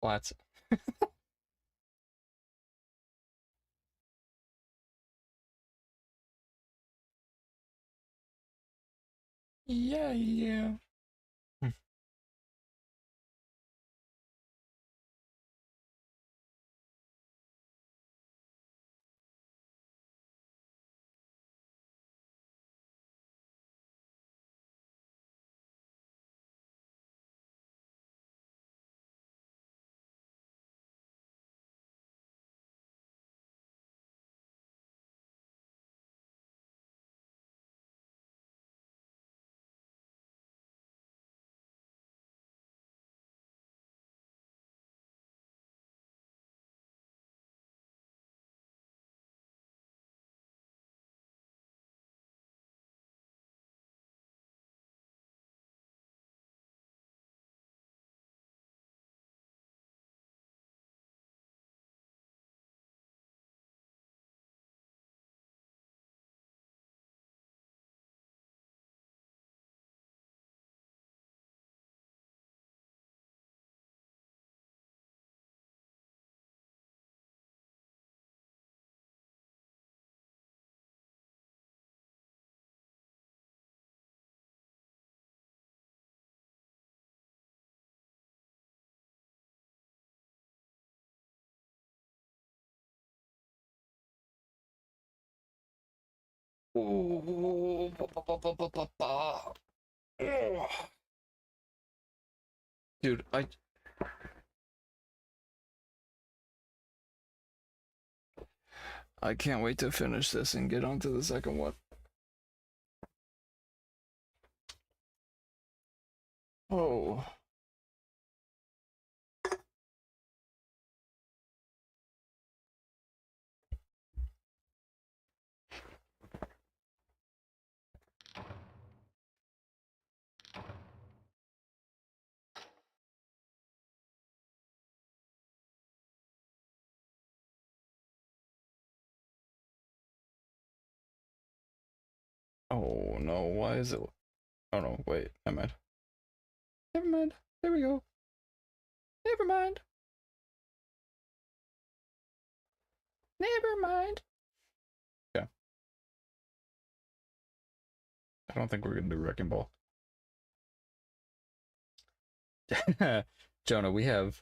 Flats. Yeah, yeah. Ooh, dude, I can't wait to finish this and get on to the second one. Oh. Oh no, why is it? Oh no, wait, never mind. Never mind. There we go. Never mind. Never mind. Yeah, I don't think we're gonna do Wrecking Ball. Jonah, we have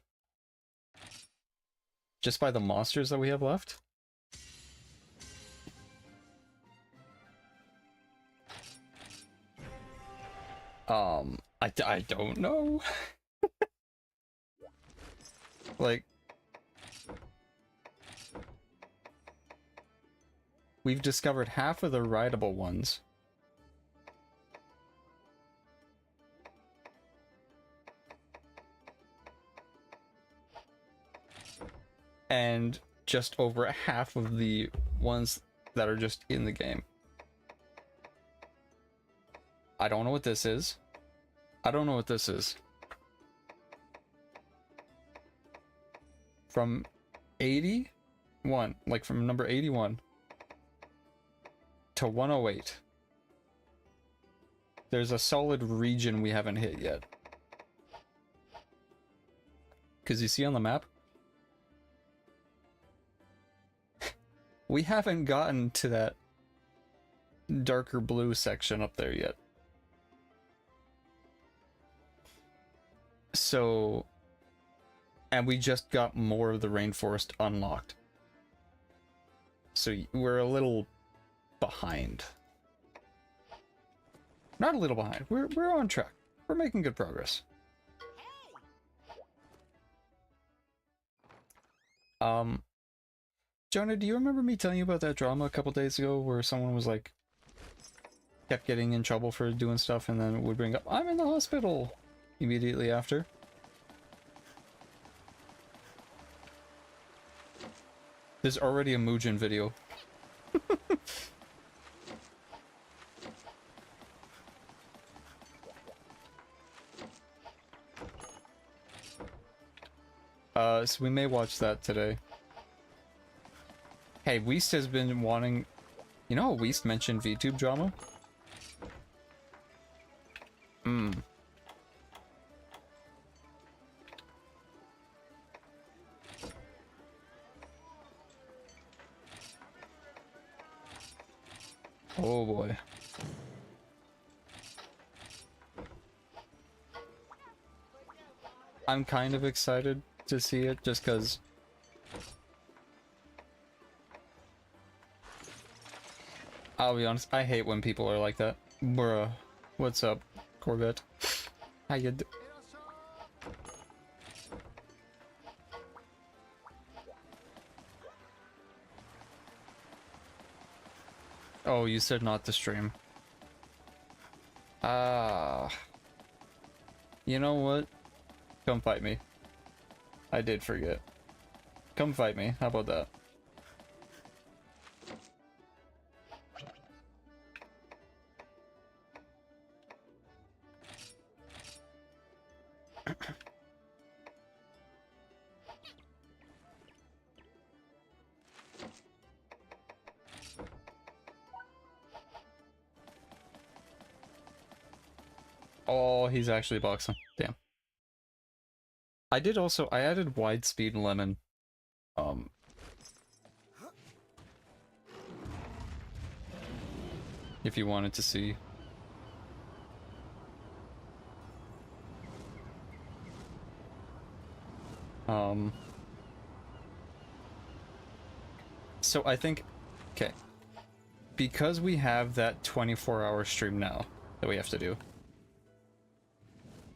just by the monsters that we have left. I don't know. Like, we've discovered half of the rideable ones. And just over half of the ones that are just in the game. I don't know what this is. I don't know what this is. From 81, like from number 81 to 108. There's a solid region we haven't hit yet. Because you see on the map, we haven't gotten to that darker blue section up there yet. So, and we just got more of the rainforest unlocked. So we're a little behind. Not a little behind. We're on track. We're making good progress. Jonah, do you remember me telling you about that drama a couple days ago where someone was like kept getting in trouble for doing stuff and then would bring up, I'm in the hospital immediately after? There's already a Mugen video. So we may watch that today. Hey, Weast has been wanting... You know how Weast mentioned VTube drama? Oh boy. I'm kind of excited to see it just because I'll be honest, I hate when people are like that. Bruh. What's up, Corvette? How you do? Oh, you said not to stream. Ah. You know what? Come fight me. I did forget. Come fight me. How about that? Oh, he's actually boxing. Damn. I added wide speed lemon. If you wanted to see. So I think, okay, because we have that 24-hour stream now that we have to do,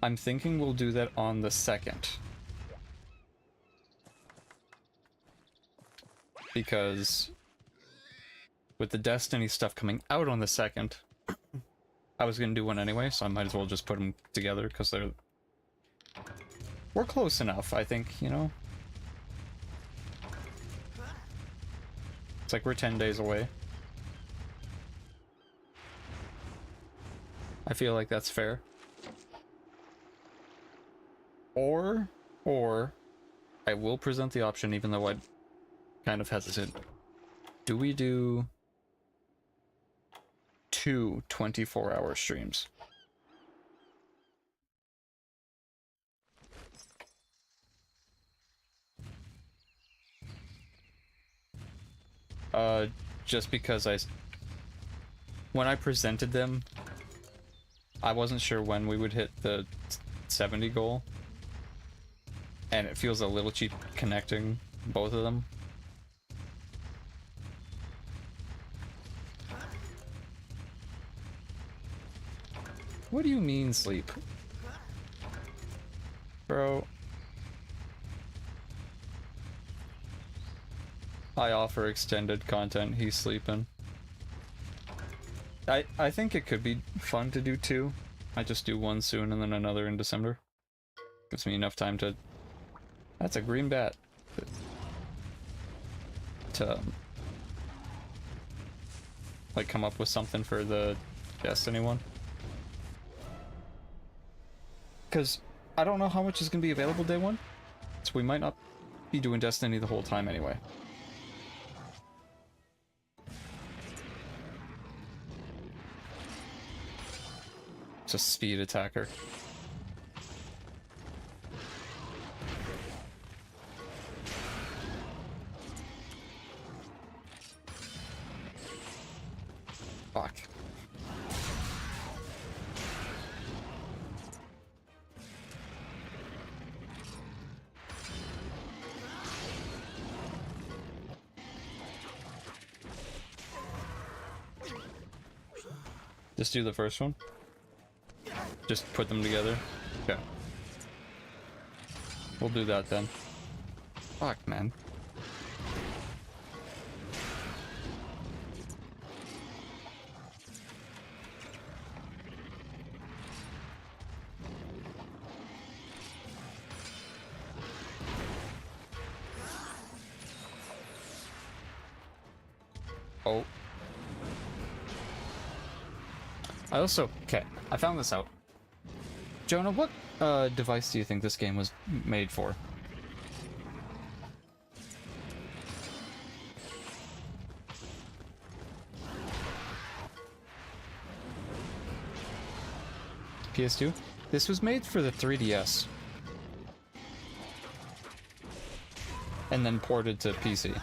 I'm thinking we'll do that on the 2nd. Because with the Destiny stuff coming out on the 2nd, I was gonna do one anyway, so I might as well just put them together because we're close enough, I think, you know? It's like we're 10 days away. I feel like that's fair. Or I will present the option, even though I'm kind of hesitant. Do we do 2 24-hour streams? Just because when I presented them, I wasn't sure when we would hit the 70 goal. And it feels a little cheap connecting both of them. What do you mean sleep? Bro. I offer extended content, he's sleeping. I think it could be fun to do 2. I just do 1 soon and then another in December. Gives me enough time to... That's a green bat. To... like, come up with something for the Destiny one. Because I don't know how much is going to be available day 1. So we might not be doing Destiny the whole time anyway. It's a speed attacker. Fuck. Just do the first one? Just put them together? Okay. We'll do that then. Fuck, man. Oh. Okay, I found this out. Jonah, what device do you think this game was made for? PS2? This was made for the 3DS. And then ported to PC.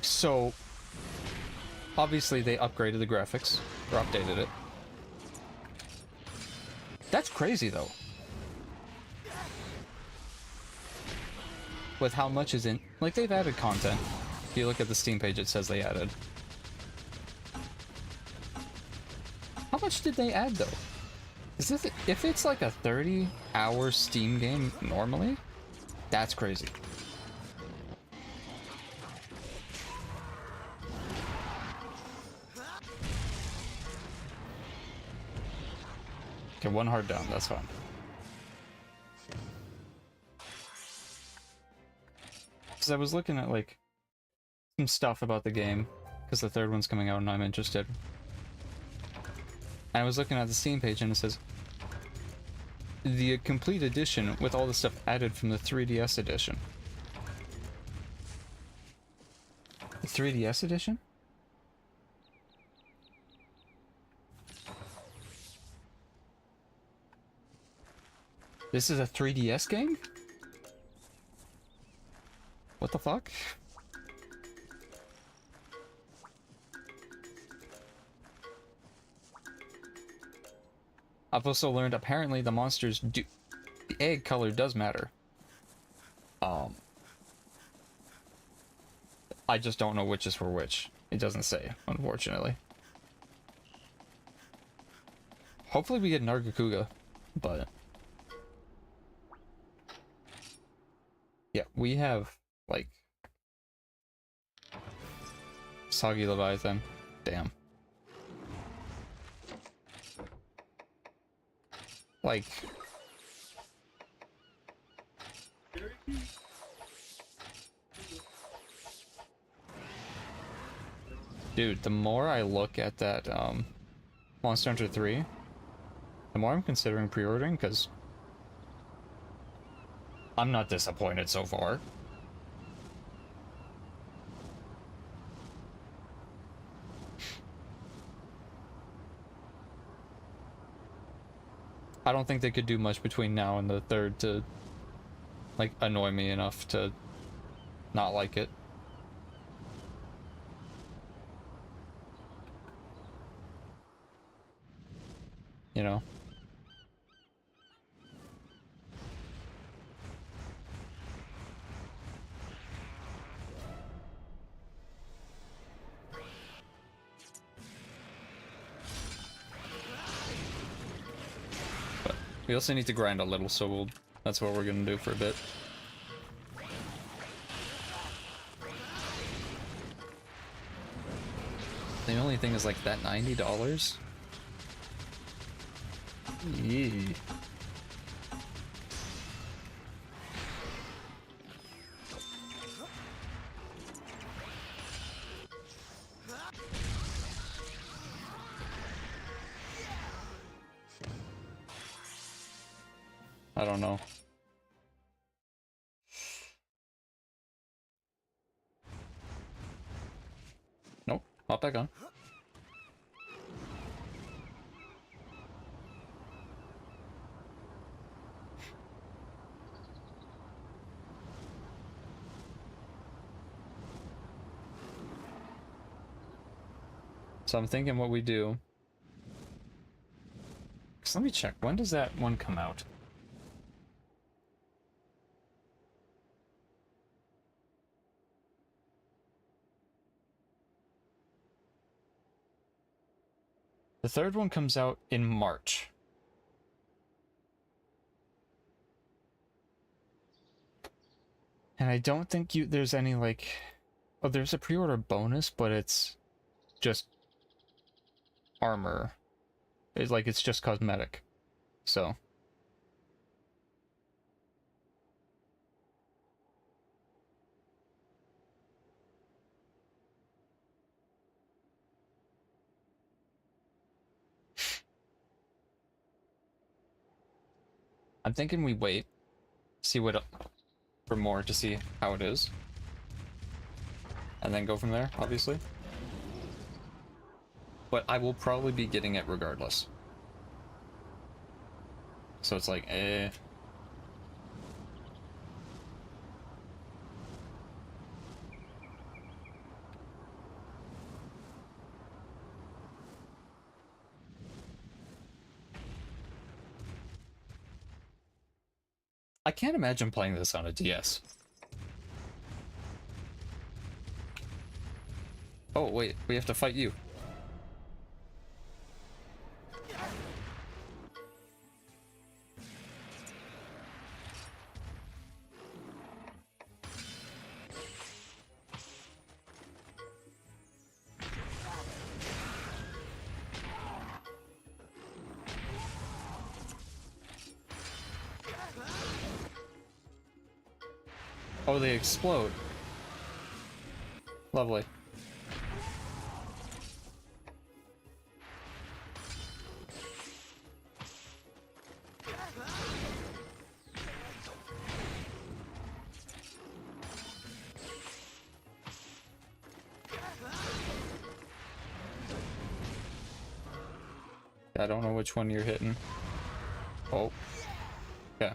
So, obviously they upgraded the graphics, or updated it. That's crazy, though. With how much is in... Like, they've added content. If you look at the Steam page, it says they added. How much did they add, though? Is this... If it's like a 30-hour Steam game normally, that's crazy. Okay, one heart down, that's fine. Because I was looking at, like, some stuff about the game, because the third one's coming out and I'm interested. And I was looking at the Steam page and it says, the complete edition with all the stuff added from the 3DS edition. The 3DS edition? This is a 3DS game? What the fuck? I've also learned apparently the monsters do... The egg color does matter. I just don't know which is for which. It doesn't say, unfortunately. Hopefully we get Nargacuga, but... Yeah, we have, like... Soggy Leviathan. Damn. Like... Dude, the more I look at that, Monster Hunter 3, the more I'm considering pre-ordering, because I'm not disappointed so far. I don't think they could do much between now and the third to, like, annoy me enough to not like it. You know? But we also need to grind a little, so that's what we're gonna do for a bit. The only thing is, like, that $90? Yee. I don't know. Nope, hop back on. So I'm thinking what we do. So let me check. When does that one come out? The third one comes out in March. And I don't think there's any, like... Oh, there's a pre-order bonus, but it's just armor. It's like, it's just cosmetic. So... I'm thinking we wait, see what for more to see how it is, and then go from there, obviously. But I will probably be getting it regardless. So it's like, eh. I can't imagine playing this on a DS. Oh, wait, we have to fight you. Oh, they explode. Lovely. I don't know which one you're hitting. Oh. Yeah.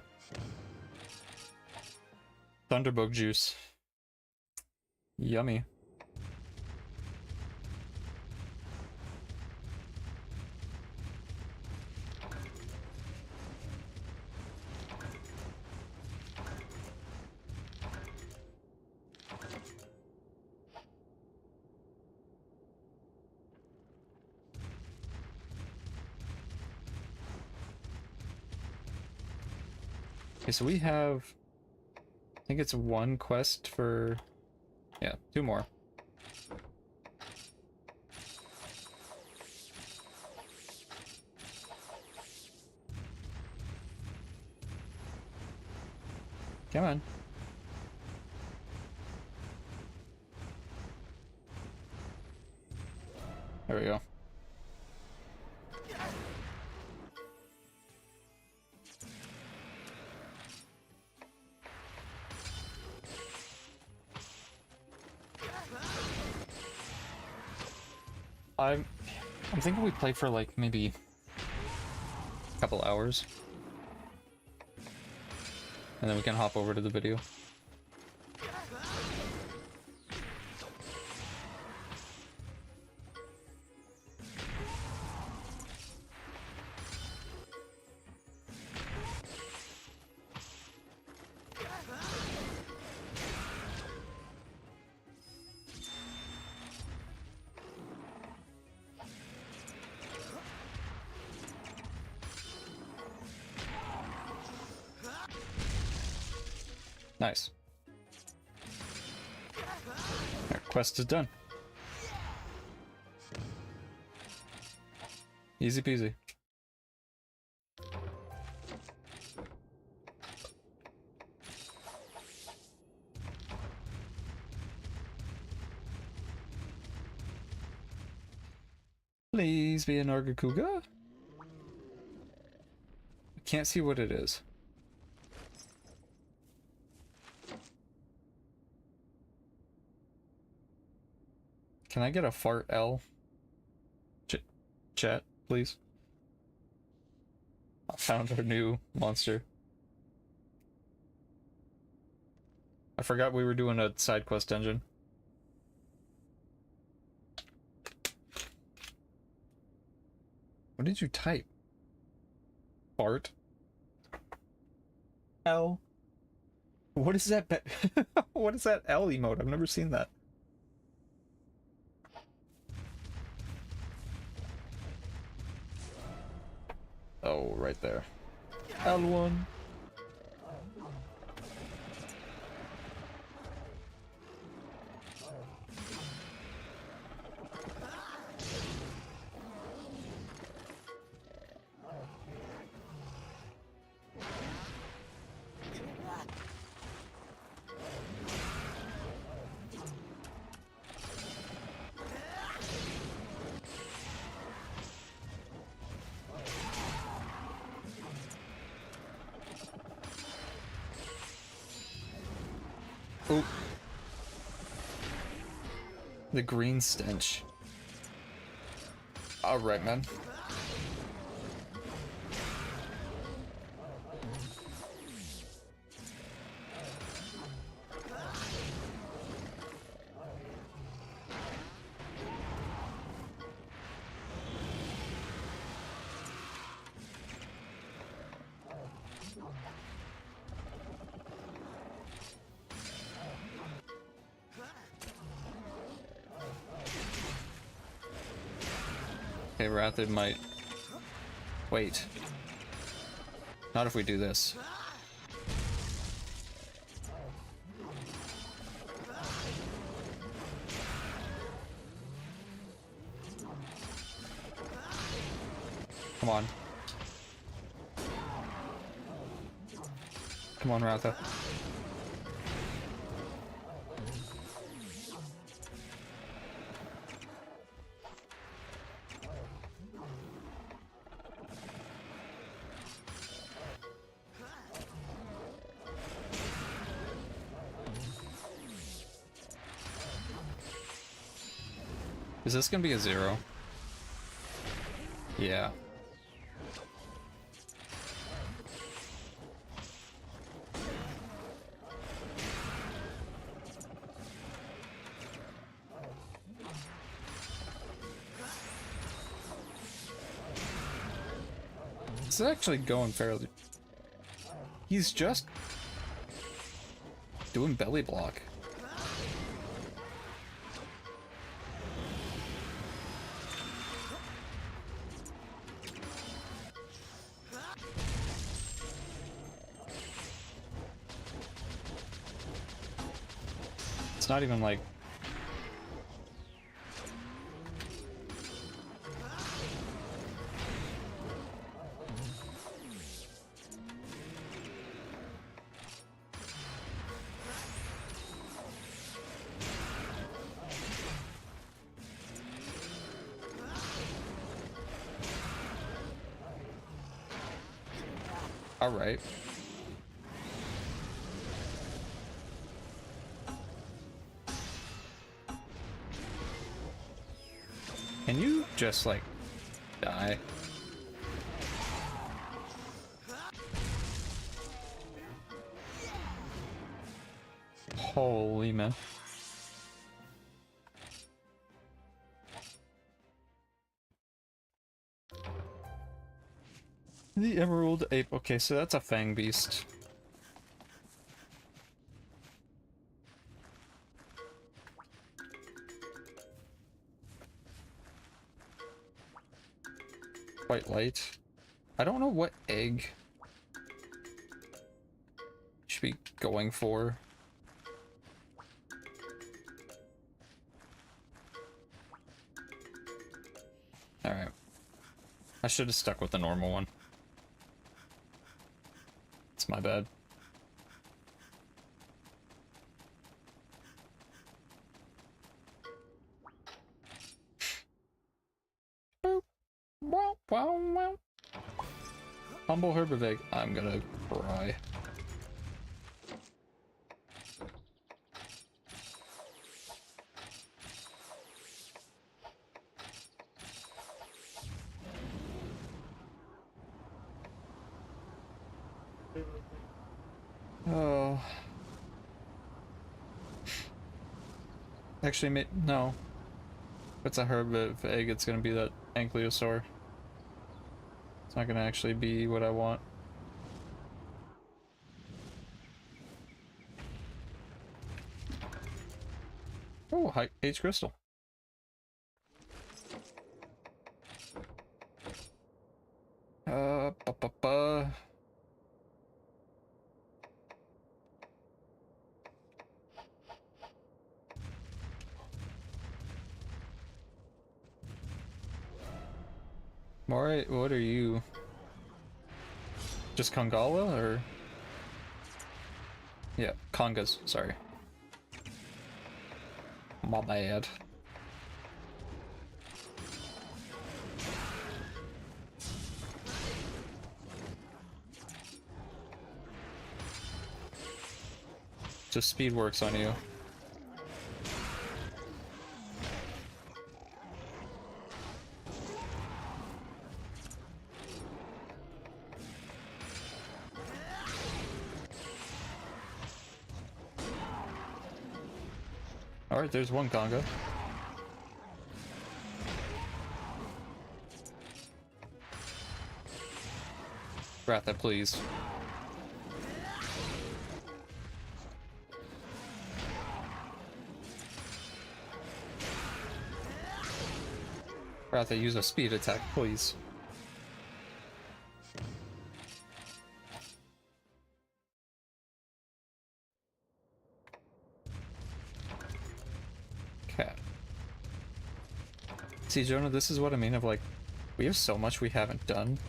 Thunderbug juice. Yummy. Okay, so we have, I think it's one quest for, yeah, 2 more. Come on. There we go. I'm thinking we play for like maybe a couple hours. And then we can hop over to the video. Nice. Our quest is done. Easy peasy. Please be an Nargacuga. I can't see what it is. Can I get a fart L? Chat, please. I found our new monster. I forgot we were doing a side quest dungeon. What did you type? Fart? L? What is that? What is that L emote? I've never seen that. Oh, right there. L1. Oh. The green stench. Alright, man. Okay, Rathed might... Wait. Not if we do this. Come on. Come on, Ratha. Is this gonna be a 0? Yeah. This is actually going fairly... He's just doing belly block. It's not even like... All right. Can you just, like, die? Holy man. The Emerald Ape. Okay, so that's a Fang Beast. Quite light. I don't know what egg should be going for. Alright. I should have stuck with the normal one. It's my bad. Boop. Wow, wow, wow. Humble Herbivig. I'm gonna cry. Oh. Actually, no. If it's a Herbivig, it's gonna be that Ankylosaur. It's not gonna actually be what I want. Oh, H Crystal. Ba-ba-ba. Alright, what are you? Just Kongala, or? Yeah, Kongas, sorry. My bad. Just speed works on you. Alright, there's one Conga. Ratha, please. Forgot to use a speed attack, please. Okay. See, Jonah, this is what I mean of like, we have so much we haven't done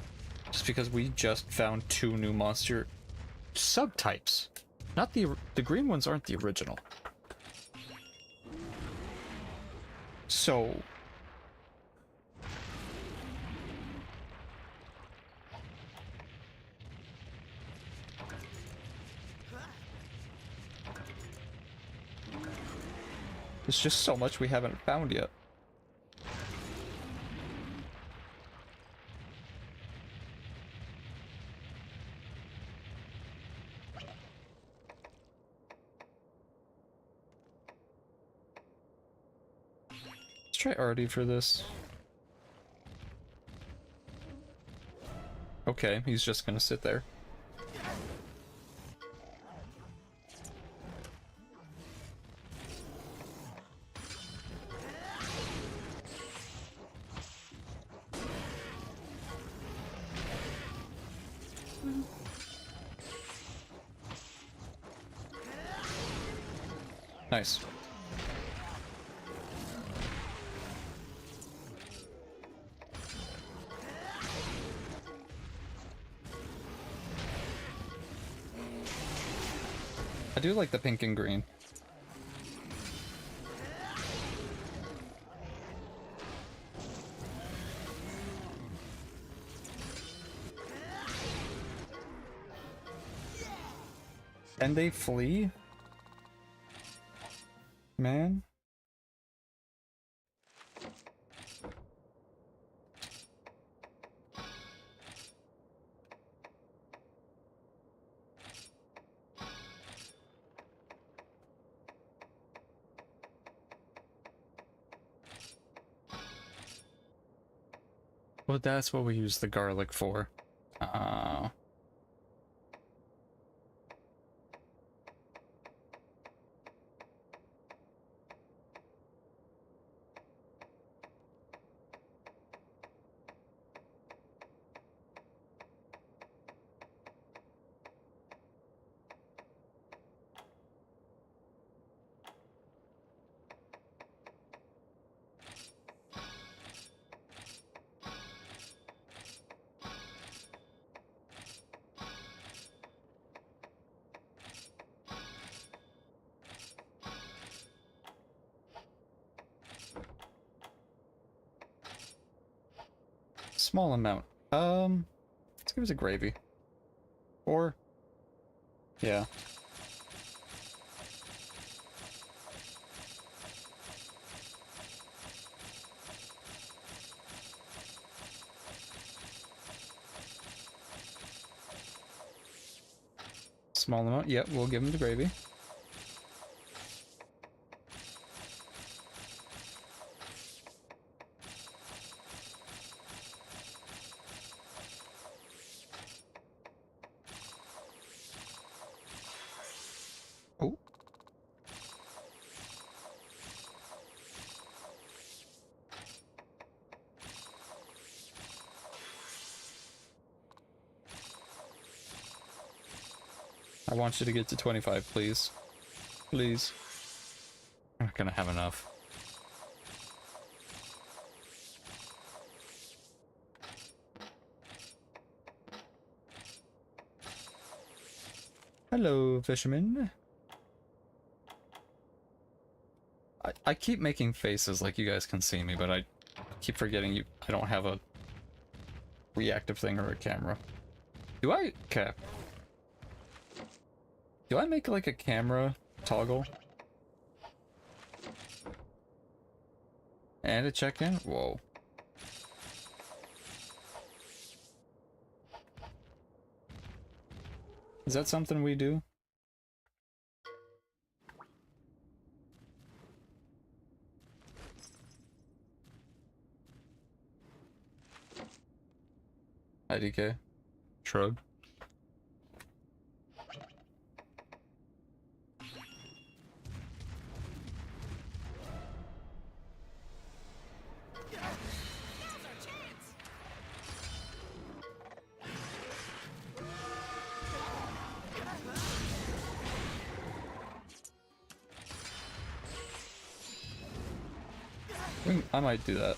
just because we just found 2 new monster subtypes. Not the green ones aren't the original. So there's just so much we haven't found yet. Let's try Artie for this. Okay, he's just gonna sit there. Nice. I do like the pink and green. And they flee? Man. Well, that's what we use the garlic for. Small amount. Let's give it a gravy. Or, yeah. Small amount. Yep, we'll give him the gravy. Oh. I want you to get to 25, please. Please. I'm not gonna have enough. Hello, fisherman. I keep making faces like you guys can see me, but I keep forgetting I don't have a reactive thing or a camera. Do I? Okay. Do I make like a camera toggle? And a check-in? Whoa. Is that something we do? IDK. Shrug. I might do that.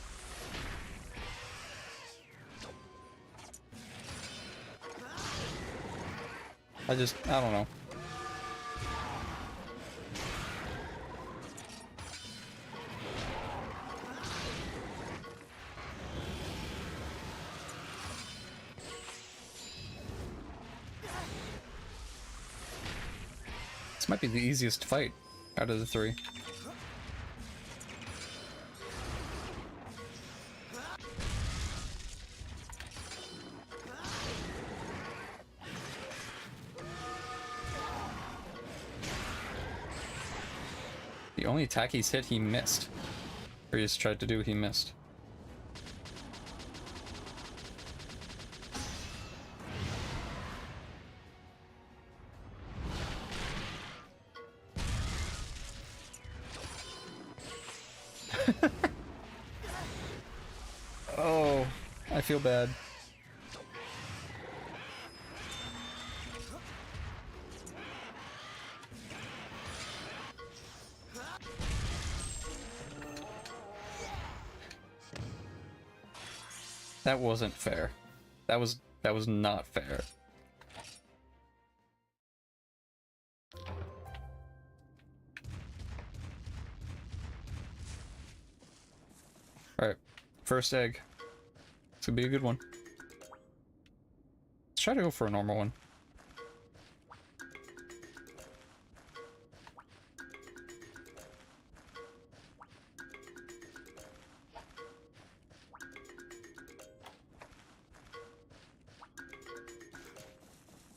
I don't know. This might be the easiest fight out of the three. The only attack he's hit, he missed. Or he's tried to do, he missed. Oh, I feel bad. That wasn't fair. That was not fair. Alright, first egg. This could be a good one. Let's try to go for a normal one.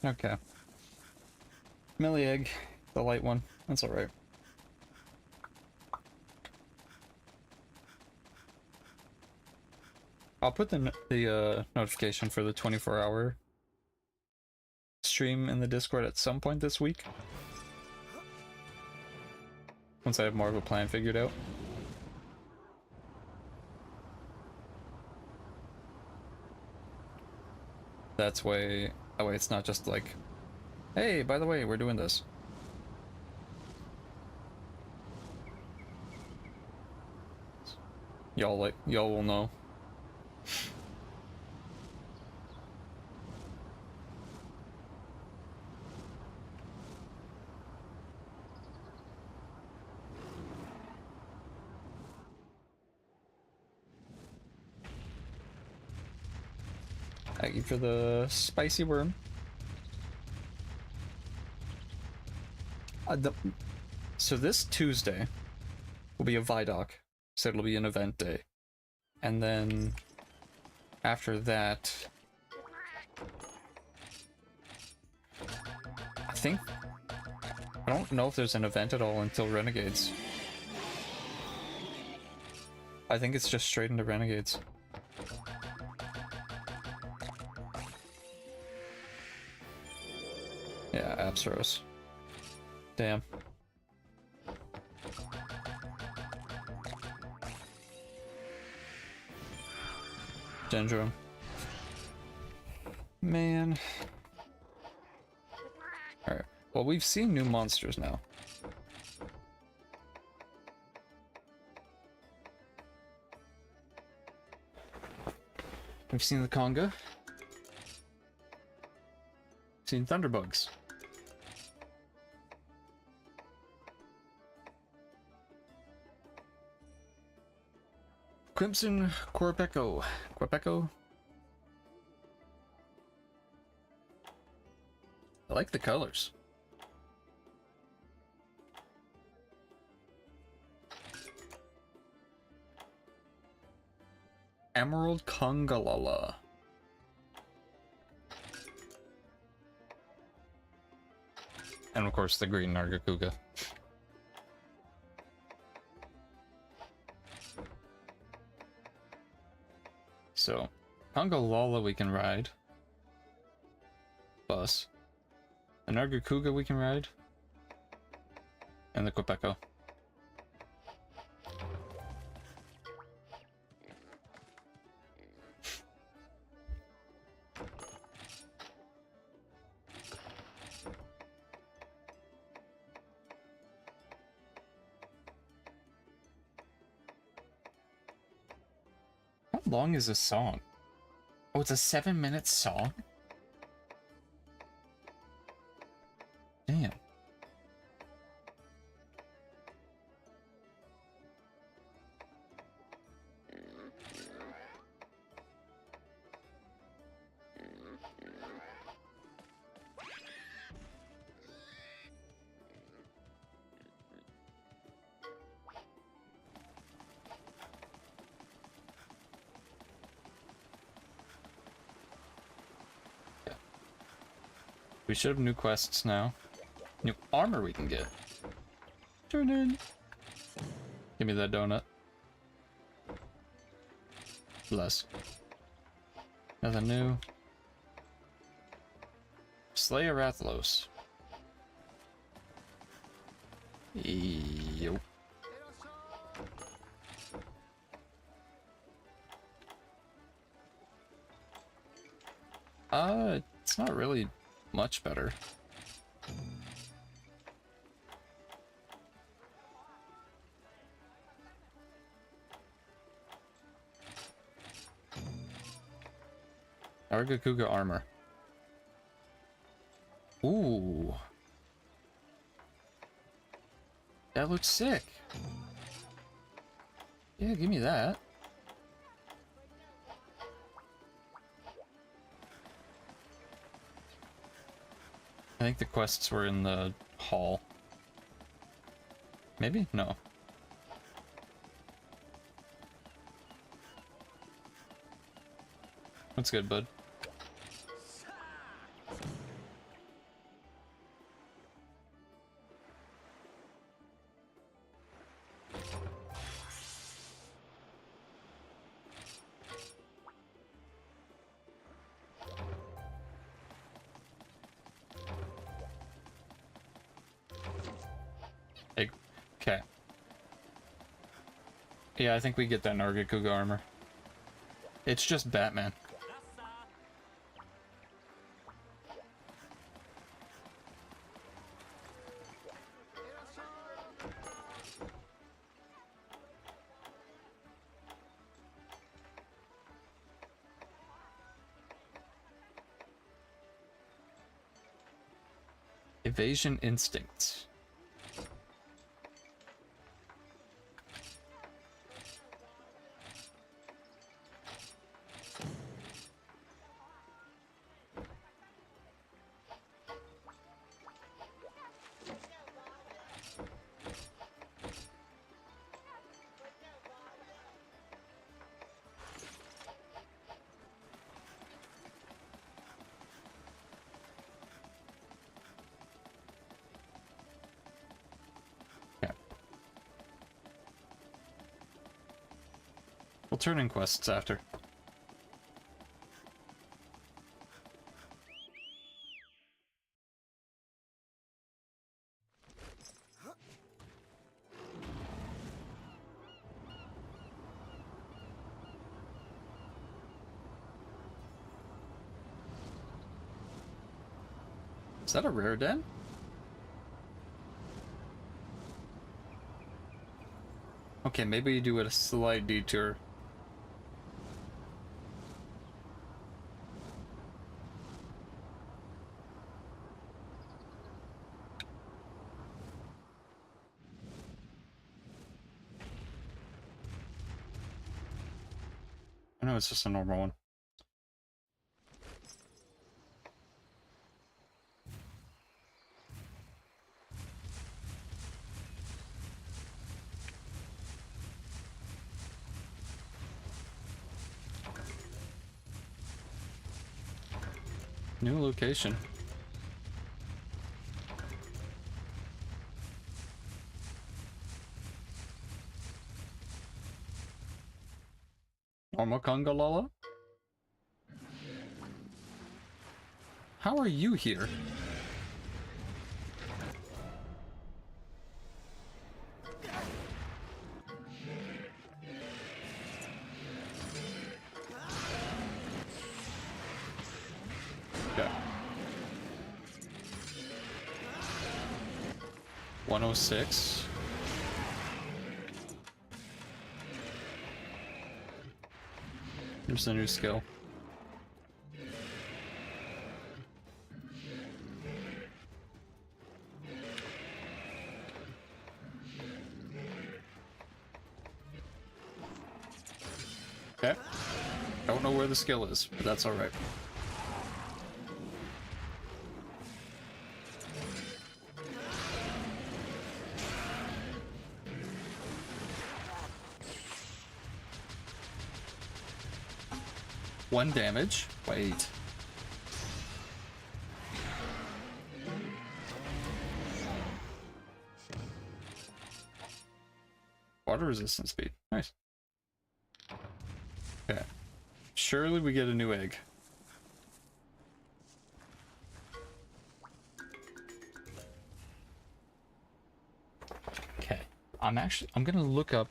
Okay. Melee egg, the light one. That's alright. I'll put the notification for the 24-hour stream in the Discord at some point this week. Once I have more of a plan figured out. That way it's not just like, hey, by the way, we're doing this. Y'all will know. Thank you for the spicy worm. So this Tuesday will be a Vidoc, so it'll be an event day. And then after that, I don't know if there's an event at all until Renegades. I think it's just straight into Renegades. Yeah, Apsaros. Damn. Dendro. Man. Alright. Well, we've seen new monsters now. We've seen the Conga. Seen Thunderbugs. Crimson Quirpeco. Quirpeco? I like the colors. Emerald Congalala. And of course the green Nargacuga. So, Congalala we can ride. Bus. The Nargacuga we can ride. And the Quirpeco. long is a song? Oh, it's a 7-minute song? Damn. We should have new quests now. New armor we can get. Turn in. Give me that donut. Bless. Nothing new. Slay a Rathalos. Yo. It's not really much better. Argakuga armor. Ooh. That looks sick. Yeah, give me that. I think the quests were in the hall. Maybe? No. That's good, bud. Okay. Yeah, I think we get that Nargacuga armor. It's just Batman. Evasion instincts. We'll turn in quests after. Is that a rare den? Okay, maybe you do it a slight detour. I know it's just a normal one. New location. Normakangalala? How are you here? Okay. 106. There's a new skill. Okay. Don't know where the skill is, but that's alright. One damage. Wait. Water resistance speed. Nice. Okay. Surely we get a new egg. Okay. I'm gonna look up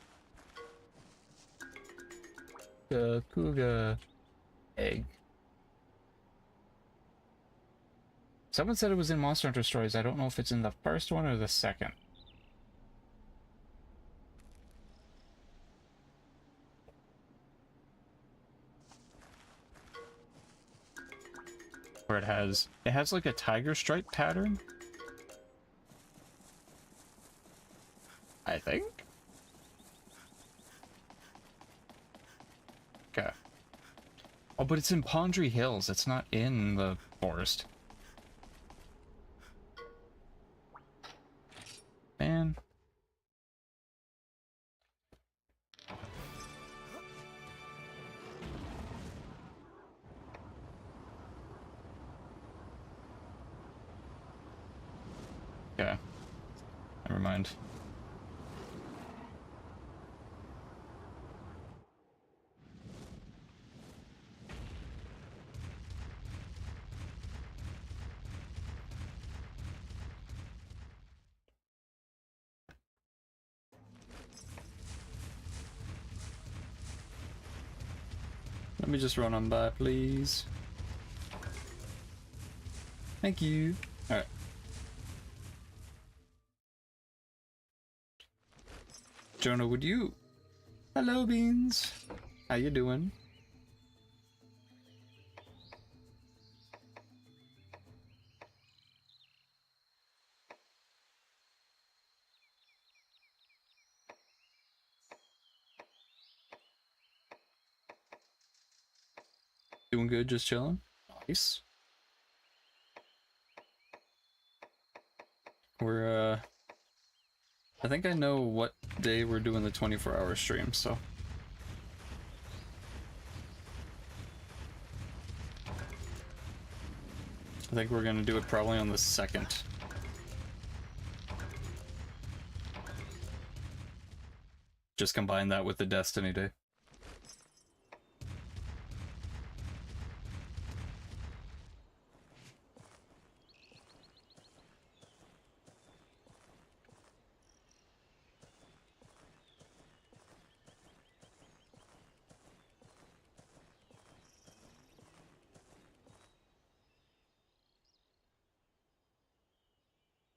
the Kuga egg. Someone said it was in Monster Hunter Stories. I don't know if it's in the first one or the second. Where it has like a tiger stripe pattern, I think. Okay. Oh, but it's in Pondry Hills. It's not in the forest. Man. Okay. Never mind. Let me just run on by, please. Thank you. Alright. Jonah, would you... Hello, Beans. How you doing? Doing good, just chilling. Nice. We're, I think I know what day we're doing the 24-hour stream, so. I think we're gonna do it probably on the 2nd. Just combine that with the Destiny Day.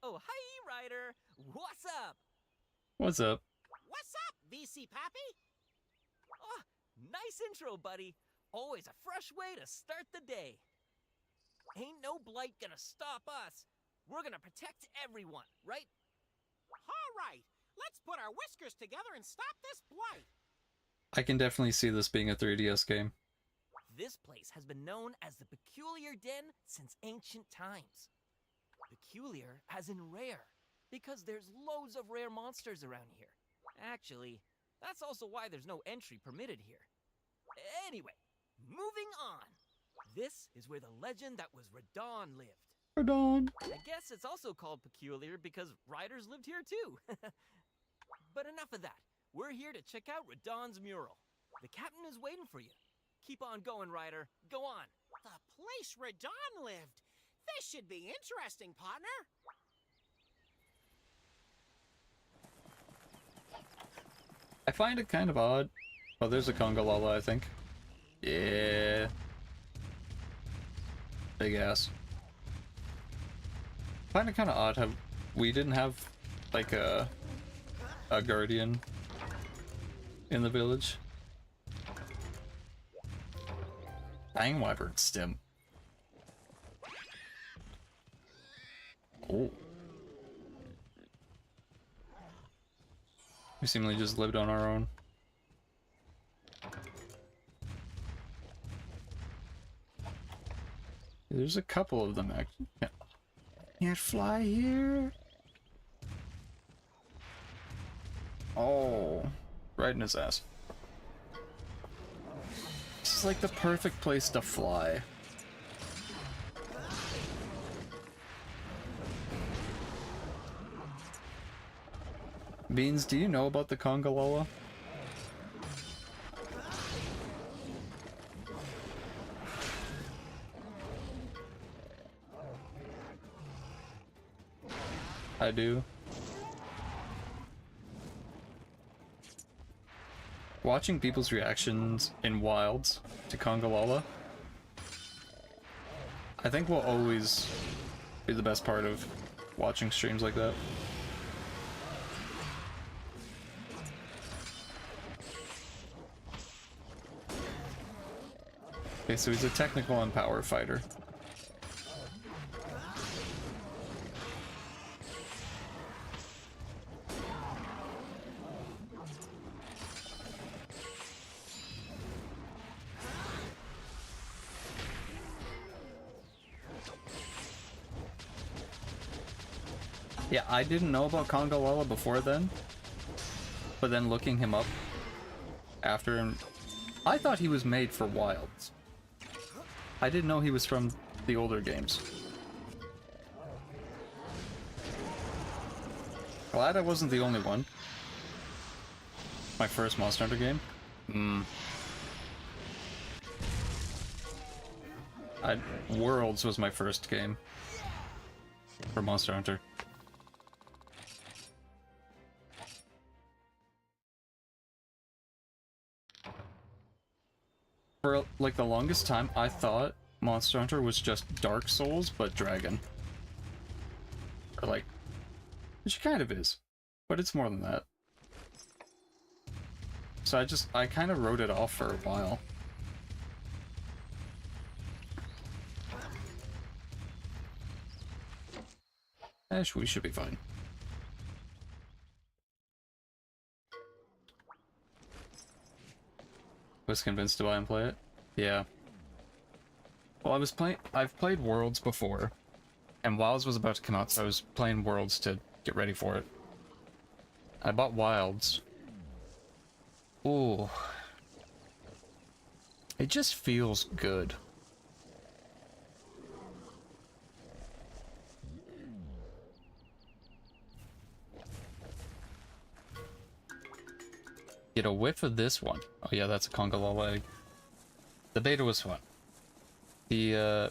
Oh, hi, Ryder. What's up? What's up? What's up, VC Pappy? Oh, nice intro, buddy. Always a fresh way to start the day. Ain't no blight gonna stop us. We're gonna protect everyone, right? All right, let's put our whiskers together and stop this blight. I can definitely see this being a 3DS game. This place has been known as the Peculiar Den since ancient times. Peculiar as in rare, because there's loads of rare monsters around here. Actually, that's also why there's no entry permitted here. Anyway, moving on. This is where the legend that was Radahn lived. Radahn. I guess it's also called Peculiar because riders lived here too. But enough of that. We're here to check out Radahn's mural. The captain is waiting for you. Keep on going, Ryder. Go on. The place Radahn lived. This should be interesting, partner. I find it kind of odd. Oh, there's a Congalala, I think. Yeah. Big ass. I find it kind of odd how we didn't have, like, a guardian in the village. Fang Wyvern stim. Oh. We seemingly just lived on our own. There's a couple of them actually. Can't fly here. Oh, right in his ass. This is like the perfect place to fly. Beans, do you know about the Congalala? I do. Watching people's reactions in Wilds to Congalala, I think will always be the best part of watching streams like that. Okay, so he's a technical and power fighter. Yeah, I didn't know about Congalala before then, but then looking him up after him, I thought he was made for Wilds. I didn't know he was from the older games. Glad I wasn't the only one. My first Monster Hunter game? Worlds was my first game for Monster Hunter. For like the longest time, I thought Monster Hunter was just Dark Souls, but Dragon. Or like, which kind of is, but it's more than that. So I kind of wrote it off for a while. We should be fine. Was convinced to buy and play it? Yeah. Well, I've played Worlds before, and Wilds was about to come out, so I was playing Worlds to get ready for it. I bought Wilds. Ooh. It just feels good. Get a whiff of this one. Oh yeah, that's a Congalala egg. The beta was fun. The,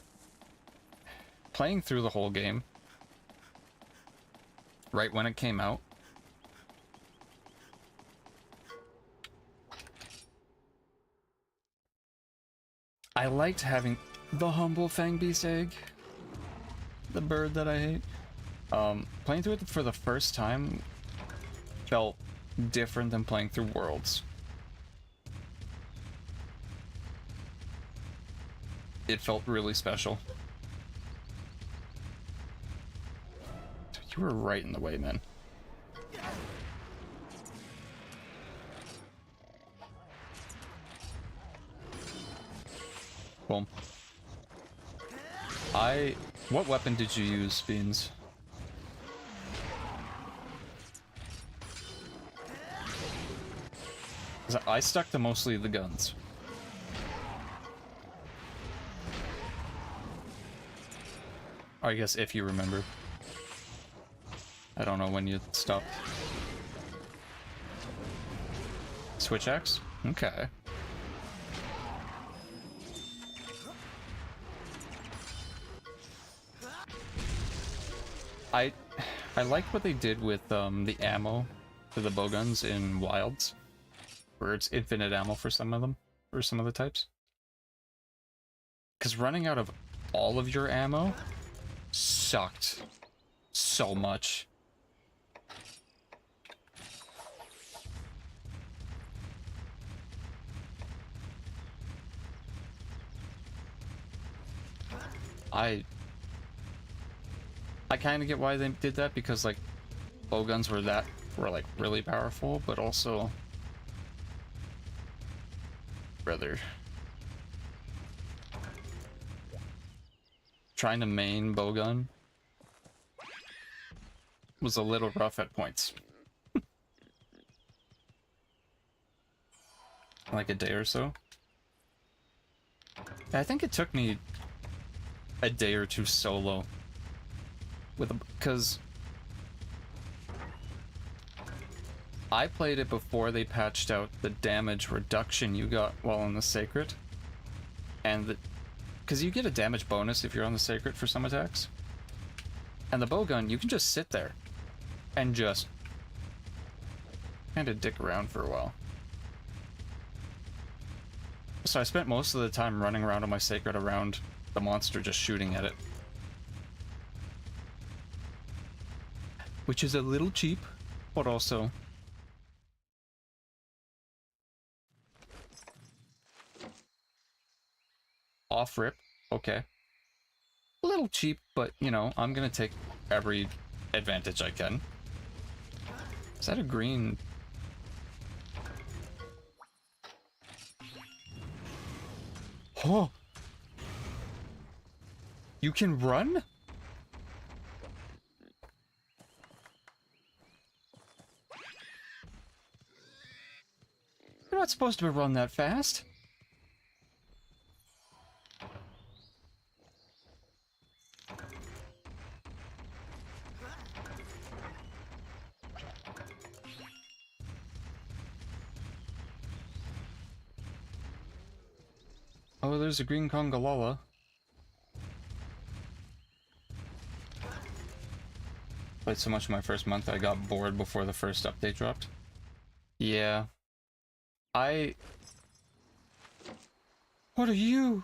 playing through the whole game, right when it came out, I liked having the humble Fangbeast egg. The bird that I hate. Playing through it for the first time felt different than playing through Worlds. It felt really special. You were right in the way, man. Boom. What weapon did you use, Beans? I stuck to mostly the guns. I guess if you remember. I don't know when you stopped. Switch axe? Okay. I liked what they did with the ammo for the bowguns in Wilds, where it's infinite ammo for some of them, or some of the types. Because running out of all of your ammo sucked so much. I kind of get why they did that, because like bowguns were like really powerful, but also brother, trying to main bowgun was a little rough at points. Like a day or so. I think it took me a day or two solo with because I played it before they patched out the damage reduction you got while on the Sacred, and because you get a damage bonus if you're on the Sacred for some attacks, and the bowgun you can just sit there and just kind of dick around for a while. So I spent most of the time running around on my Sacred around the monster, just shooting at it. Which is a little cheap, but also... off rip, okay. A little cheap, but, you know, I'm gonna take every advantage I can. Is that a green... Oh! You can run? You're not supposed to run that fast. Oh, there's a green Congalala. Played so much in my first month I got bored before the first update dropped. Yeah. What are you?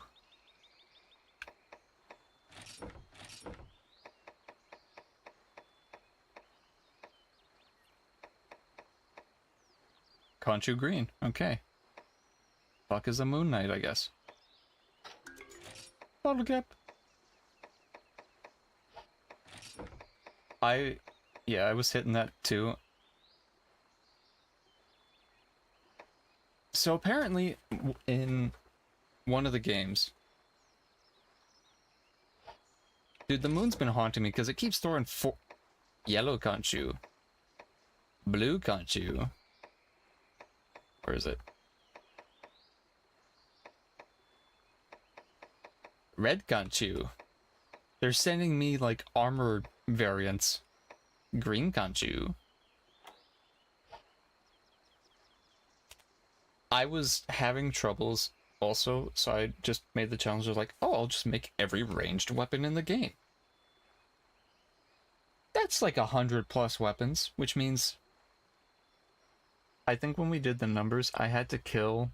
Conchu green, okay. Fuck is a Moon Knight, I guess. Bottle cap. Yeah, I was hitting that too. So apparently, in one of the games, dude, the moon's been haunting me because it keeps throwing yellow Conchu, blue Conchu. Where is it? Red Conchu. They're sending me like armored variants. Green Conchu. I was having troubles also, so I just made the challenge of like, oh, I'll just make every ranged weapon in the game. That's like 100+ weapons, which means I think when we did the numbers, I had to kill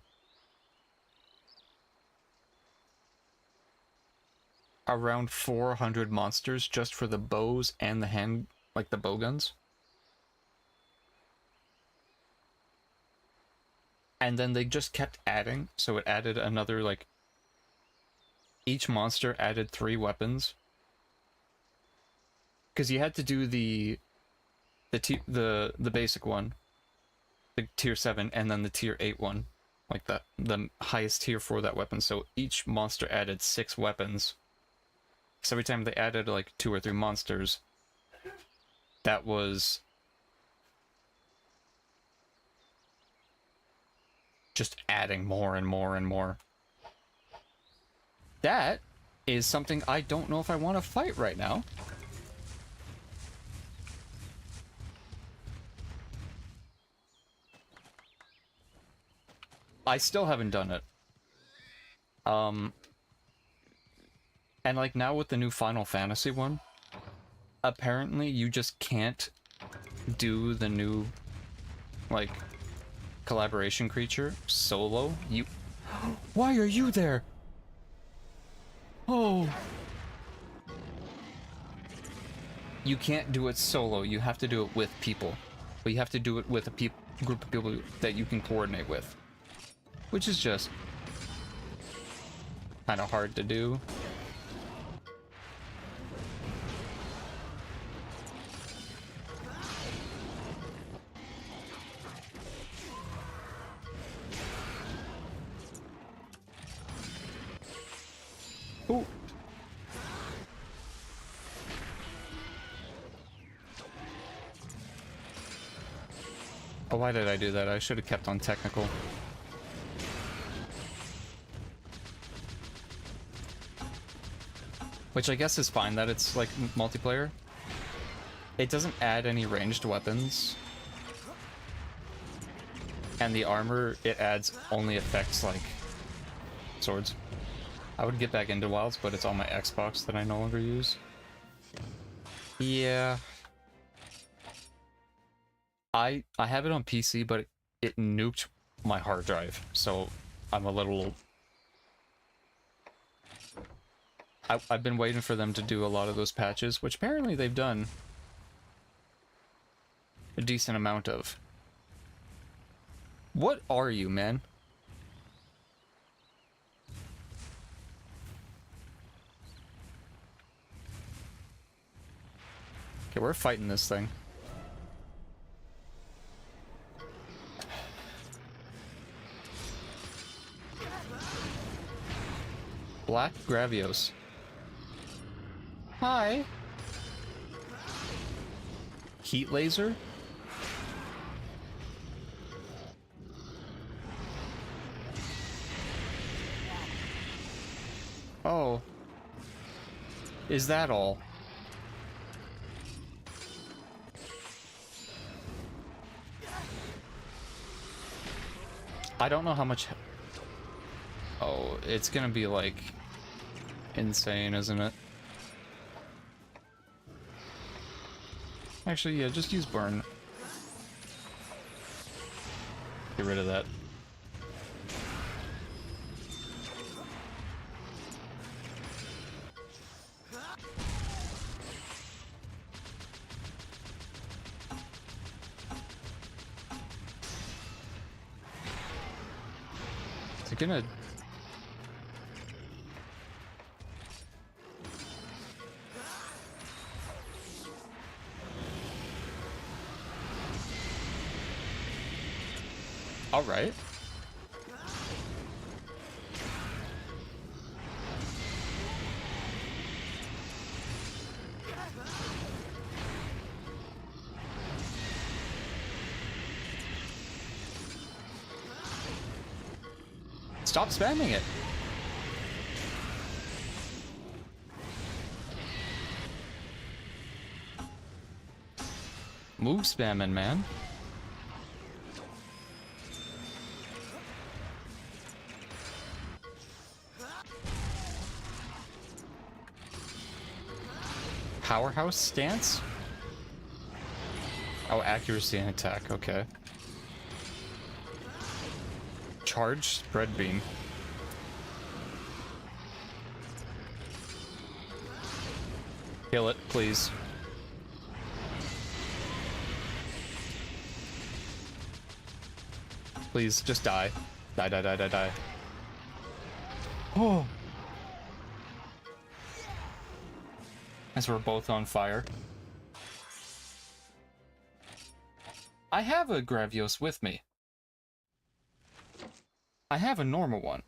around 400 monsters just for the bows and the hand, like the bow guns. And then they just kept adding, so it added another, like, each monster added 3 weapons. Because you had to do the basic one, the tier 7, and then the tier 8 one, like the highest tier for that weapon. So each monster added 6 weapons. So every time they added like 2 or 3 monsters, that was just adding more and more and more. That is something I don't know if I want to fight right now. I still haven't done it. And like now with the new Final Fantasy one, apparently you just can't do the new, like, collaboration creature solo. Why are you there? Oh. You can't do it solo, you have to do it with people. But you have to do it with a group of people that you can coordinate with. Which is just kind of hard to do. Ooh. Oh, why did I do that? I should have kept on technical. Which I guess is fine that it's like multiplayer. It doesn't add any ranged weapons. And the armor, it adds only effects like swords. I would get back into Wilds, but it's on my Xbox that I no longer use. Yeah. I have it on PC, but it nuked my hard drive, so I'm a little... I've been waiting for them to do a lot of those patches, which apparently they've done a decent amount of. What are you, man? Okay, we're fighting this thing. Black Gravios. Hi. Heat laser? Oh. Is that all? I don't know how much... Oh, it's gonna be like... insane, isn't it? Actually, yeah, just use burn. Get rid of that. Is it gonna... All right. Stop spamming it. Move spamming, man. Powerhouse stance? Oh, accuracy and attack, okay. Charge spread beam. Kill it, please. Please, just die. Die, die, die, die, die. Oh! As we're both on fire. I have a Gravios with me. I have a normal one.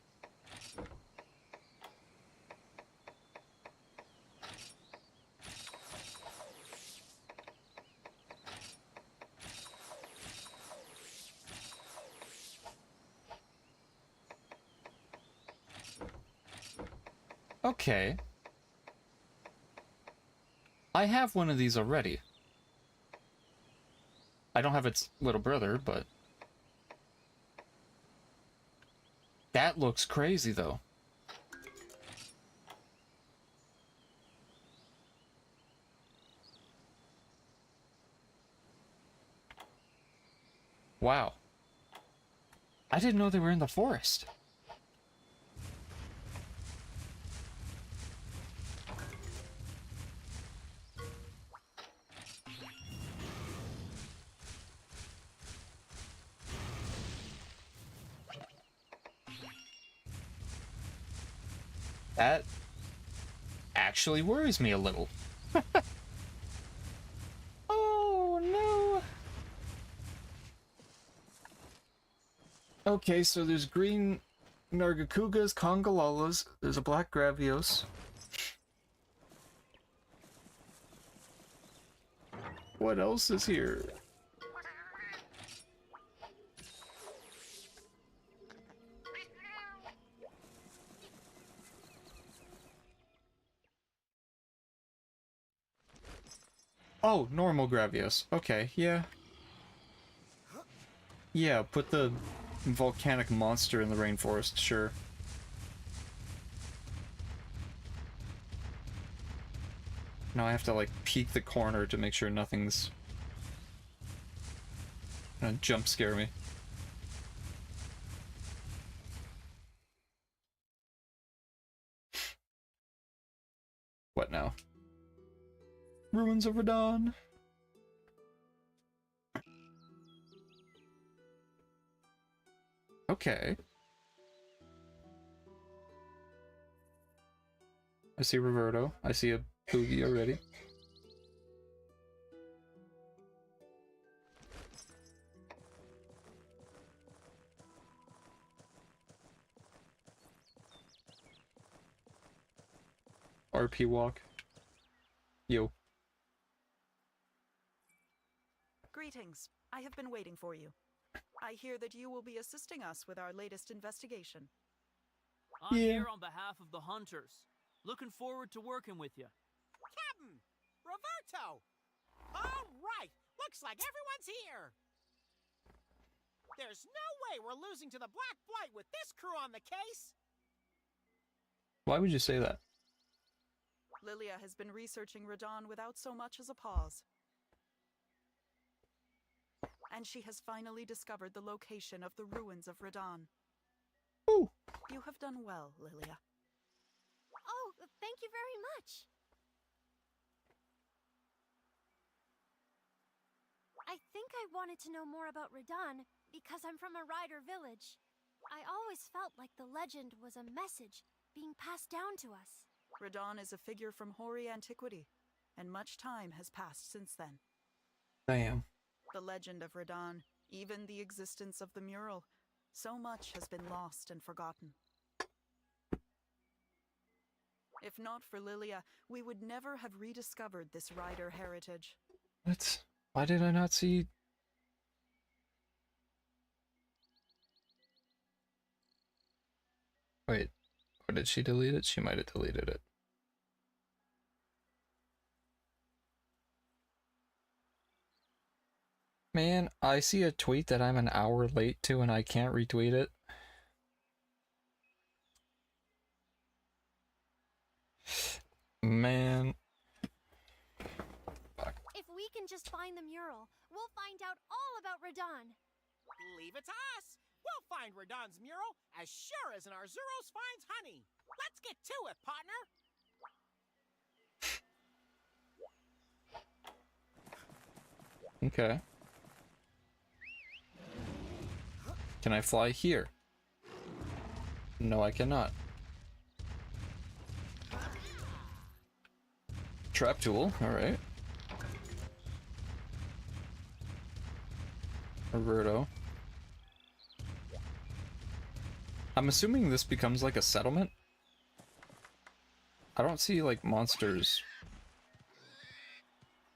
Okay. I have one of these already. I don't have its little brother, but... That looks crazy, though. Wow. I didn't know they were in the forest. That actually worries me a little. Oh, no. Okay, so there's green Nargacugas, Congolalas. There's a black Gravios. What else is here? Oh, normal Gravios. Okay, yeah. Yeah, put the volcanic monster in the rainforest, sure. Now I have to, like, peek the corner to make sure nothing's gonna jump scare me. What now? Ruins of Radon. Okay. I see Roberto. I see a Boogie already. RP walk. Yo. Greetings. I have been waiting for you. I hear that you will be assisting us with our latest investigation. I'm Yeah. here on behalf of the hunters. Looking forward to working with you. Captain! Roberto! All right! Looks like everyone's here! There's no way we're losing to the Black Blight with this crew on the case! Why would you say that? Lilia has been researching Radon without so much as a pause. And she has finally discovered the location of the ruins of Radon. Ooh. You have done well, Lilia. Oh, thank you very much. I think I wanted to know more about Radon because I'm from a rider village. I always felt like the legend was a message being passed down to us. Radon is a figure from hoary antiquity, and much time has passed since then. Damn. The legend of Radon, even the existence of the mural, so much has been lost and forgotten. If not for Lilia, we would never have rediscovered this rider heritage. What? Why did I not see... Wait. Or did she delete it? She might have deleted it. Man, I see a tweet that I'm an hour late to and I can't retweet it. Man. Fuck. If we can just find the mural, we'll find out all about Radon. Leave it to us! We'll find Radon's mural as sure as an Arzuros finds honey! Let's get to it, partner! Okay. Can I fly here? No, I cannot. Trap tool, alright. Roberto. I'm assuming this becomes like a settlement? I don't see like monsters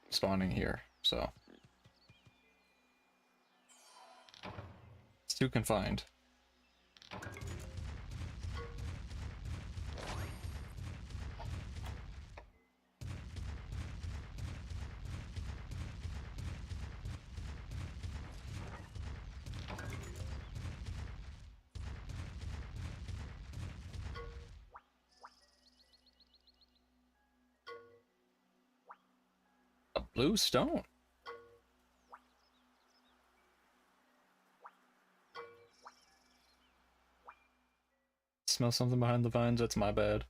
spawning here, so it's too confined. A blue stone. Smell something behind the vines, that's my bad.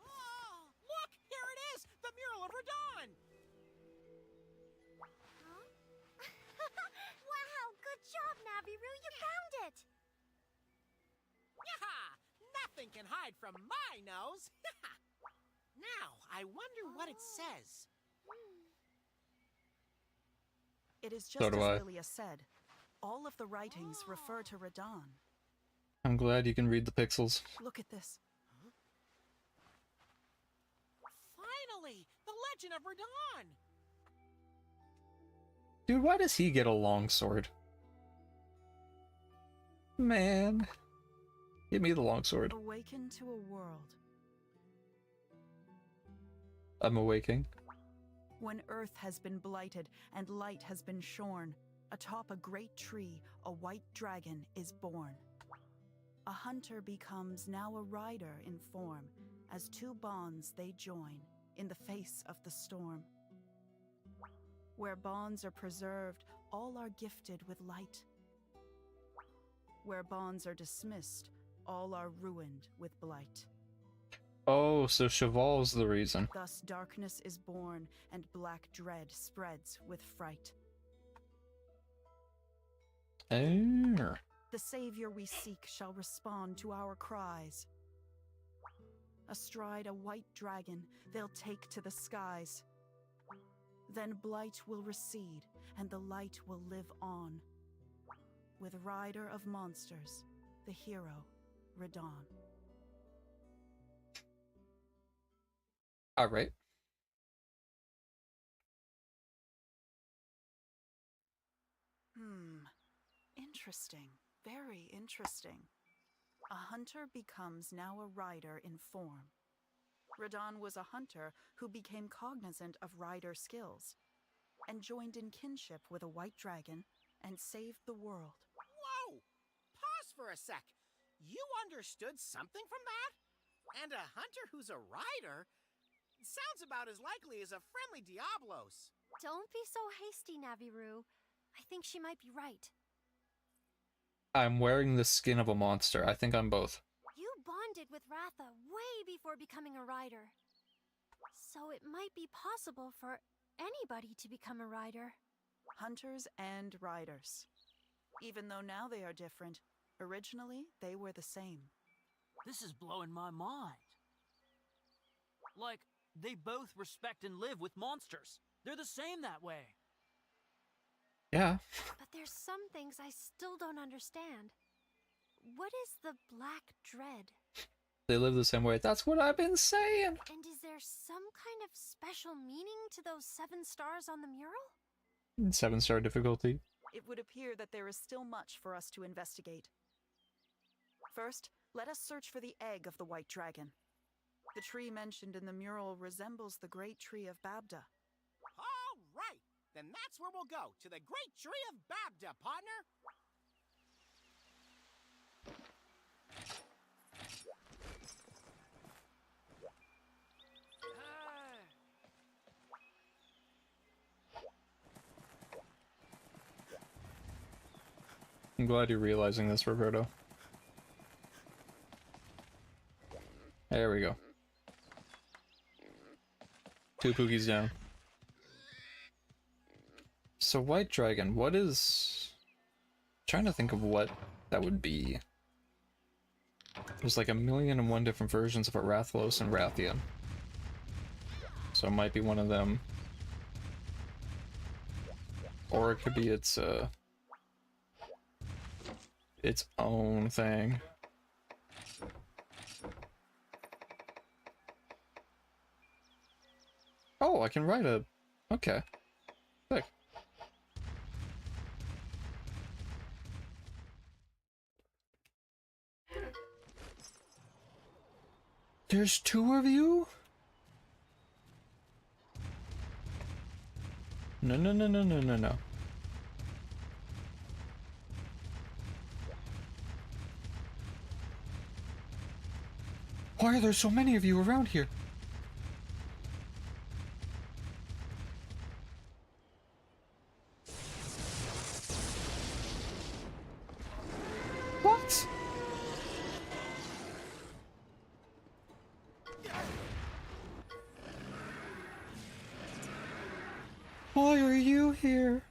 Oh, look! Here it is! The mural of Radon! Huh? Wow, good job, Naviru, you found it! nothing can hide from my nose. Now, I wonder what it says. It is So just do as I. Lilia said. All of the writings refer to Radahn. I'm glad you can read the pixels. Look at this. Finally, the legend of Radahn. Dude, why does he get a long sword? Man. Give me the long sword. Awaken to a world. I'm awaking. When earth has been blighted and light has been shorn, atop a great tree, a white dragon is born. A hunter becomes now a rider in form, as two bonds they join in the face of the storm. Where bonds are preserved, all are gifted with light. Where bonds are dismissed, all are ruined with blight. Oh, so Cheval's the reason. Thus darkness is born, and black dread spreads with fright. Oh. The savior we seek shall respond to our cries. Astride a white dragon, they'll take to the skies. Then blight will recede, and the light will live on. With rider of monsters, the hero, Radahn. Alright. Interesting. Very interesting. A hunter becomes now a rider in form. Radahn was a hunter who became cognizant of rider skills, and joined in kinship with a white dragon, and saved the world. Whoa! Pause for a sec. You understood something from that? And a hunter who's a rider? Sounds about as likely as a friendly Diablos. Don't be so hasty, Naviru. I think she might be right. I'm wearing the skin of a monster. I think I'm both. You bonded with Ratha way before becoming a rider. So it might be possible for anybody to become a rider. Hunters and riders. Even though now they are different, originally they were the same. This is blowing my mind. Like, they both respect and live with monsters. They're the same that way. Yeah. But there's some things I still don't understand. What is the Black Dread? They live the same way. That's what I've been saying. And is there some kind of special meaning to those 7 stars on the mural? 7-star difficulty. It would appear that there is still much for us to investigate. First, let us search for the egg of the white dragon. The tree mentioned in the mural resembles the great tree of Babda. All right, then that's where we'll go, to the great tree of Babda, partner. I'm glad you're realizing this, Roberto. There we go. 2 Pookies down. So White Dragon, what is... trying to think of what that would be. There's like 1,000,001 different versions of a Rathalos and Rathian. So it might be one of them. Or it could be its own thing. Oh, I can write a... okay. Sick. There's 2 of you? No, no, no, no, no, no, no. Why are there so many of you around here? What? Why are you here?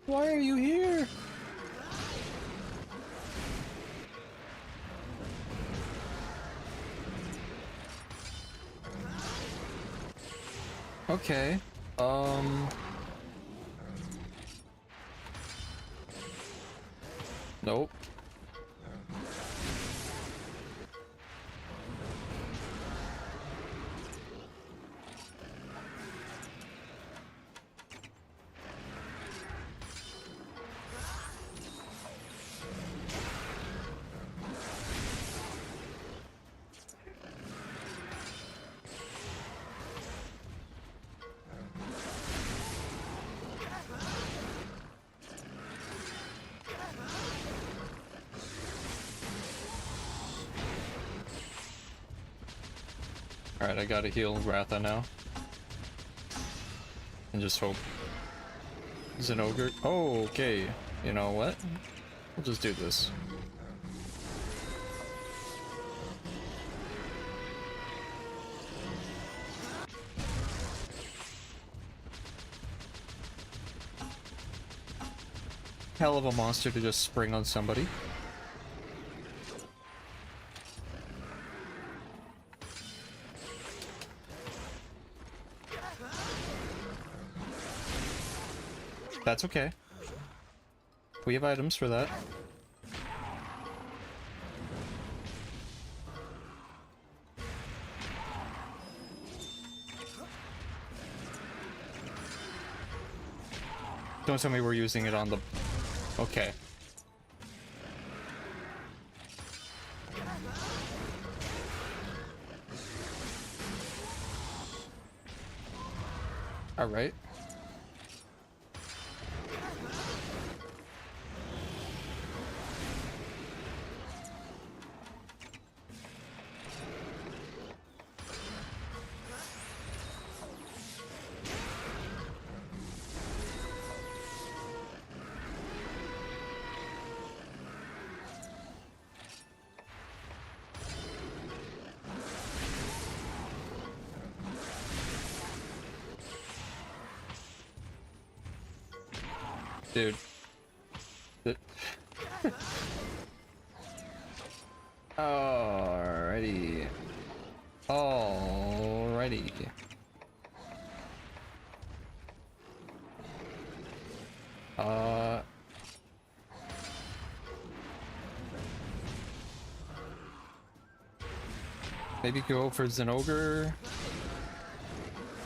Why are you here? Okay. Nope. Alright, I gotta heal Ratha now. And just hope Zinogre. Oh, okay. You know what? We'll just do this. Hell of a monster to just spring on somebody. That's okay. We have items for that. Don't tell me we're using it on the... Okay. Alright. Dude. Alrighty. Alrighty. Maybe go for Zinogre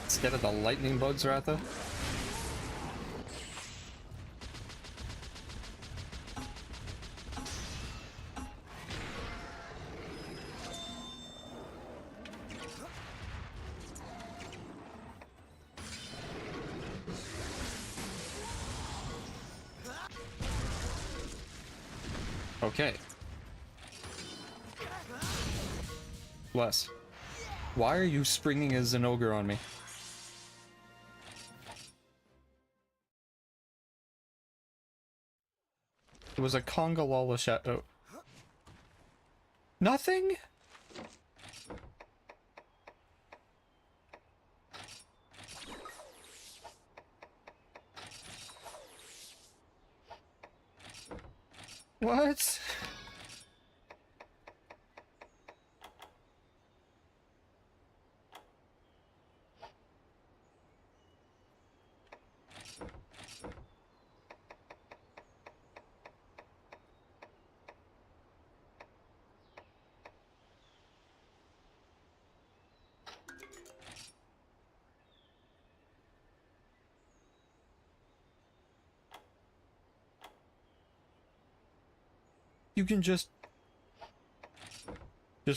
instead of the lightning bugs, Ratha. Okay. Bless. Why are you springing a Zinogre on me? It was a Congalala shadow. Nothing? What? You can just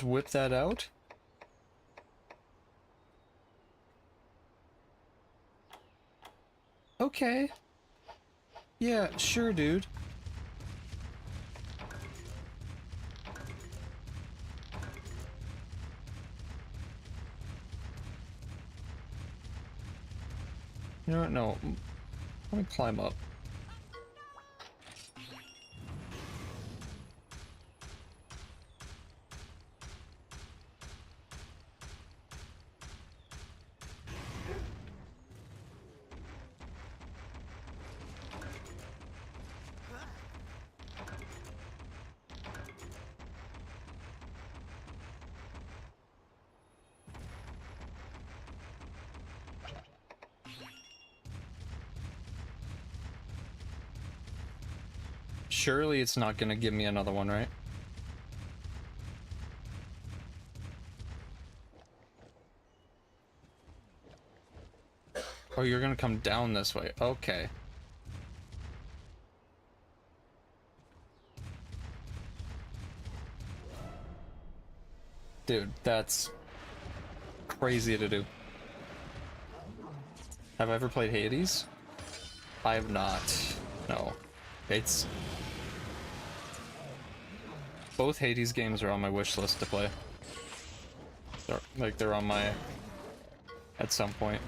whip that out? Okay. Yeah, sure, dude. You know what? No. Let me climb up. Surely it's not gonna give me another one, right? Oh, you're gonna come down this way. Okay. Dude, that's crazy to do. Have I ever played Hades? I have not. No. It's... Both Hades games are on my wish list to play. They're on my... at some point.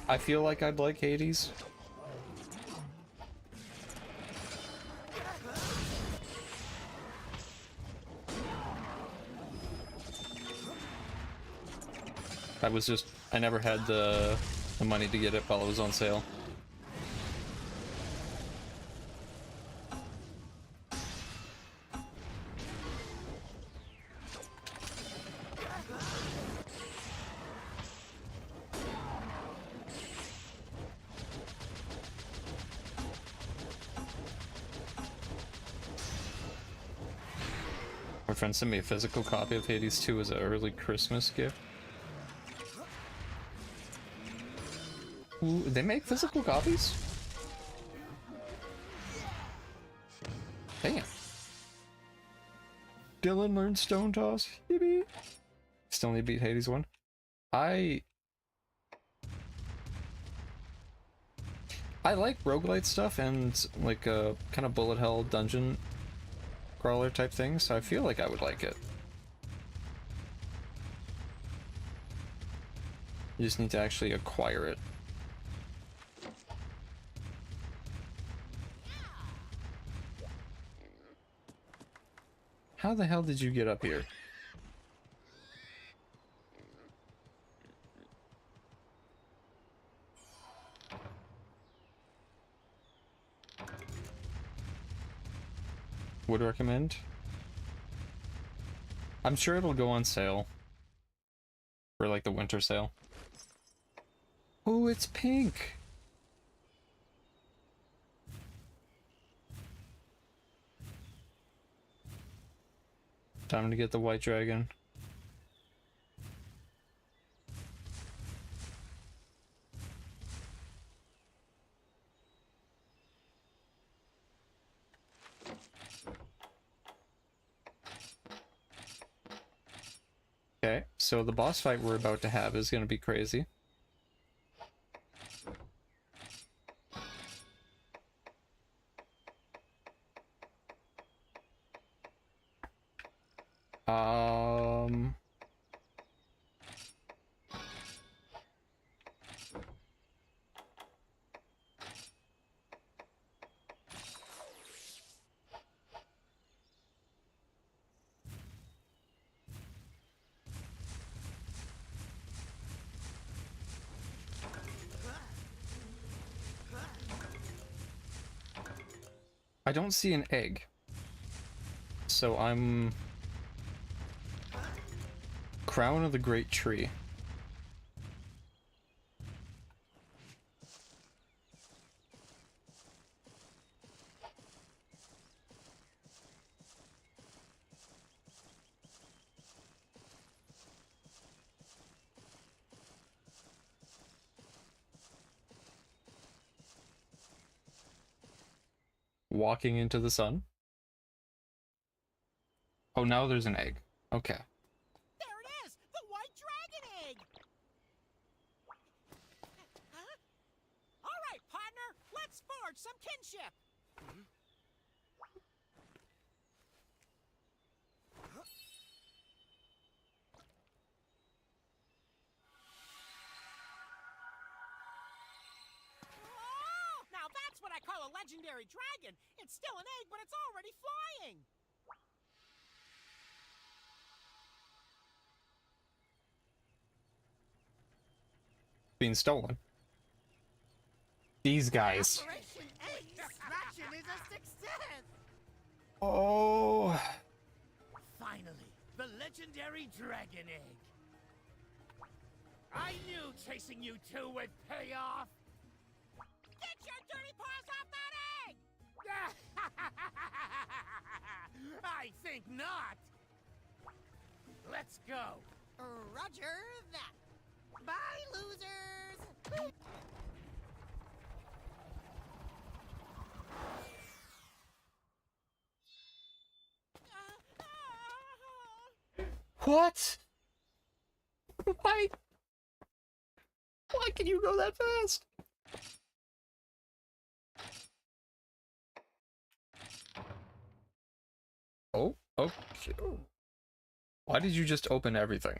I feel like I'd like Hades. I never had the money to get it while it was on sale. My friend sent me a physical copy of Hades 2 as an early Christmas gift. Ooh, they make physical copies? Damn. Dylan learned Stone Toss. Yippee. Still need to beat Hades 1. I like roguelite stuff and like a kind of bullet hell dungeon crawler type thing, so I feel like I would like it. You just need to actually acquire it. How the hell did you get up here? Would recommend. I'm sure it'll go on sale for like the winter sale. Oh, it's pink. Time to get the white dragon. Okay, so the boss fight we're about to have is going to be crazy. I don't see an egg, so I'm... Crown of the Great Tree. Walking into the sun. Oh, now there's an egg. Okay. There it is! The white dragon egg! Huh? All right, partner, let's forge some kinship! Oh, now that's what I call a legendary dragon! It's still an egg, but it's already flying! Being stolen. These guys. Operation Egg Extraction is a success! Oh. Finally, the legendary dragon egg. I knew chasing you two would pay off! Get your dirty paws off that egg! I think not! Let's go! Roger that. Bye, losers! What? Why? Why can you go that fast? Oh, okay. Why did you just open everything?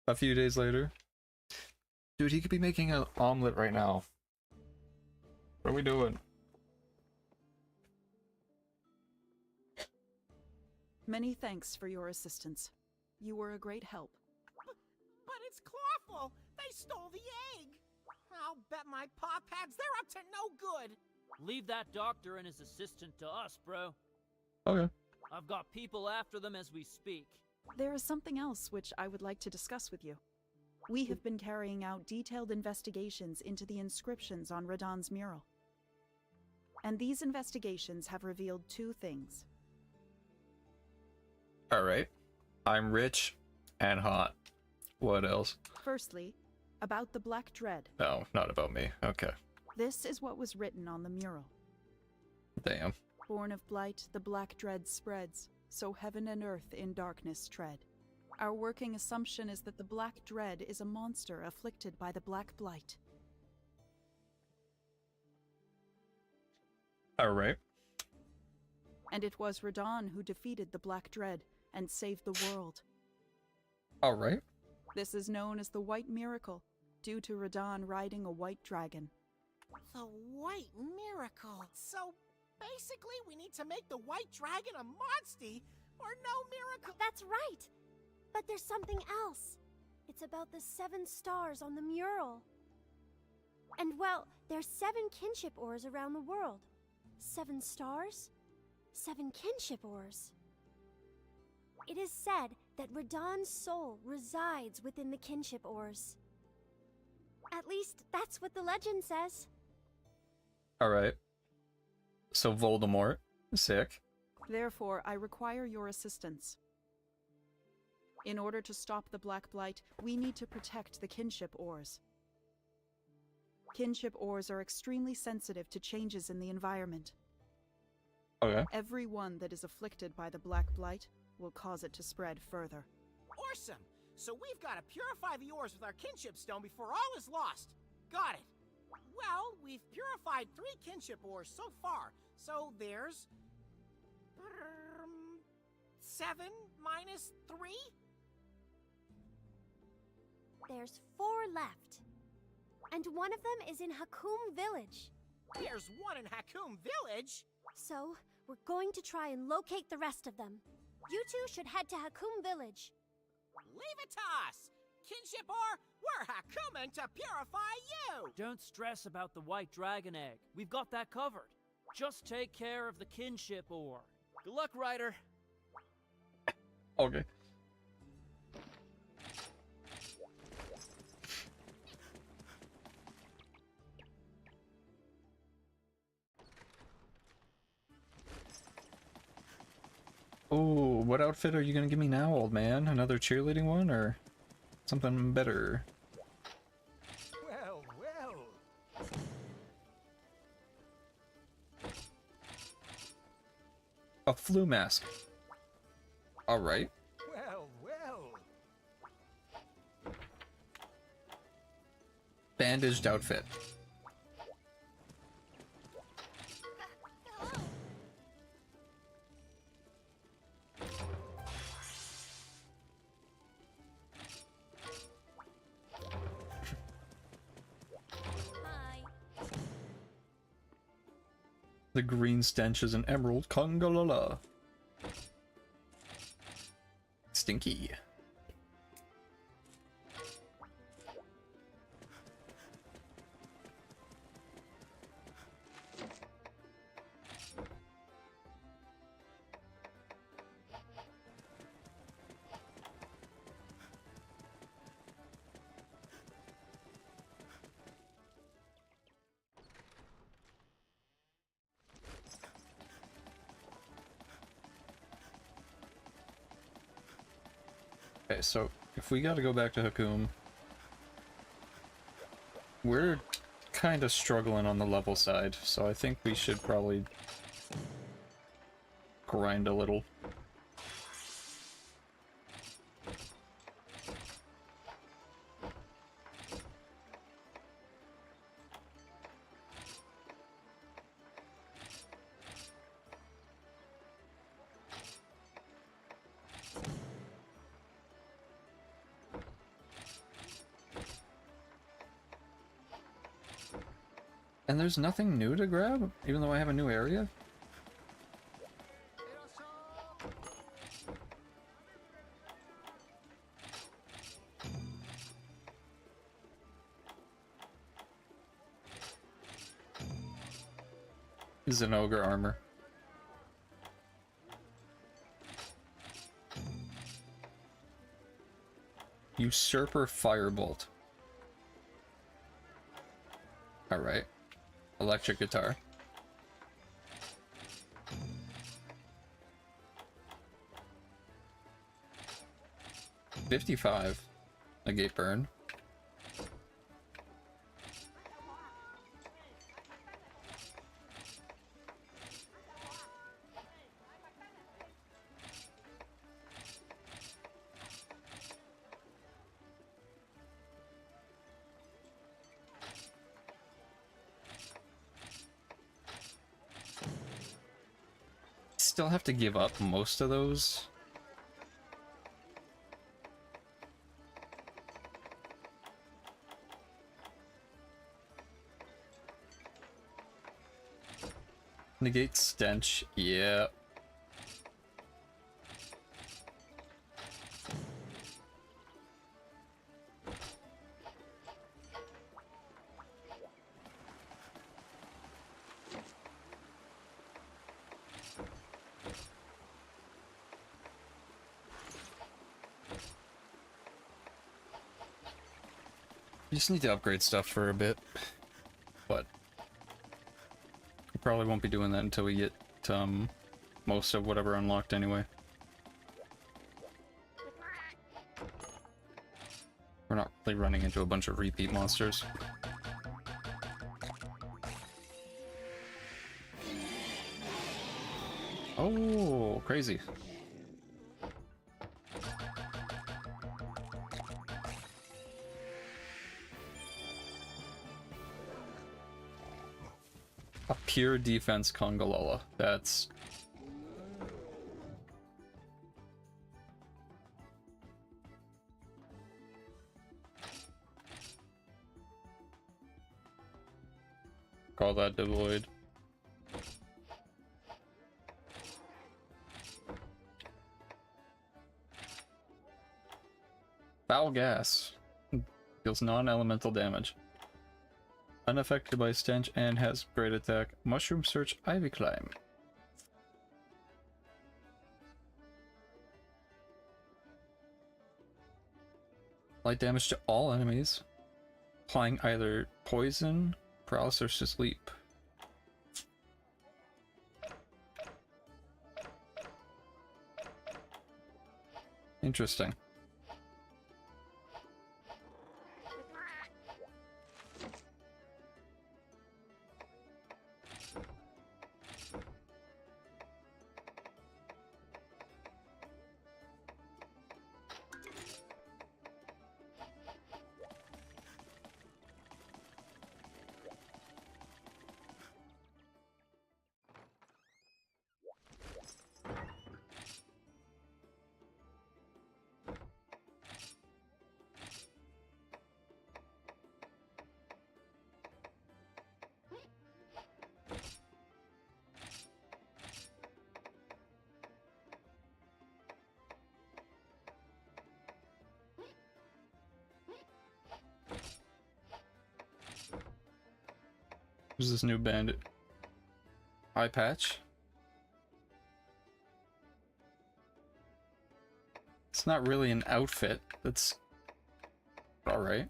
A few days later. Dude, he could be making an omelet right now. What are we doing? Many thanks for your assistance. You were a great help. But it's Clawful! They stole the egg! I'll bet my paw pads they're up to no good! Leave that doctor and his assistant to us, bro. Okay. I've got people after them as we speak. There is something else which I would like to discuss with you. We have been carrying out detailed investigations into the inscriptions on Radahn's mural. And these investigations have revealed two things. Alright. I'm rich and hot. What else? Firstly, about the Black Dread. No, not about me. Okay. This is what was written on the mural. Damn. Born of blight, the Black Dread spreads, so heaven and earth in darkness tread. Our working assumption is that the Black Dread is a monster afflicted by the Black Blight. Alright. And it was Radahn who defeated the Black Dread and saved the world. Alright. This is known as the White Miracle, due to Radahn riding a white dragon. The White Miracle. So basically we need to make the White Dragon a monstie or no miracle. That's right! But there's something else. It's about the 7 stars on the mural. And well, there's 7 kinship ores around the world. 7 stars? 7 kinship ores. It is said that Radahn's soul resides within the kinship ores. At least, that's what the legend says. Alright. So Voldemort. Sick. Therefore, I require your assistance. In order to stop the Black Blight, we need to protect the kinship ores. Kinship ores are extremely sensitive to changes in the environment. Okay. Every one that is afflicted by the Black Blight will cause it to spread further. Awesome! So we've got to purify the ores with our kinship stone before all is lost. Got it. Well, we've purified 3 kinship ores so far. So there's 7 minus 3? There's 4 left. And one of them is in Hakum Village. There's one in Hakum Village? So, we're going to try and locate the rest of them. You two should head to Hakum Village. Leave it to us! Kinship ore, we're Hakumen to purify you! Don't stress about the white dragon egg. We've got that covered. Just take care of the kinship ore. Good luck, Ryder. Okay. Oh, what outfit are you gonna give me now, old man? Another cheerleading one, or something better? Well, well. A flu mask. Alright. Well, well. Bandaged outfit. Hi. The green stench is an emerald congalala. Stinky. Okay, so if we gotta go back to Hakum, we're kind of struggling on the level side, so I think we should probably grind a little. And there's nothing new to grab, even though I have a new area? This is an ogre armor. Usurper Firebolt. Alright. Electric guitar. $55. Negate burn. Still have to give up most of those. Negate stench, yeah. You just need to upgrade stuff for a bit, but we probably won't be doing that until we get most of whatever unlocked anyway. We're not really running into a bunch of repeat monsters. Oh, crazy. A pure defense Kongolola. That's... Call that devoid. Foul gas. Deals non-elemental damage. Unaffected by stench and has great attack. Mushroom search, ivy climb. Light damage to all enemies. Applying either poison, paralysis, or sleep. Interesting. Who's this new bandit? Eye patch? It's not really an outfit. That's alright.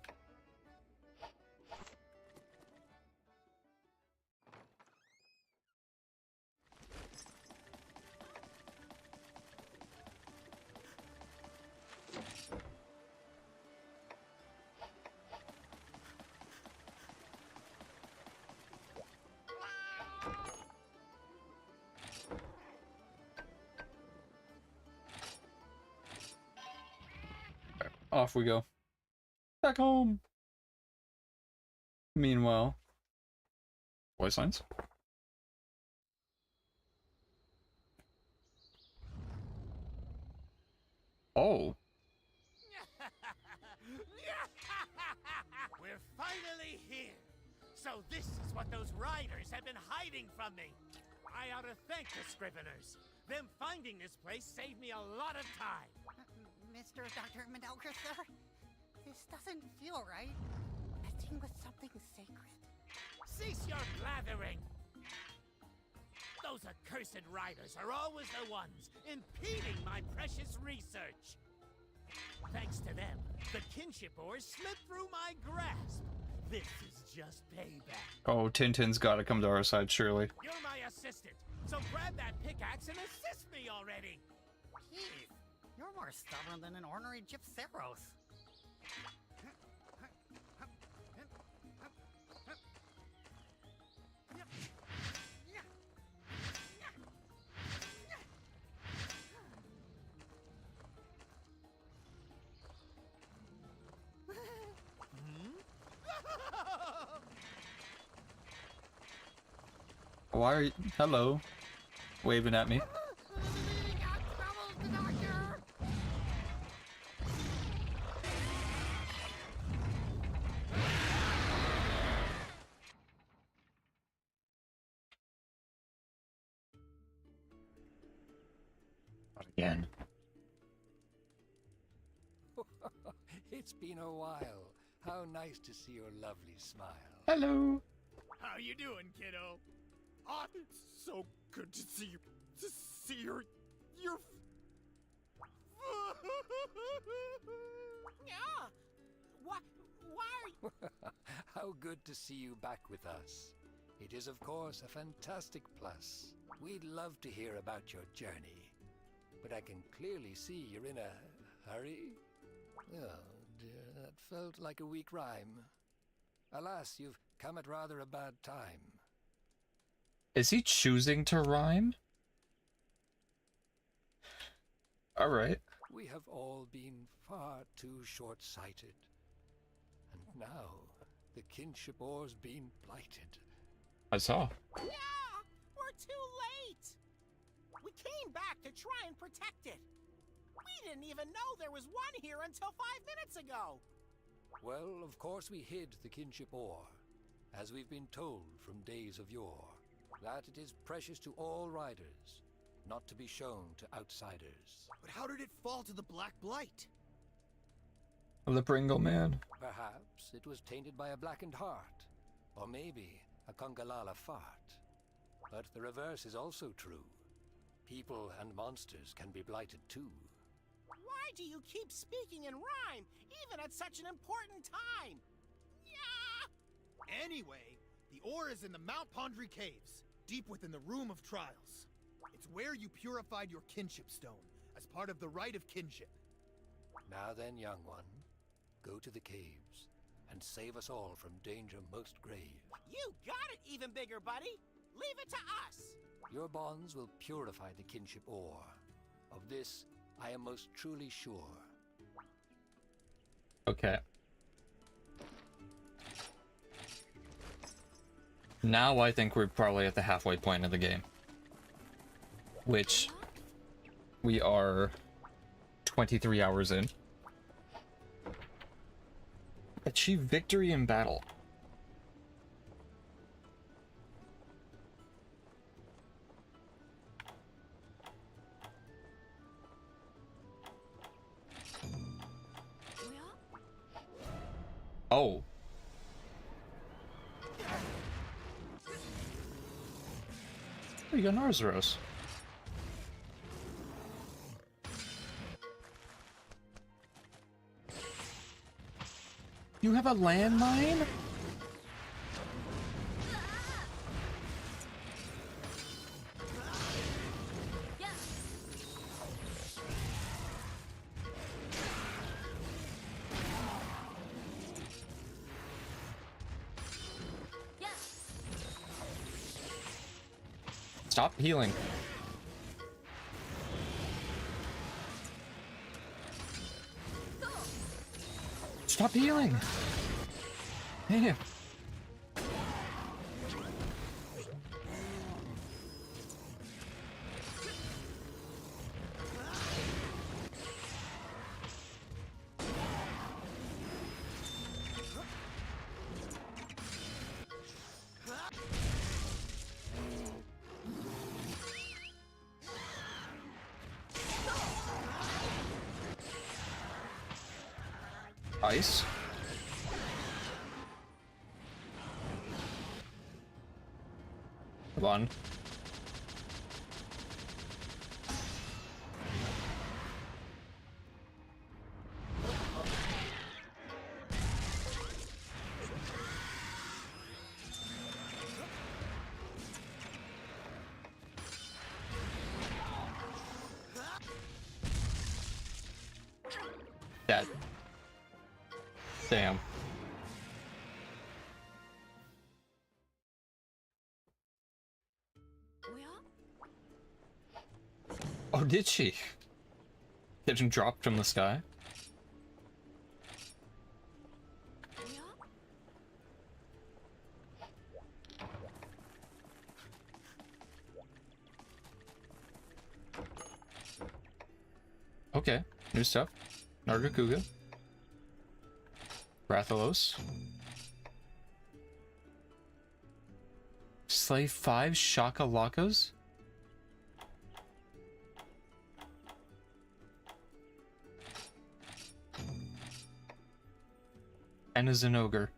Off we go. Back home. Meanwhile, voice lines. Oh. We're finally here. So this is what those riders have been hiding from me. I ought to thank the Scriveners. Them finding this place saved me a lot of time. Mr. Dr. Madelker, sir, this doesn't feel right. Messing with something sacred. Cease your blathering. Those accursed riders are always the ones impeding my precious research. Thanks to them, the kinship ores slipped through my grasp. This is just payback. Oh, Tintin's gotta come to our side, surely. You're my assistant, so grab that pickaxe and assist me already. Keith, you're more stubborn than an ornery Gypceros. Why are you... Hello. Waving at me. Not again. It's been a while. How nice to see your lovely smile. Hello. How you doing, kiddo? Oh, it's so good to see you. To see your... Yeah. Why are you... How good to see you back with us. It is, of course, a fantastic plus. We'd love to hear about your journey. But I can clearly see you're in a hurry. Oh, dear, that felt like a weak rhyme. Alas, you've come at rather a bad time. Is he choosing to rhyme? Alright. We have all been far too short-sighted. And now, the kinship ore's been blighted. I saw. Yeah, we're too late. We came back to try and protect it. We didn't even know there was one here until 5 minutes ago. Well, of course we hid the kinship ore, as we've been told from days of yore, that it is precious to all riders, not to be shown to outsiders. But how did it fall to the Black Blight? The Pringle Man. Perhaps it was tainted by a blackened heart, or maybe a Congalala fart. But the reverse is also true. People and monsters can be blighted too. Why do you keep speaking in rhyme, even at such an important time? Yeah! Anyway, the ore is in the Mount Pondry Caves, deep within the Room of Trials. It's where you purified your kinship stone, as part of the rite of kinship. Now then, young one, go to the caves, and save us all from danger most grave. You got it, even bigger, buddy! Leave it to us! Your bonds will purify the kinship ore. Of this, I am most truly sure. Okay. Now I think we're probably at the halfway point of the game. Which we are 23 hours in. Achieve victory in battle. Oh. Oh, you got Narzaros. You have a landmine? Stop healing. Stop healing! Damn. Ice. Come on. Dead. Damn. Oh, did she? Getting dropped from the sky? Okay, new stuff. Nargacuga. Rathalos. Slay 5 Shaka-Lakas? And is an ogre.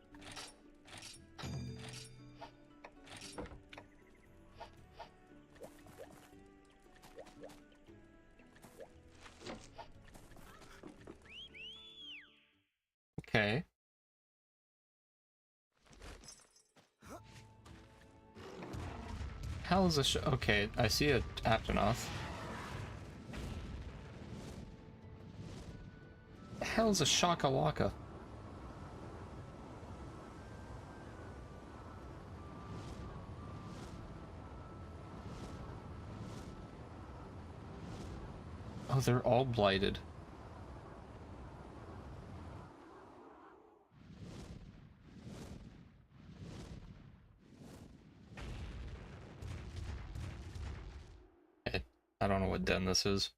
Okay. Hell is a okay, I see a Aptonoth. The hell is a Shaka-Laka? Oh, they're all blighted. I don't know what den this is.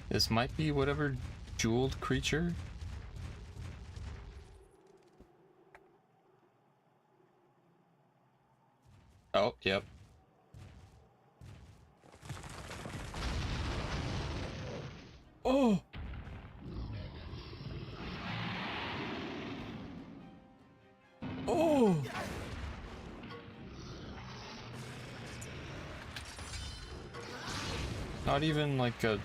This might be whatever jeweled creature. Oh, yep. Oh! Oh! Not even like a...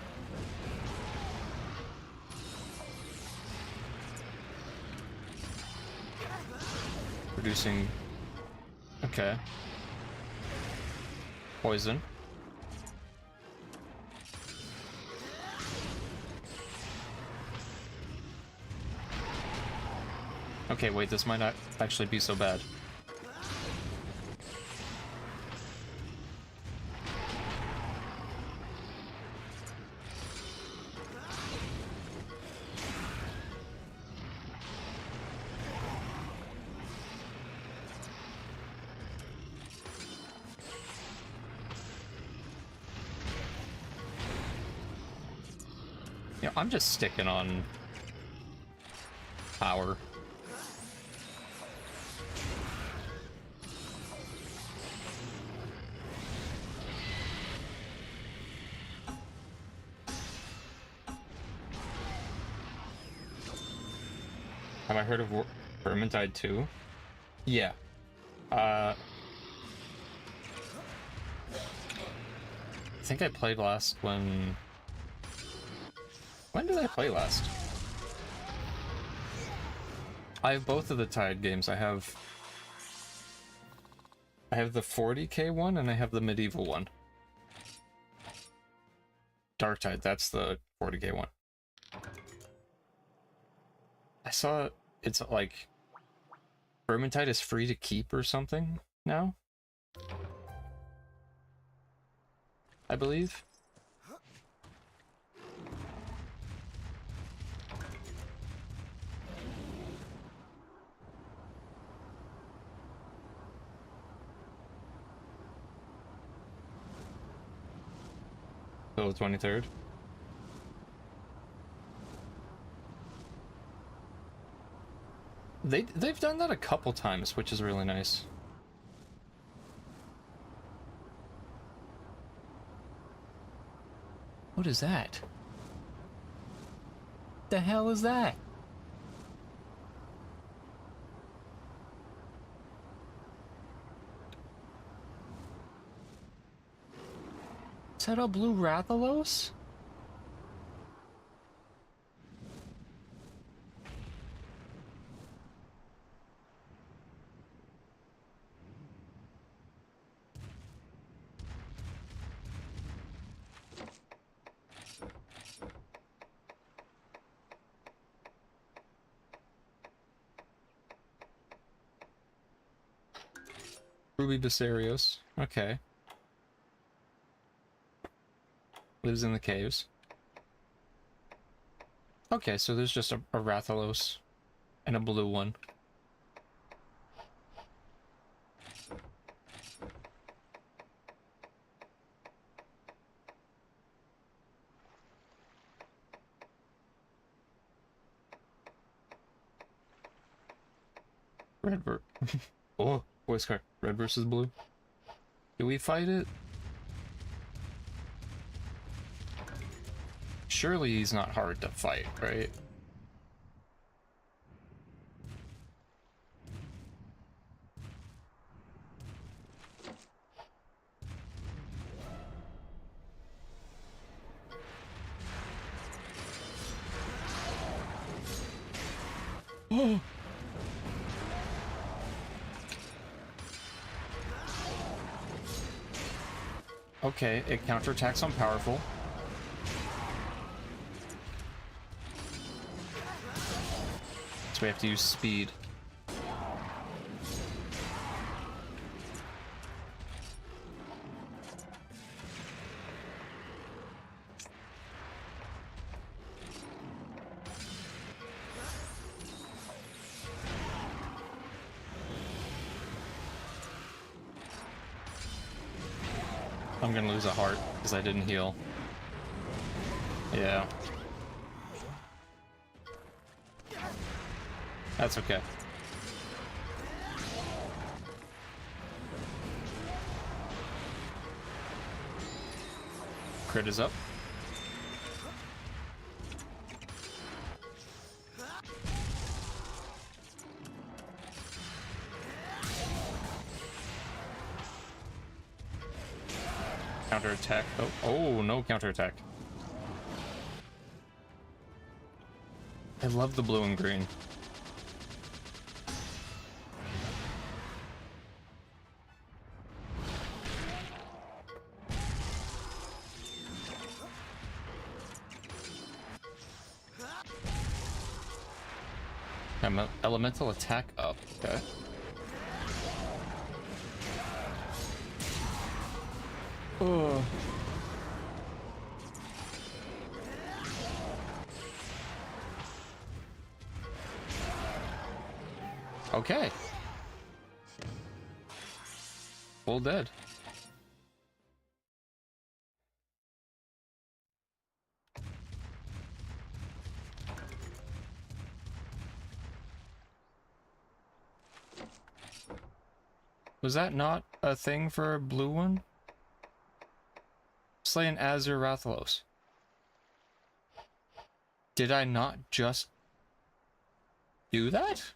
Producing... Okay. Poison. Okay, wait, this might not actually be so bad. Yeah, I'm just sticking on power. Have I heard of Vermintide 2? Yeah. I think I played last when... When did I play last? I have both of the Tide games. I have the 40k one and I have the medieval one. Dark Tide, that's the 40k one. I saw it's like Vermintide is free to keep or something now, I believe. Till the 23rd. They've done that a couple times, which is really nice. What is that? The hell is that? Is that a blue Rathalos? Ruby Basarios. Okay. Lives in the caves. Okay, so there's just a Rathalos and a blue one. Oh, voice card. Red versus blue. Do we fight it? Surely he's not hard to fight, right? Oh! Okay, it counterattacks on powerful. So we have to use speed. I'm gonna lose a heart because I didn't heal. Yeah. That's okay. Crit is up. Counterattack. Oh, no counterattack. I love the blue and green. Elemental attack up. Okay. Oh. Okay. Full dead. Was that not a thing for a blue one? Slay an Azure Rathalos. Did I not just do that?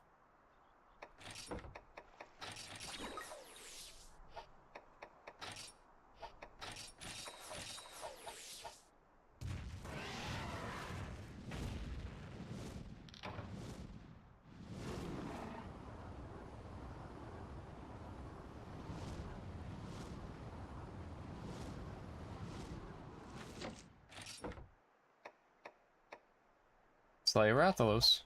Slay Rathalos.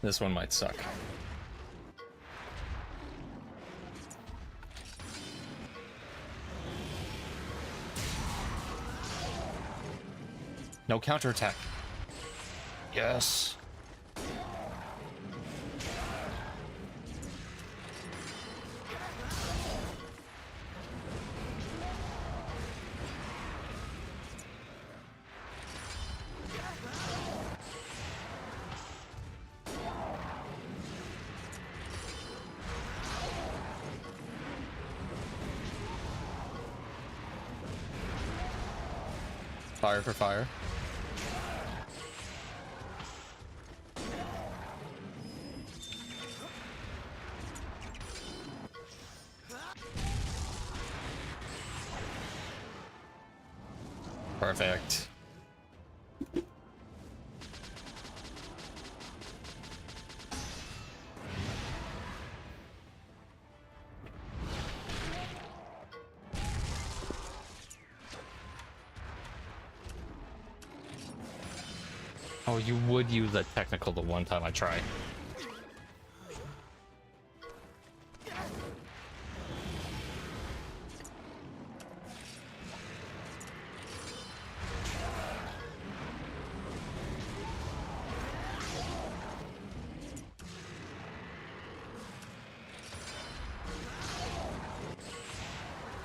This one might suck. No counterattack. Yes. Fire for fire. Perfect. Oh, you would use that technical the one time I tried.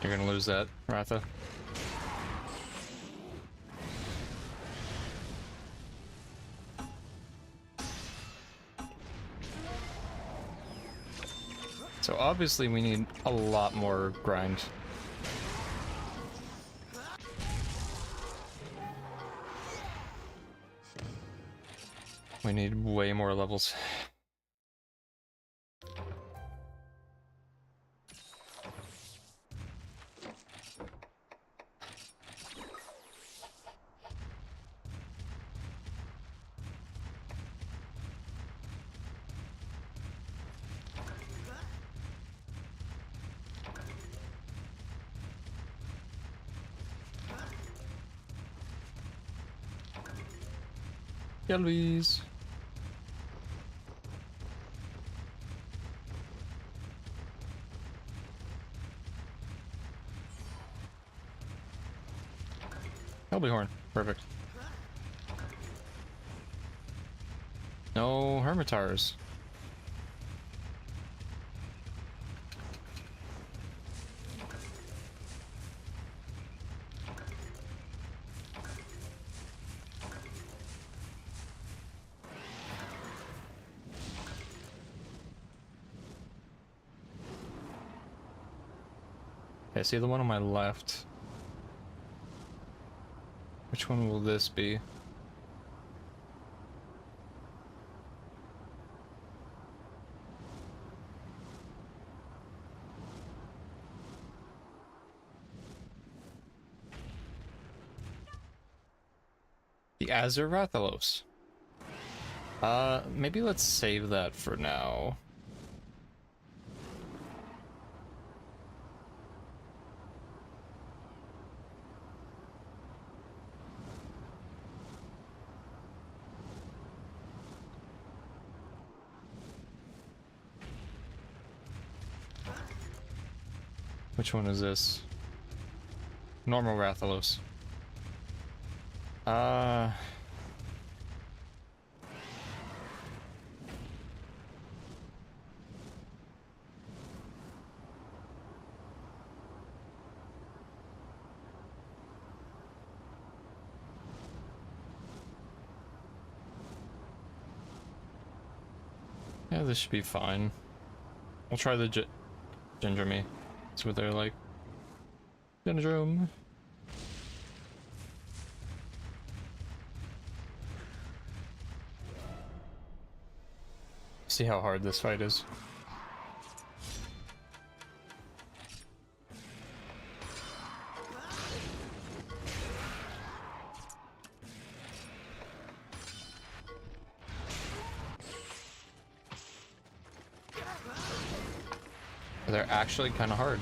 You're gonna lose that, Ratha. So obviously we need a lot more grind. We need way more levels. Yeah, Louise. Horn. Perfect. No Hermitars. Okay, see the one on my left. Which one will this be? The Azur-Rathalos. Maybe let's save that for now. Which one is this? Normal Rathalos. Yeah, this should be fine. We'll try the Ginger Me. That's what they're like. Syndrome. See how hard this fight is. They're actually kind of hard.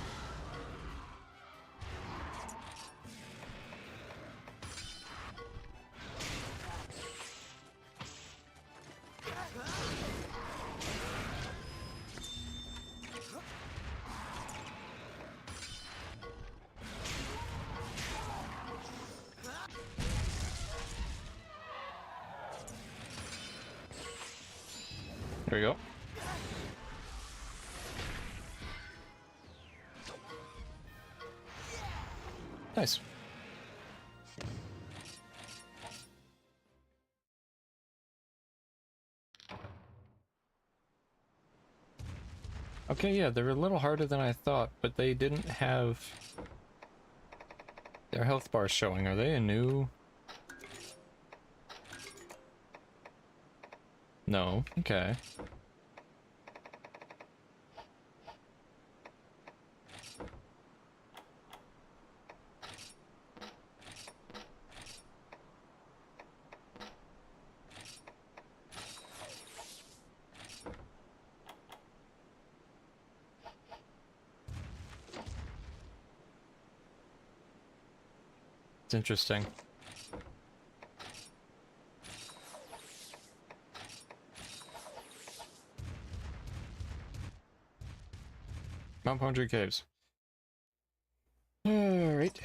There we go. Nice. Okay, yeah, they're a little harder than I thought, but they didn't have their health bars showing. Are they a new? No. Okay. It's interesting. Mount Pondry Caves. Alright.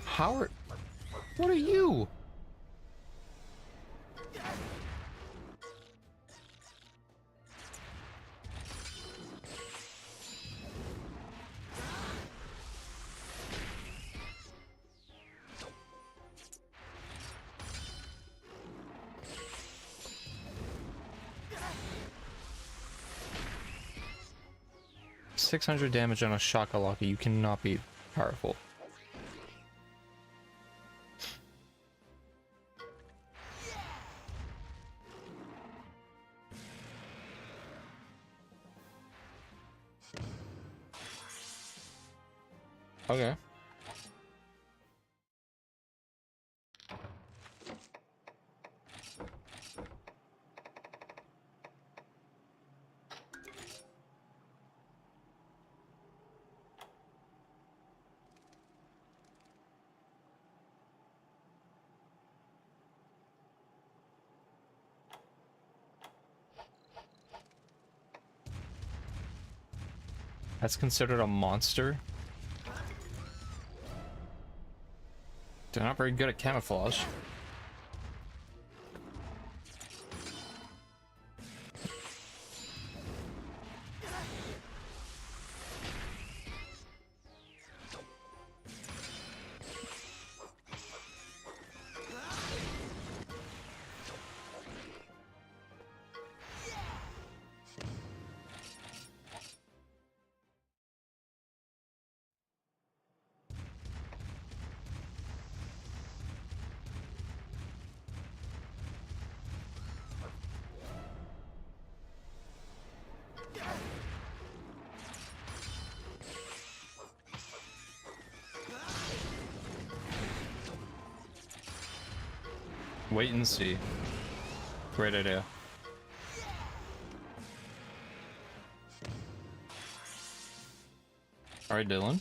Howard, what are you? .600 damage on a Shakalaka. You cannot be powerful. Okay. That's considered a monster? They're not very good at camouflage. Wait and see. Great idea. Alright, Dylan.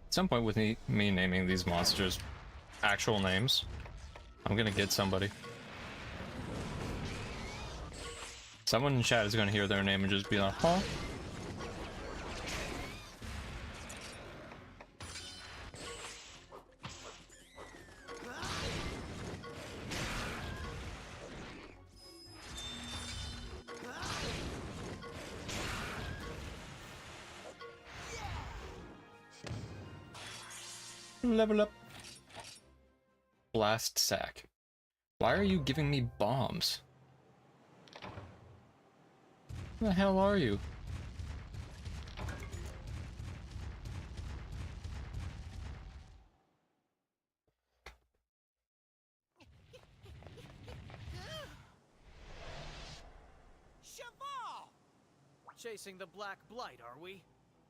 At some point with me naming these monsters actual names, I'm gonna get somebody. Someone in chat is gonna hear their name and just be like, huh? Level up. Blast sack. Why are you giving me bombs? Who the hell are you? Cheval! Chasing the Black Blight, are we?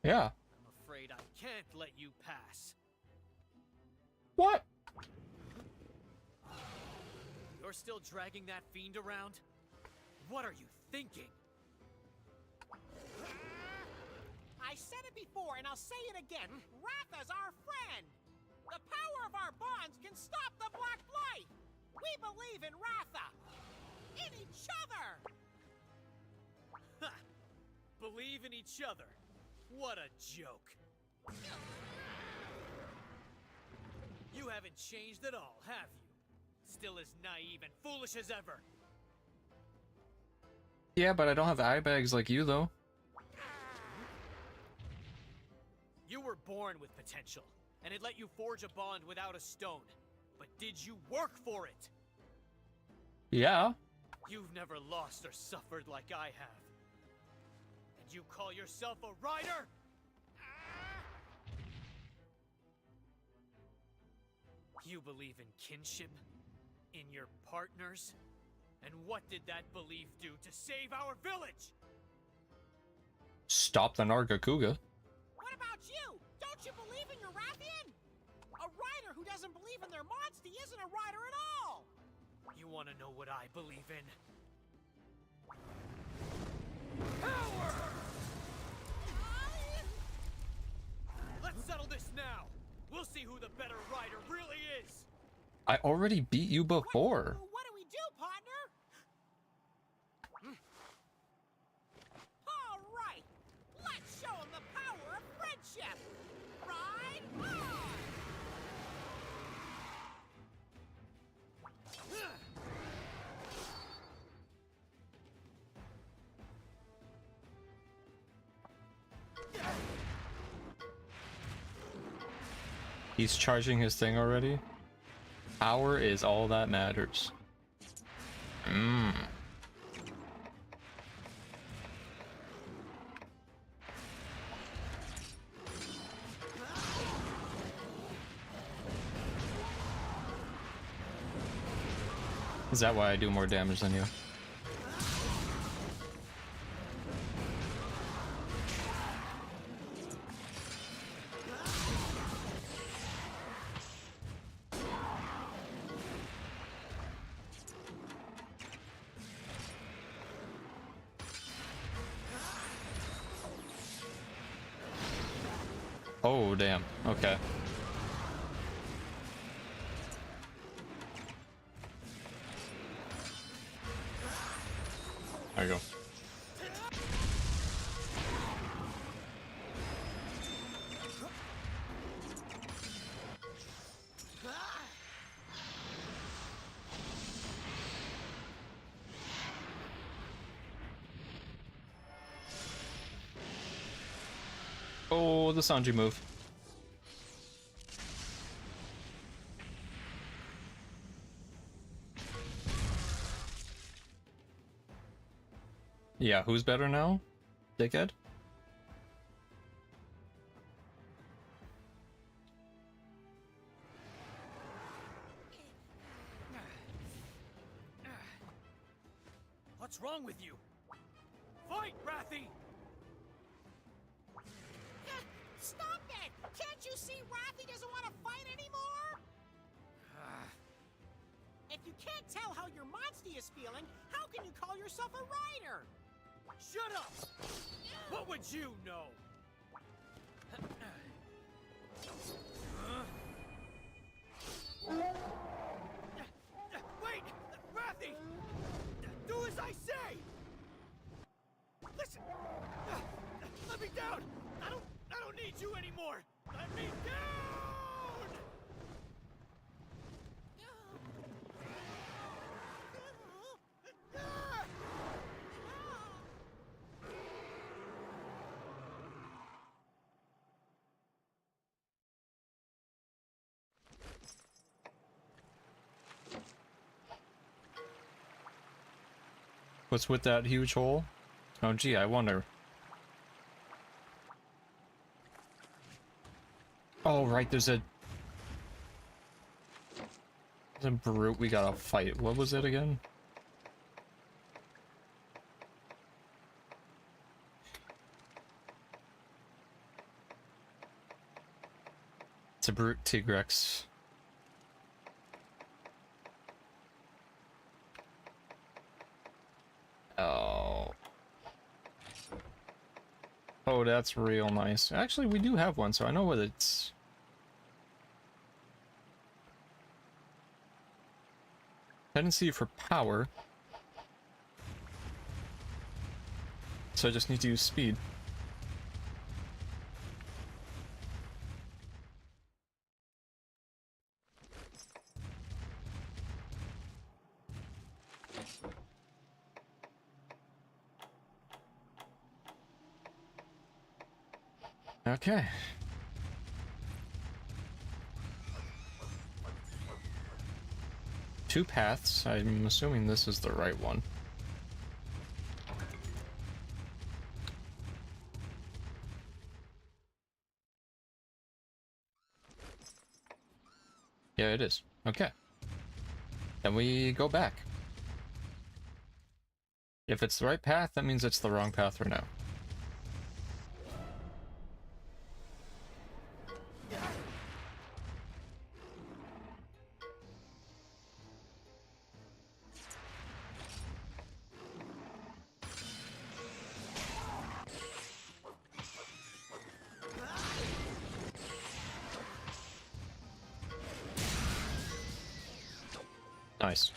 Yeah. I'm afraid I can't let you pass. What? You're still dragging that fiend around? What are you thinking? I said it before, and I'll say it again. Ratha's our friend. The power of our bonds can stop the Black Blight. We believe in Ratha. In each other. Ha! Believe in each other. What a joke. You haven't changed at all, have you? Still as naive and foolish as ever. Yeah, but I don't have eye bags like you, though. You were born with potential, and it let you forge a bond without a stone. But did you work for it? Yeah. You've never lost or suffered like I have. And you call yourself a rider? You believe in kinship? In your partners? And what did that belief do to save our village? Stop the Nargacuga. What about you? Don't you believe in your Rathian? A rider who doesn't believe in their Monstie isn't a rider at all! You want to know what I believe in? Power! Let's settle this now. We'll see who the better rider really is. I already beat you before. What do we do, partner? All right, let's show him the power of friendship. Ride on! He's charging his thing already. Power is all that matters. Is that why I do more damage than you? Oh, damn. Okay. There you go. Oh, the Sanji move. Yeah, who's better now? Dickhead? What's wrong with you? Fight, Rathy! Stop it! Can't you see Rathy doesn't want to fight anymore? If you can't tell how your Monstie is feeling, how can you call yourself a rider? Shut up! What would you know? Wait! Rathy! Do as I say! Listen! Let me down! I don't need you anymore! Let me down! What's with that huge hole? Oh, gee, I wonder. Oh, right, there's a brute we gotta fight. What was it again? It's a brute Tigrex. Oh. Oh, that's real nice. Actually, we do have one, so I know what it's... Tendency for power. So I just need to use speed. Okay. Two paths. I'm assuming this is the right one. Yeah, it is. Okay. Then we go back. If it's the right path, that means it's the wrong path for now. Nice.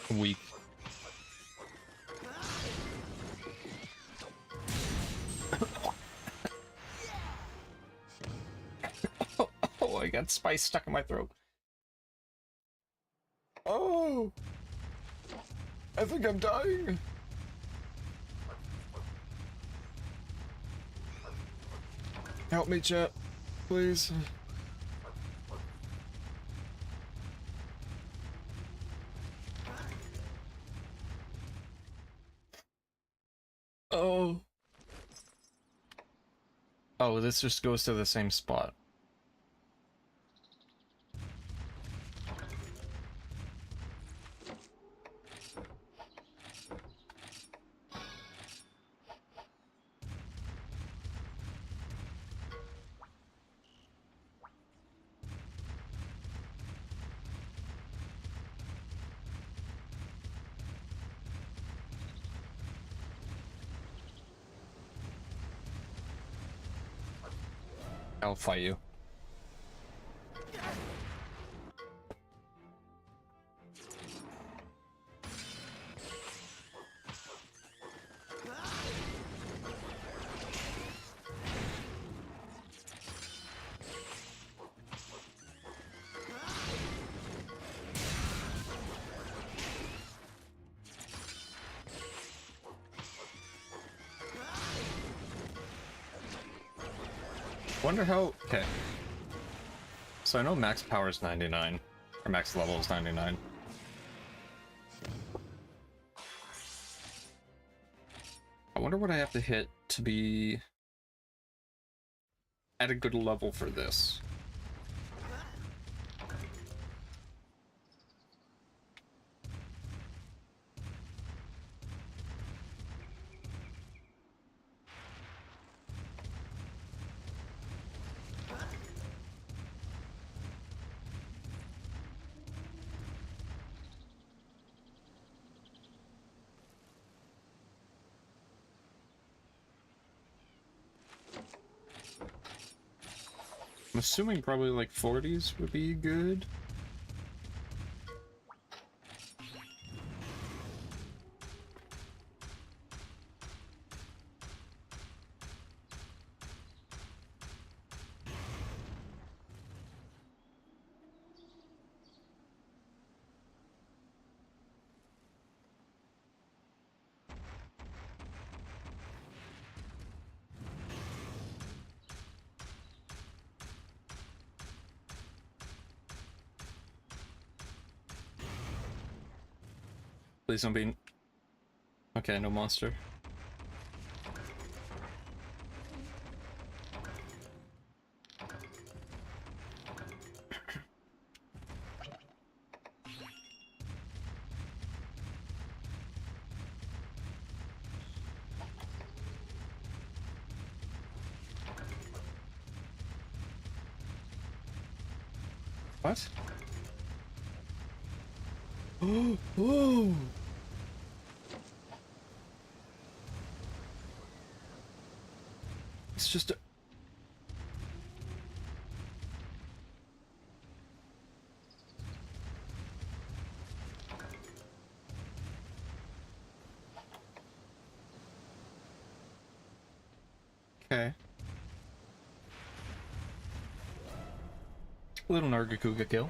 Weak. Oh, I got spice stuck in my throat. Oh! I think I'm dying. Help me, chat. Please. Oh. Oh, this just goes to the same spot. I'll fight you. Wonder how... Okay. So I know max power is 99. Or max level is 99. I wonder what I have to hit to be at a good level for this. I'm assuming probably like 40s would be good. Please don't be... Okay, no monster. What? Oh, oh! It's just a... Okay. Little Nargacuga kill.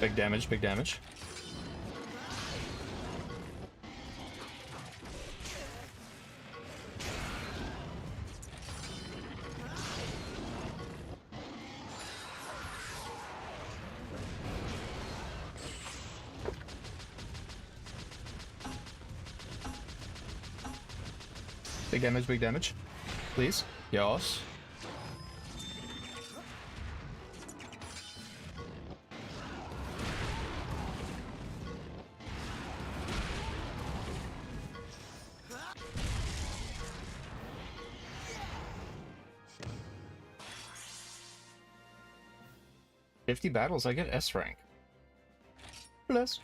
Big damage, big damage. Big damage. Please. Yes. "50 battles, I get S rank. Bless."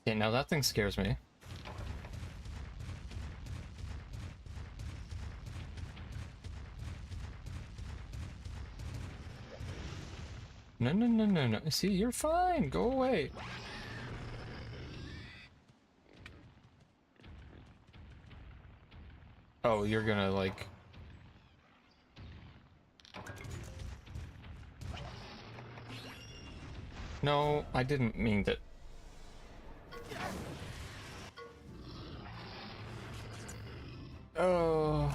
Okay, now that thing scares me. No, no, no, no, no. See, you're fine. Go away. Oh, you're gonna, like... No, I didn't mean that. Oh...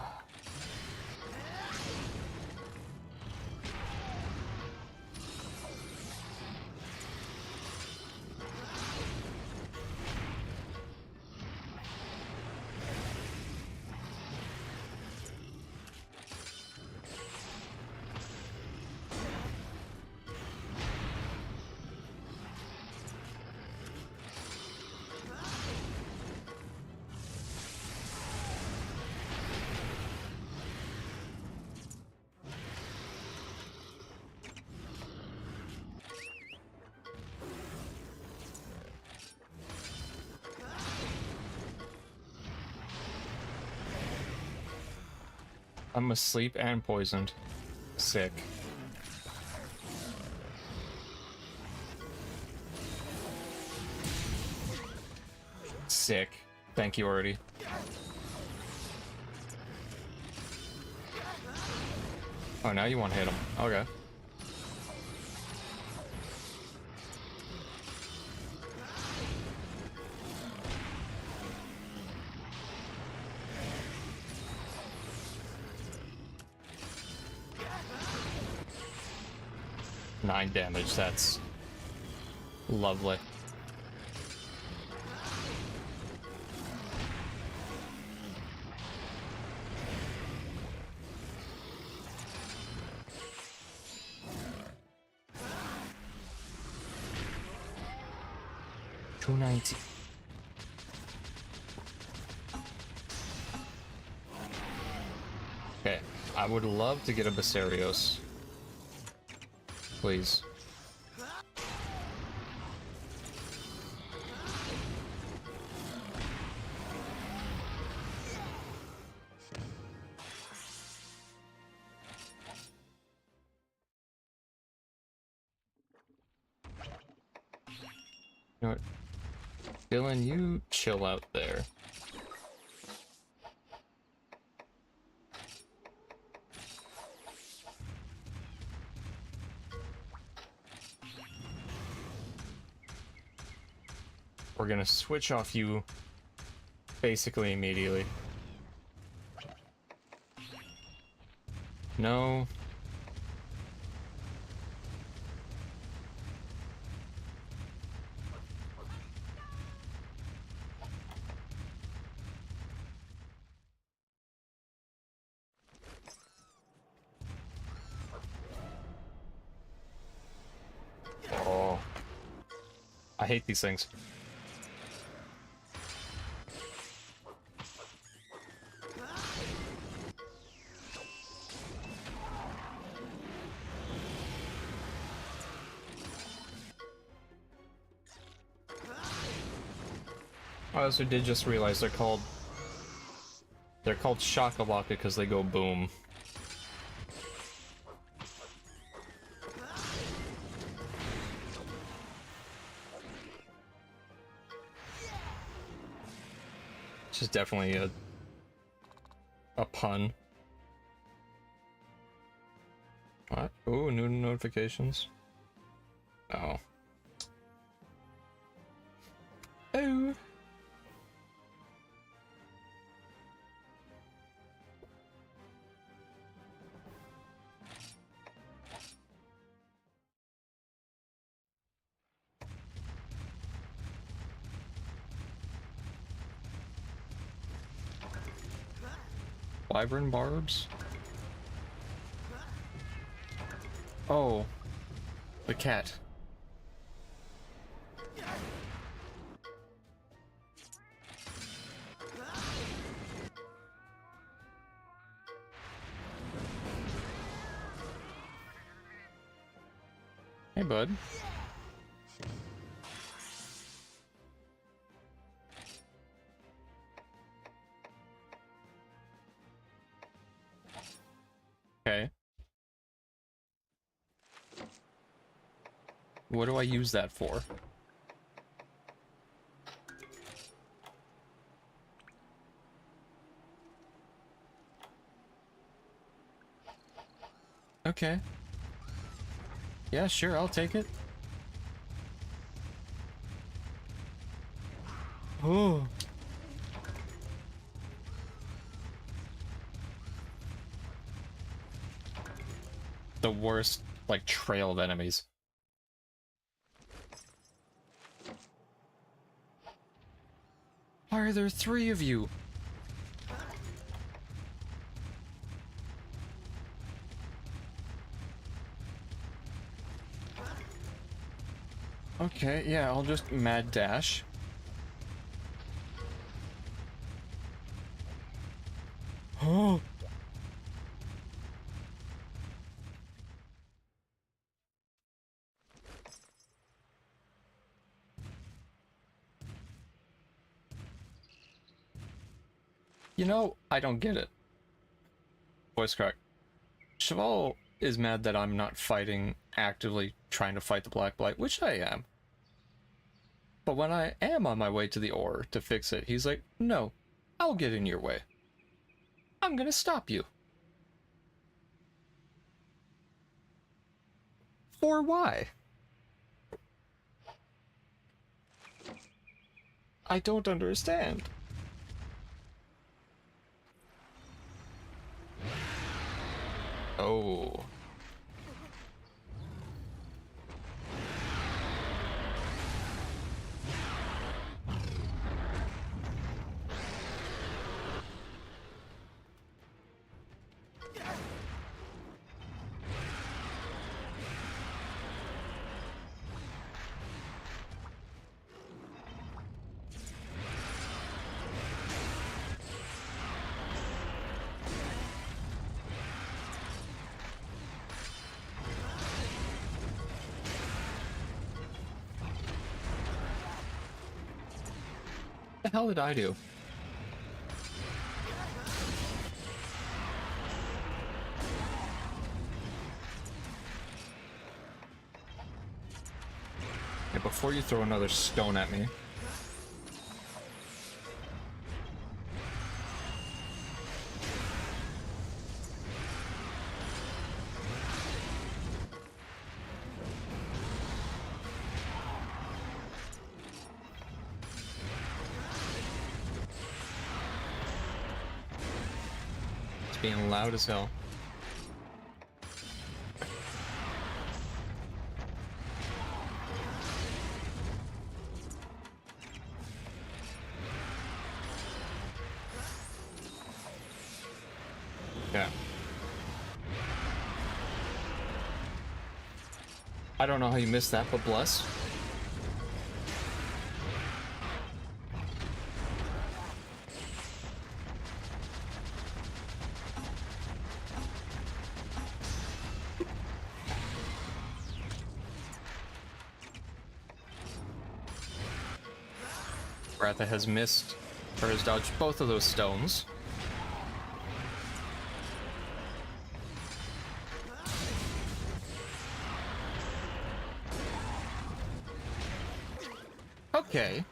I'm asleep and poisoned. Sick. Sick. Thank you already. Oh, now you want to hit him. Okay. Nine damage, that's lovely. $290. Okay, I would love to get a Basarios. Please. You know what? Dylan, you chill out there. We're gonna switch off you basically immediately. No. Oh. I hate these things. I also did just realize they're called Shakalaka because they go boom. Which is definitely a pun. What? Ooh, new notifications. Oh. Oh. Wyvern barbs? Oh. The cat. Hey, bud. Okay. What do I use that for? Okay. Yeah, sure, I'll take it. Oh. The worst, like, trail of enemies. Why are there 3 of you? Okay, yeah, I'll just mad dash. Oh. You know, I don't get it. Voice crack. Cheval is mad that I'm not fighting, actively trying to fight the Black Blight, which I am. But when I am on my way to the ore to fix it, he's like, no, I'll get in your way. I'm gonna stop you. For why? I don't understand. Oh. What the hell did I do? Yeah, before you throw another stone at me. Being loud as hell. Yeah. I don't know how you missed that, but bless. Ratha has missed, or has dodged both of those stones. Okay.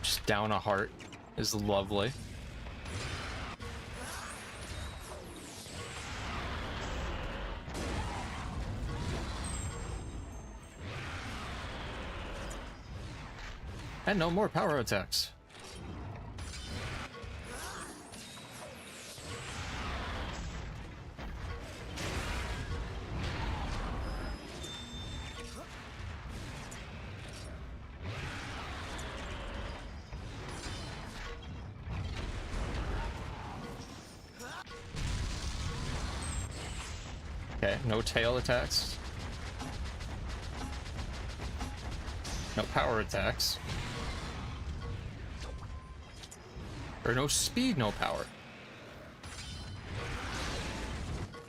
Just down a heart is lovely. And no more power attacks. Okay, no tail attacks. No power attacks. Or no speed, no power.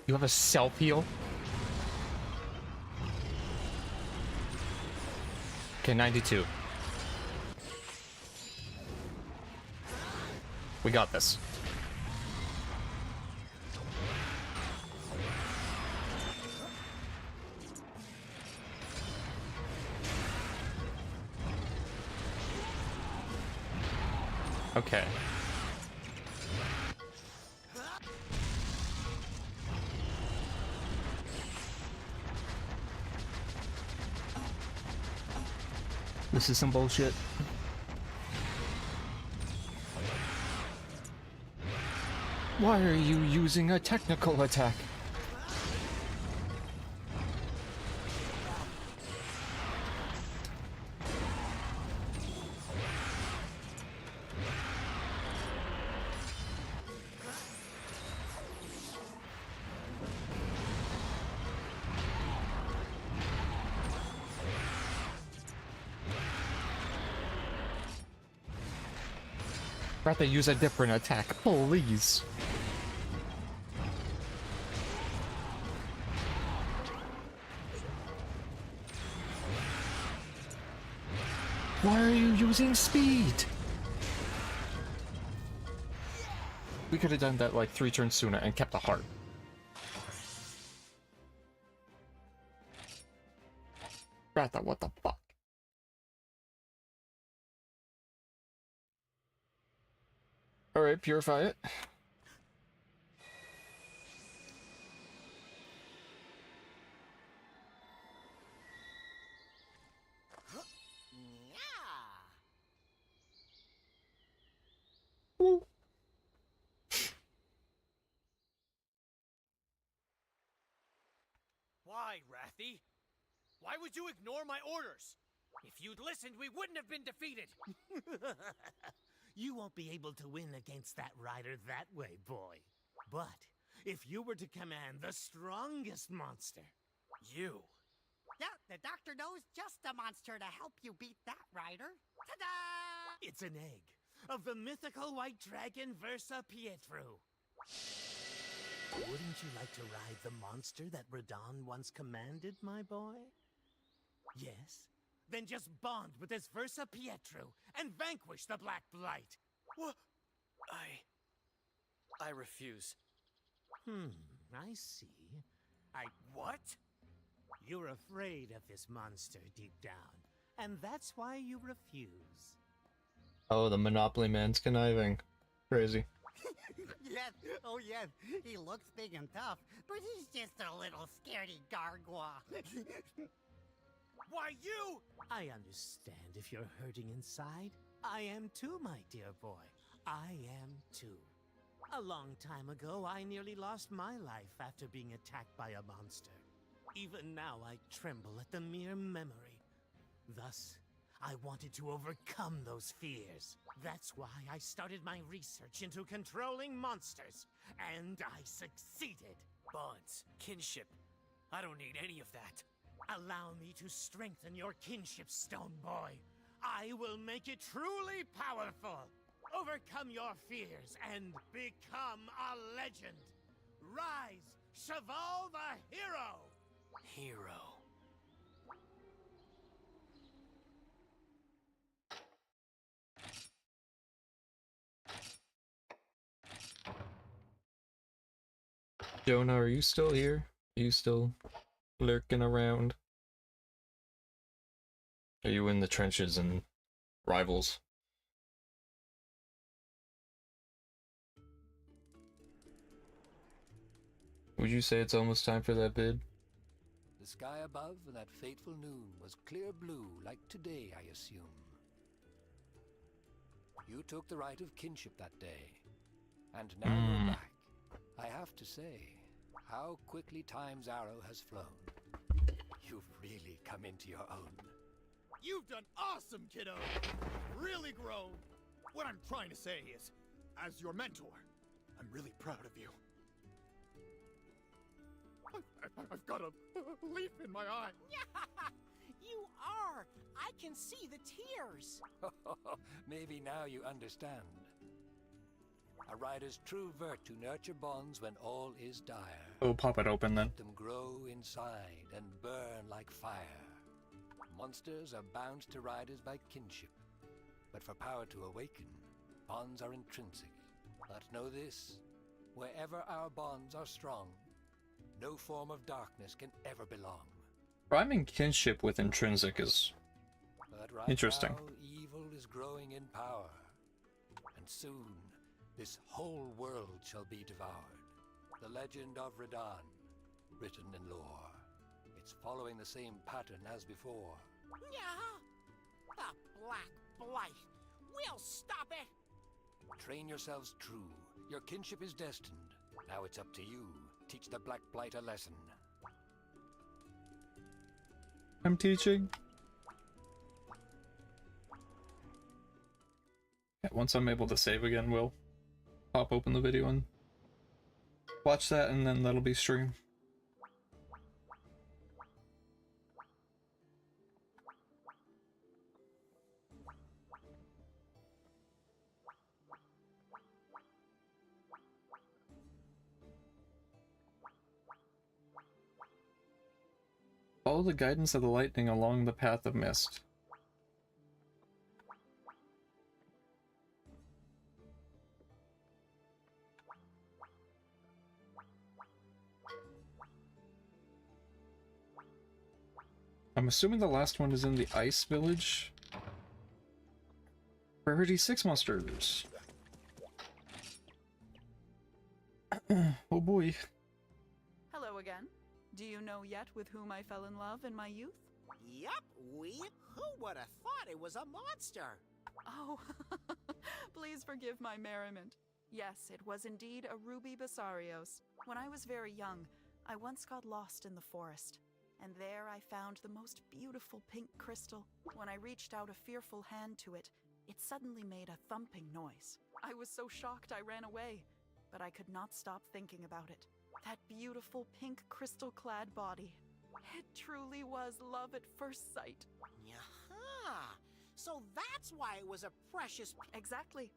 You have a self heal? Okay, 92. We got this. Okay. This is some bullshit. Why are you using a technical attack? Rather use a different attack, please. Why are you using speed? We could have done that like 3 turns sooner and kept a heart. Ratha, what the fuck? Alright, purify it. Woo. Why, Rathy? Why would you ignore my orders? If you'd listened, we wouldn't have been defeated. You won't be able to win against that rider that way, boy. But if you were to command the strongest monster, you... Yeah, the doctor knows just the monster to help you beat that rider. Ta-da! It's an egg of the mythical white dragon Versa Pietro. Wouldn't you like to ride the monster that Radon once commanded, my boy? Yes? Then just bond with this Versa Pietro and vanquish the Black Blight. What? I refuse. I see. What? You're afraid of this monster deep down, and that's why you refuse. Oh, the Monopoly man's conniving. Crazy. Yes, oh yes, he looks big and tough, but he's just a little scaredy gargoyle. Why, you! I understand if you're hurting inside. I am too, my dear boy. I am too. A long time ago, I nearly lost my life after being attacked by a monster. Even now, I tremble at the mere memory. Thus, I wanted to overcome those fears. That's why I started my research into controlling monsters. And I succeeded. Bonds, kinship. I don't need any of that. Allow me to strengthen your kinship stone, boy. I will make it truly powerful. Overcome your fears and become a legend. Rise, Cheval the hero! Hero. Jonah, are you still here? Are you still lurking around? Are you in the trenches and rivals? Would you say it's almost time for that bid? The sky above and that fateful noon was clear blue like today, I assume. You took the right of kinship that day, and now you're back. I have to say, how quickly time's arrow has flown. You've really come into your own. You've done awesome, kiddo! Really grown! What I'm trying to say is, as your mentor, I'm really proud of you. I've got a leaf in my eye. You are! I can see the tears! Maybe now you understand. A rider's true virtue nurture bonds when all is dire. Oh, pop it open then. Let them grow inside and burn like fire. Monsters are bound to riders by kinship, but for power to awaken, bonds are intrinsic. But know this, wherever our bonds are strong, no form of darkness can ever belong. Rhyming kinship with intrinsic is But right interesting. now, evil is growing in power, and soon this whole world shall be devoured. The legend of Radahn, written in lore. It's following the same pattern as before. Yeah? The Black Blight! We'll stop it! Train yourselves true. Your kinship is destined. Now it's up to you. Teach the Black Blight a lesson. I'm teaching. Yeah, once I'm able to save again, we'll pop open the video and watch that, and then that'll be stream. Follow the guidance of the lightning along the path of mist. I'm assuming the last one is in the ice village. Rarity 6 monsters. Oh boy. Hello again. Do you know yet with whom I fell in love in my youth? Yup, who would have thought it was a monster? Oh, please forgive my merriment. Yes, it was indeed a Ruby Basarios. When I was very young, I once got lost in the forest, and there I found the most beautiful pink crystal. When I reached out a fearful hand to it, it suddenly made a thumping noise. I was so shocked I ran away, but I could not stop thinking about it. That beautiful pink crystal-clad body. It truly was love at first sight. Yaha! So that's why it was a precious... Exactly.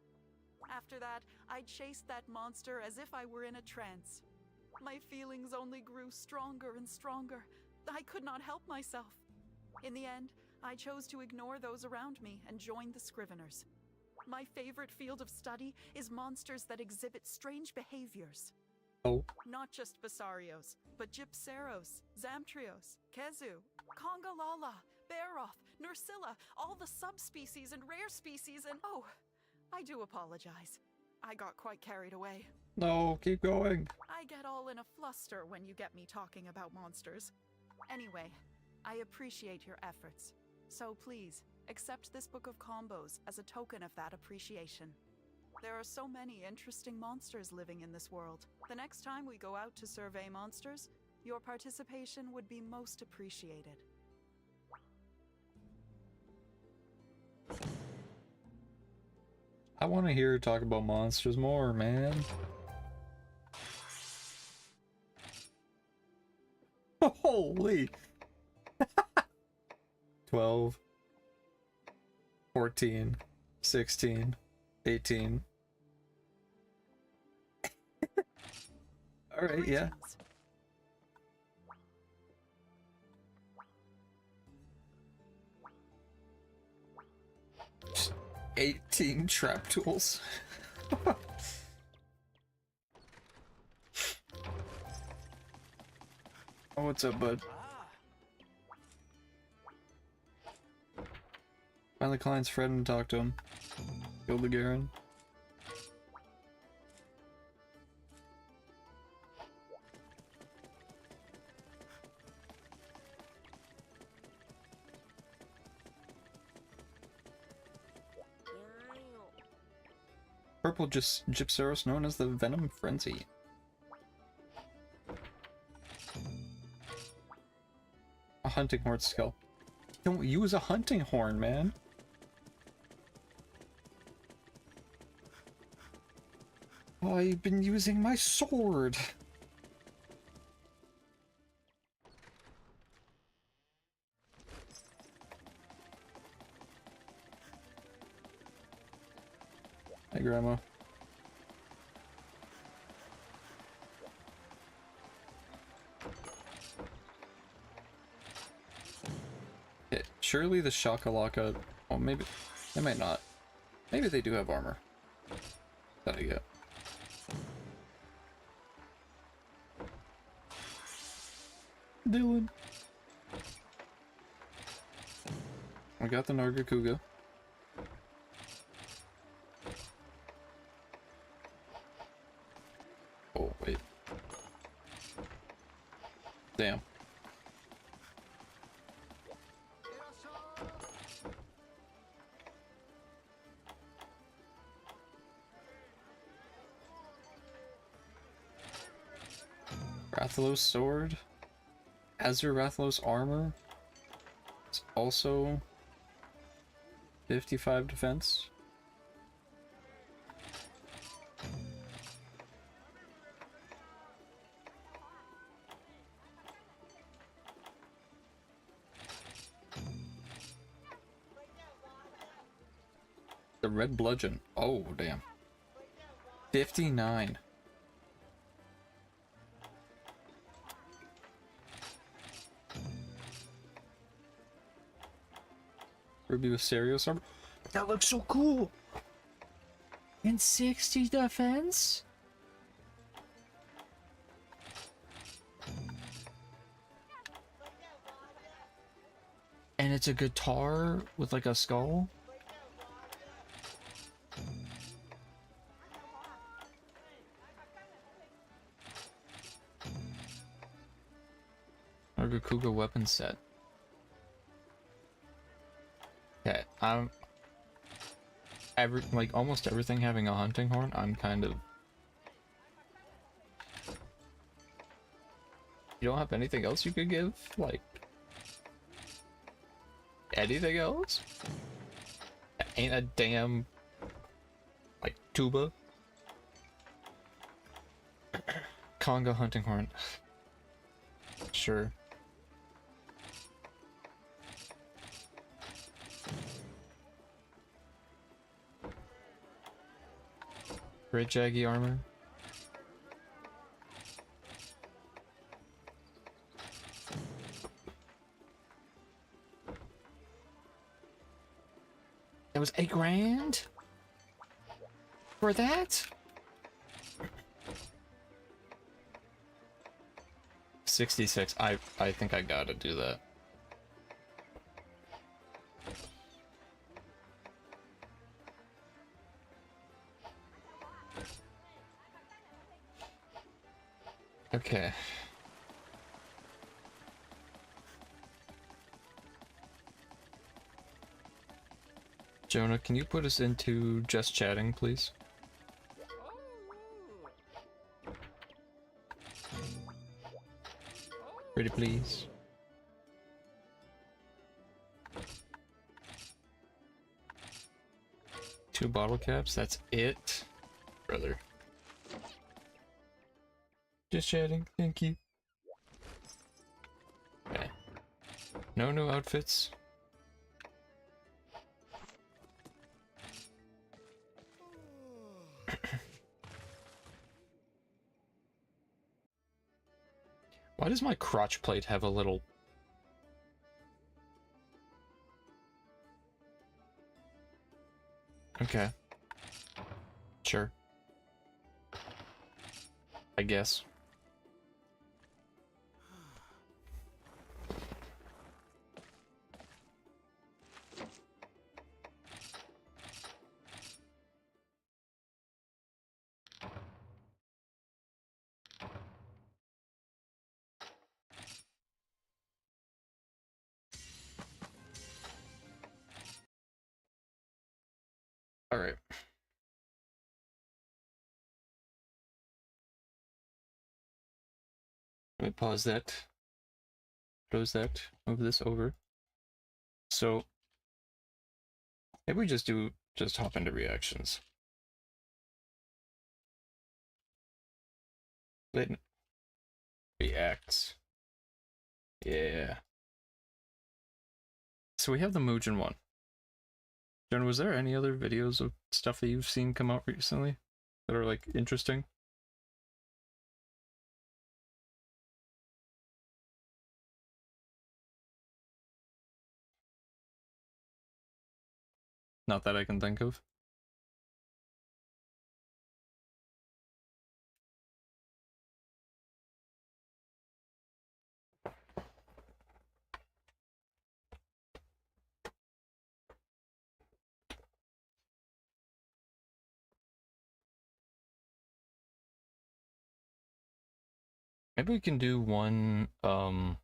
After that, I chased that monster as if I were in a trance. My feelings only grew stronger and stronger. I could not help myself. In the end, I chose to ignore those around me and join the Scriveners. My favorite field of study is monsters that exhibit strange behaviors. Oh. Not just Basarios, but Gypceros, Zamtrios, Kezu, Congalala, Baroth, Nursilla, all the subspecies and rare species, and oh, I do apologize. I got quite carried away. No, keep going. I get all in a fluster when you get me talking about monsters. Anyway, I appreciate your efforts. So please, accept this book of combos as a token of that appreciation. There are so many interesting monsters living in this world. The next time we go out to survey monsters, your participation would be most appreciated. I want to hear her talk about monsters more, man. Holy! 12, 14, 16, 18. Alright, yeah. Greetings. 18 trap tools. Oh, what's up, bud? Finally, clients Fred and talk to him. Killed the Garen. Purple Gypceros known as the Venom Frenzy. A hunting horn skull. Don't use a hunting horn, man. I've been using my sword. Hi, Grandma. Okay, surely the Shakalaka... Oh, maybe... They might not. Maybe they do have armor. That I get. Dylan. I got the Nargacuga. Oh, wait. Damn. Rathalos sword. Azure Rathalos armor. It's also 55 defense. The red bludgeon. Oh, damn. 59. Ruby with Serios armor. That looks so cool. And 60 defense? And it's a guitar with like a skull? Nargacuga weapon set. Okay, like almost everything having a hunting horn, I'm kind of... You don't have anything else you could give? Like... Anything else? Ain't a damn... Like, tuba? Conga hunting horn. Sure. Great Jaggy armor. That was $8 grand? For that? 66. I think I gotta do that. Okay. Jonah, can you put us into just chatting, please? Pretty please. Two bottle caps, that's it? Brother. Just chatting, thank you. Okay. No new outfits. Why does my crotch plate have a little... Okay. Sure. I guess. All right. Let me pause that. Close that. Move this over. So maybe we just hop into reactions. Let reacts. Yeah. So we have the Mugen one. Jen, was there any other videos of stuff that you've seen come out recently that are like interesting? Not that I can think of. Maybe we can do one, I'll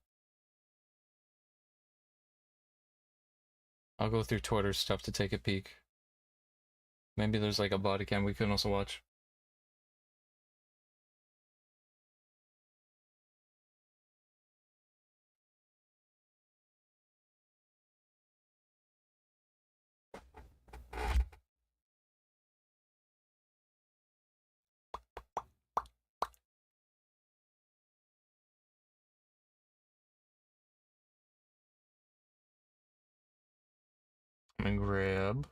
go through Twitter stuff to take a peek. Maybe there's like a body cam we can also watch. I'm gonna grab.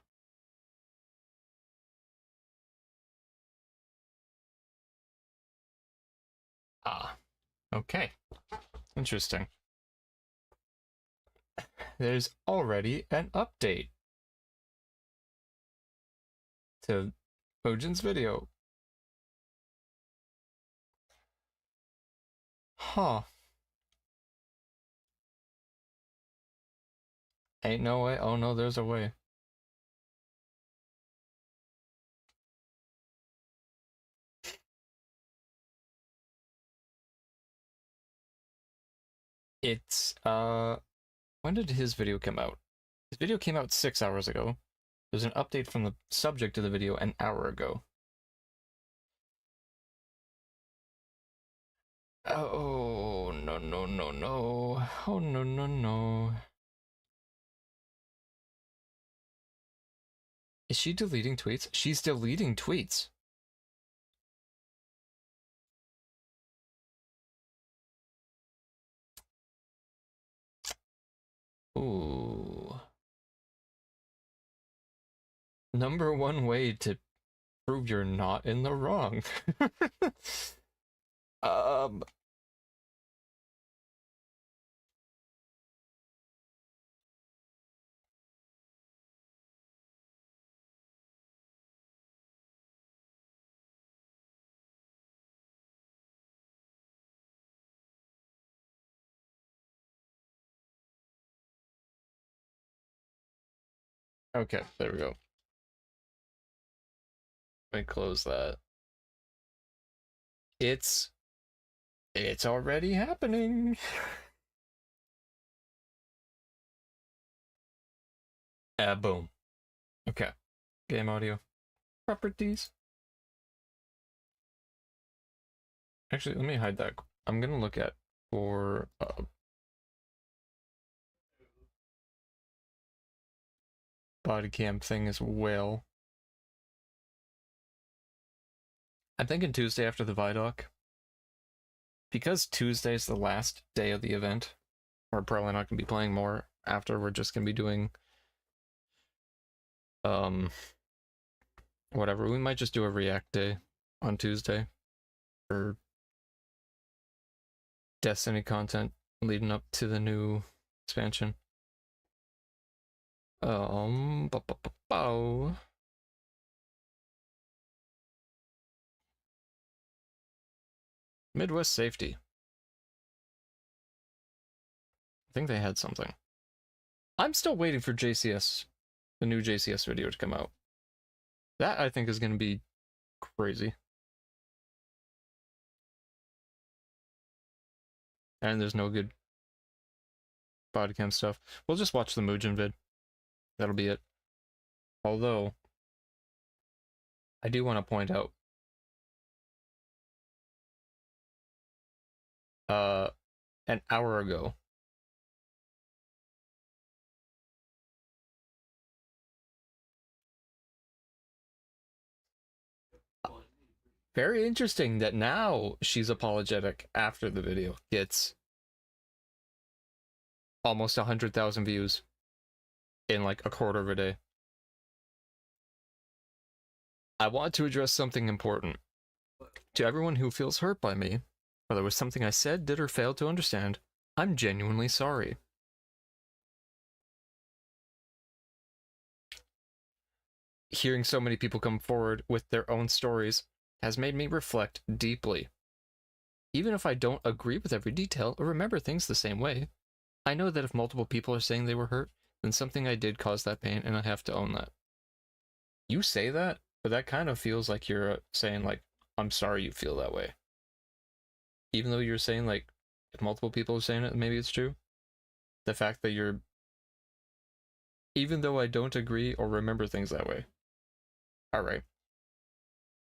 Ah, okay. Interesting. There's already an update to Mugen's video. Huh. Ain't no way. Oh no, there's a way. It's, when did his video come out? His video came out 6 hours ago. There's an update from the subject of the video an hour ago. Oh, no, no, no, no. Oh, no, no, no. Is she deleting tweets? She's deleting tweets. Ooh. Number one way to prove you're not in the wrong. Okay, there we go. Let me close that. It's already happening. Boom. Okay. Game audio. Properties. Actually, let me hide that. I'm gonna look at for body cam thing as well. I'm thinking Tuesday after the Vidoc. Because Tuesday's the last day of the event, we're probably not gonna be playing more after. We're just gonna be doing whatever. We might just do a react day on Tuesday. Or Destiny content leading up to the new expansion. Bow. Midwest Safety. I think they had something. I'm still waiting for JCS, the new JCS video to come out. That I think is going to be crazy. And there's no good body cam stuff. We'll just watch the Mugen vid. That'll be it. Although, I do want to point out an hour ago, very interesting that now she's apologetic after the video gets almost 100,000 views in like a quarter of a day. I want to address something important. To everyone who feels hurt by me, whether it was something I said, did, or failed to understand, I'm genuinely sorry. Hearing so many people come forward with their own stories has made me reflect deeply. Even if I don't agree with every detail or remember things the same way, I know that if multiple people are saying they were hurt, then something I did caused that pain, and I have to own that. You say that, but that kind of feels like you're saying, like, I'm sorry you feel that way. Even though you're saying, like, if multiple people are saying it, maybe it's true. The fact that you're... Even though I don't agree or remember things that way. Alright.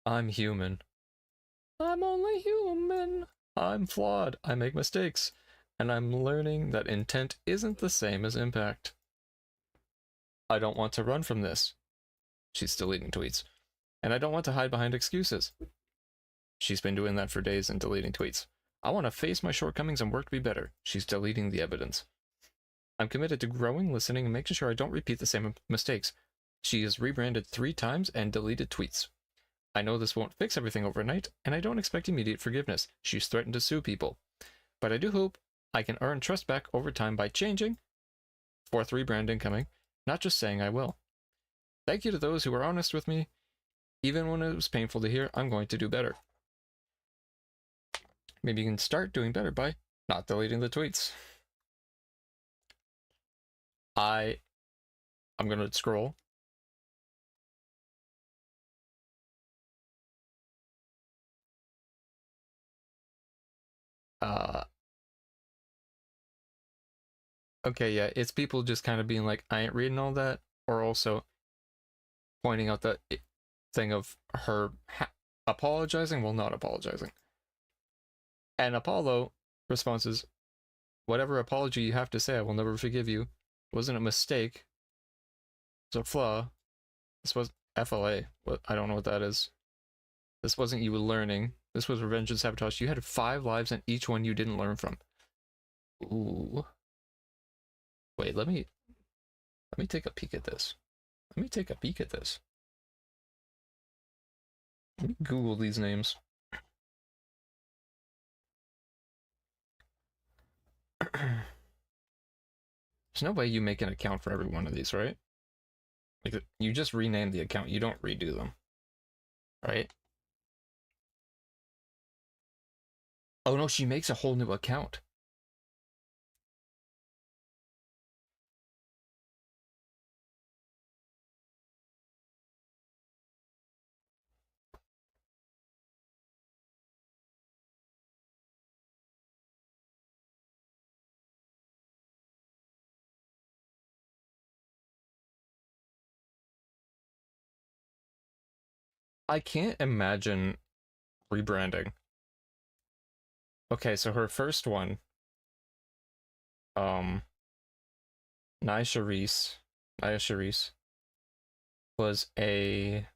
I'm human. I'm only human. I'm flawed. I make mistakes. And I'm learning that intent isn't the same as impact. I don't want to run from this. She's deleting tweets. And I don't want to hide behind excuses. She's been doing that for days and deleting tweets. I want to face my shortcomings and work to be better. She's deleting the evidence. I'm committed to growing, listening, and making sure I don't repeat the same mistakes. She has rebranded 3 times and deleted tweets. I know this won't fix everything overnight, and I don't expect immediate forgiveness. She's threatened to sue people. But I do hope I can earn trust back over time by changing. 4th rebranding coming, not just saying I will. Thank you to those who were honest with me. Even when it was painful to hear, I'm going to do better. Maybe you can start doing better by not deleting the tweets. I'm going to scroll. Okay, yeah, it's people just kind of being like, I ain't reading all that, or also pointing out that thing of her apologizing while not apologizing. And Apollo responds, whatever apology you have to say, I will never forgive you. It wasn't a mistake. It's a flaw. This was FLA. What? I don't know what that is. This wasn't you learning. This was revenge and sabotage. You had 5 lives and each one you didn't learn from. Ooh. Wait, let me take a peek at this. Let me Google these names. There's no way you make an account for every one of these, right? Like, you just rename the account, you don't redo them. Right? Oh no, she makes a whole new account. I can't imagine rebranding. Okay, so her first one, Naya Charisse was a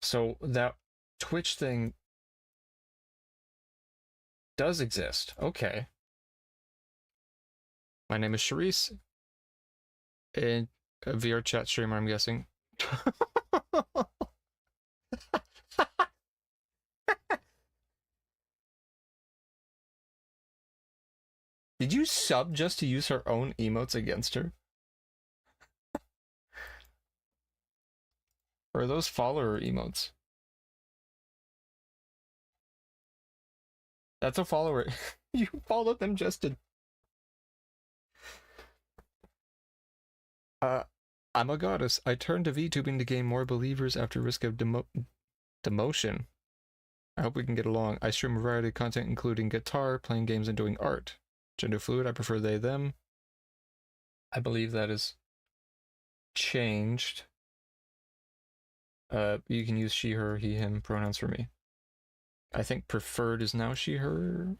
so that Twitch thing does exist. Okay. My name is Charisse. In a VR chat streamer, I'm guessing. Did you sub just to use her own emotes against her? Or are those follower emotes? That's a follower. You followed them just to... I'm a goddess. I turned to VTubing to gain more believers after risk of demotion. I hope we can get along. I stream a variety of content including guitar, playing games, and doing art. Gender fluid, I prefer they, them. I believe that is changed. You can use she, her, he, him pronouns for me. I think preferred is now she, her.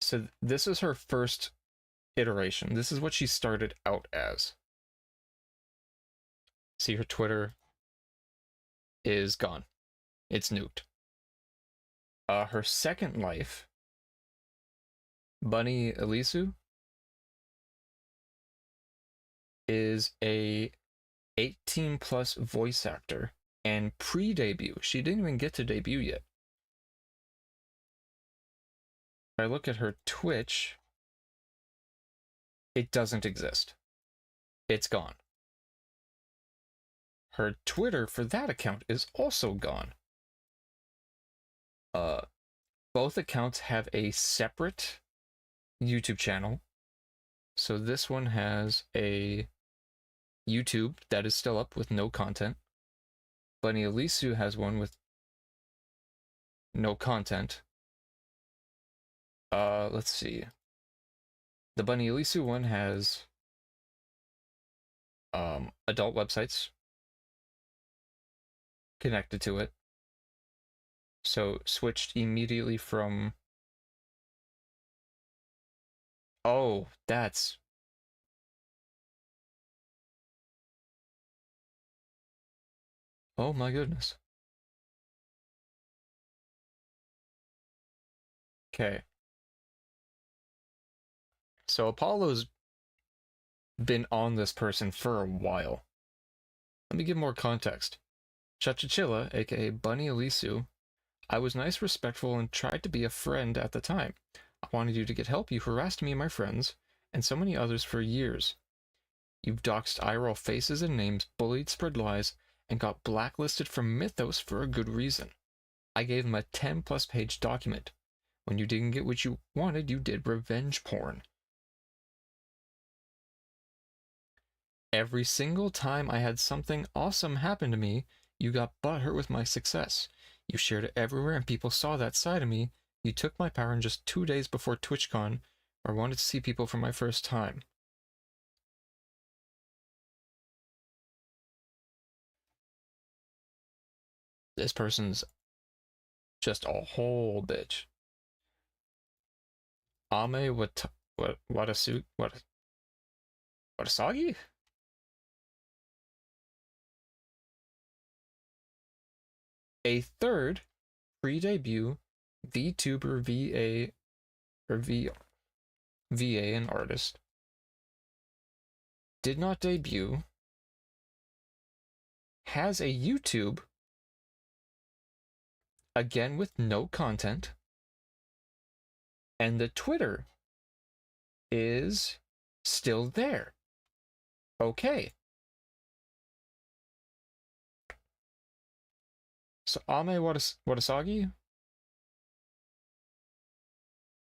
So this is her first iteration. This is what she started out as. See, her Twitter is gone. It's nuked. Her second life, Bunny Elisu, is a 18+ voice actor and pre-debut. She didn't even get to debut yet. If I look at her Twitch, it doesn't exist. It's gone. Her Twitter for that account is also gone. Both accounts have a separate YouTube channel. So this one has a YouTube that is still up with no content. Bunny Elisu has one with no content. Let's see. The Bunny Elisu one has adult websites connected to it. So switched immediately from... Oh, that's... Oh my goodness. Okay. So Apollo's been on this person for a while. Let me give more context. Chachachilla, aka Bunny Elisu, I was nice, respectful, and tried to be a friend at the time. I wanted you to get help. You harassed me and my friends, and so many others for years. You've doxed IRL faces and names, bullied, spread lies, and got blacklisted from Mythos for a good reason. I gave him a 10+ page document. When you didn't get what you wanted, you did revenge porn. Every single time I had something awesome happen to me, you got butthurt with my success. You shared it everywhere and people saw that side of me. You took my power in just 2 days before TwitchCon, where I wanted to see people for my first time. This person's just a whole bitch. Ame Watasagi? A third pre-debut VTuber VA or VA and artist did not debut, has a YouTube again with no content, and the Twitter is still there. Okay. So Ame Watasagi,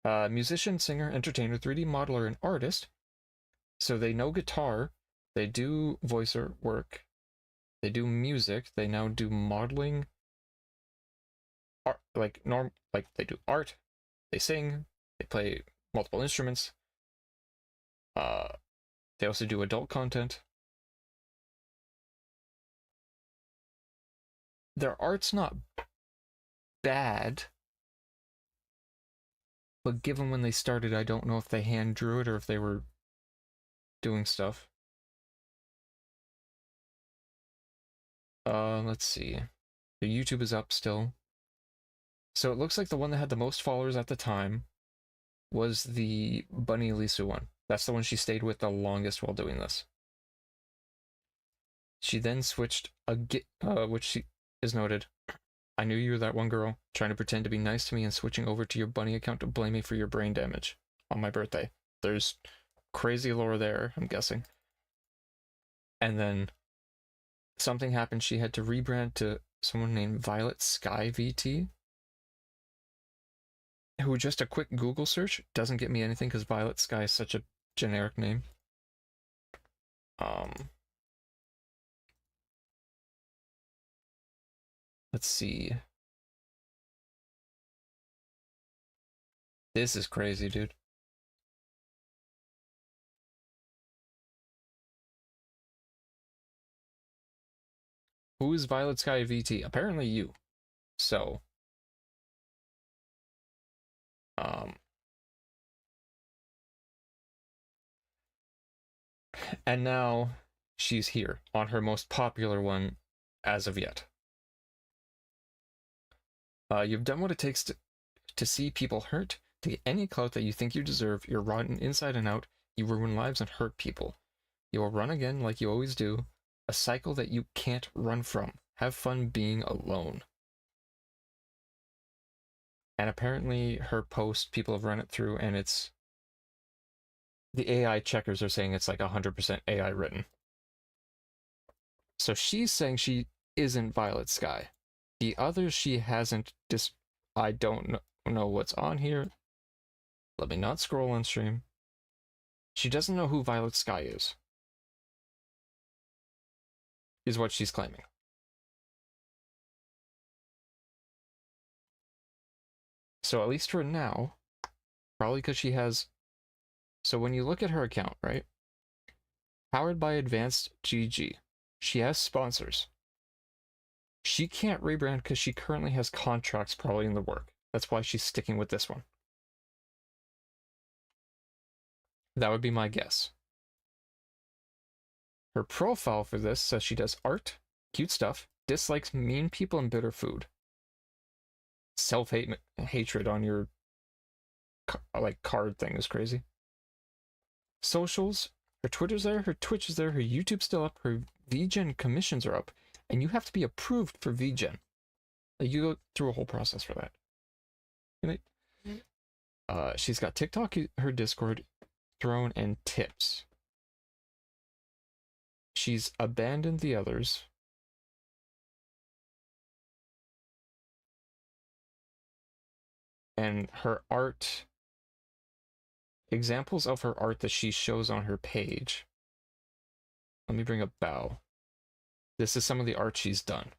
musician, singer, entertainer, 3D modeler, and artist. So they know guitar, they do voiceover work, they do music, they now do modeling, art, like they do art, they sing, they play multiple instruments. They also do adult content. Their art's not bad, but given when they started, I don't know if they hand drew it or if they were doing stuff. Let's see. The YouTube is up still. So it looks like the one that had the most followers at the time was the Bunny Elisu one. That's the one she stayed with the longest while doing this. She then switched which she is noted. I knew you were that one girl, trying to pretend to be nice to me and switching over to your bunny account to blame me for your brain damage on my birthday. There's crazy lore there, I'm guessing. And then something happened. She had to rebrand to someone named Violet Sky VT, who just a quick Google search doesn't get me anything because Violet Sky is such a generic name. Let's see. This is crazy, dude. Who is Violet Sky VT? Apparently you. So. And now she's here on her most popular one as of yet. You've done what it takes to see people hurt, to get any clout that you think you deserve. You're rotten inside and out. You ruin lives and hurt people. You will run again like you always do. A cycle that you can't run from. Have fun being alone. And apparently her post, people have run it through, and it's... The AI checkers are saying it's like 100% AI written. So she's saying she isn't Violet Sky. The others she hasn't I don't know what's on here. Let me not scroll on stream. She doesn't know who Violet Sky is what she's claiming. So at least for now, probably because she has... So when you look at her account, right? Powered by Advanced GG. She has sponsors. She can't rebrand because she currently has contracts probably in the work. That's why she's sticking with this one. That would be my guess. Her profile for this says she does art, cute stuff, dislikes mean people and bitter food. Self-hatred on your like card thing is crazy. Socials, her Twitter's there, her Twitch is there, her YouTube's still up, her VGen commissions are up, and you have to be approved for VGen. Like, you go through a whole process for that. She's got TikTok, her Discord, Throne, and Tips. She's abandoned the others. And her art, examples of her art that she shows on her page. Let me bring up Bao. This is some of the art she's done.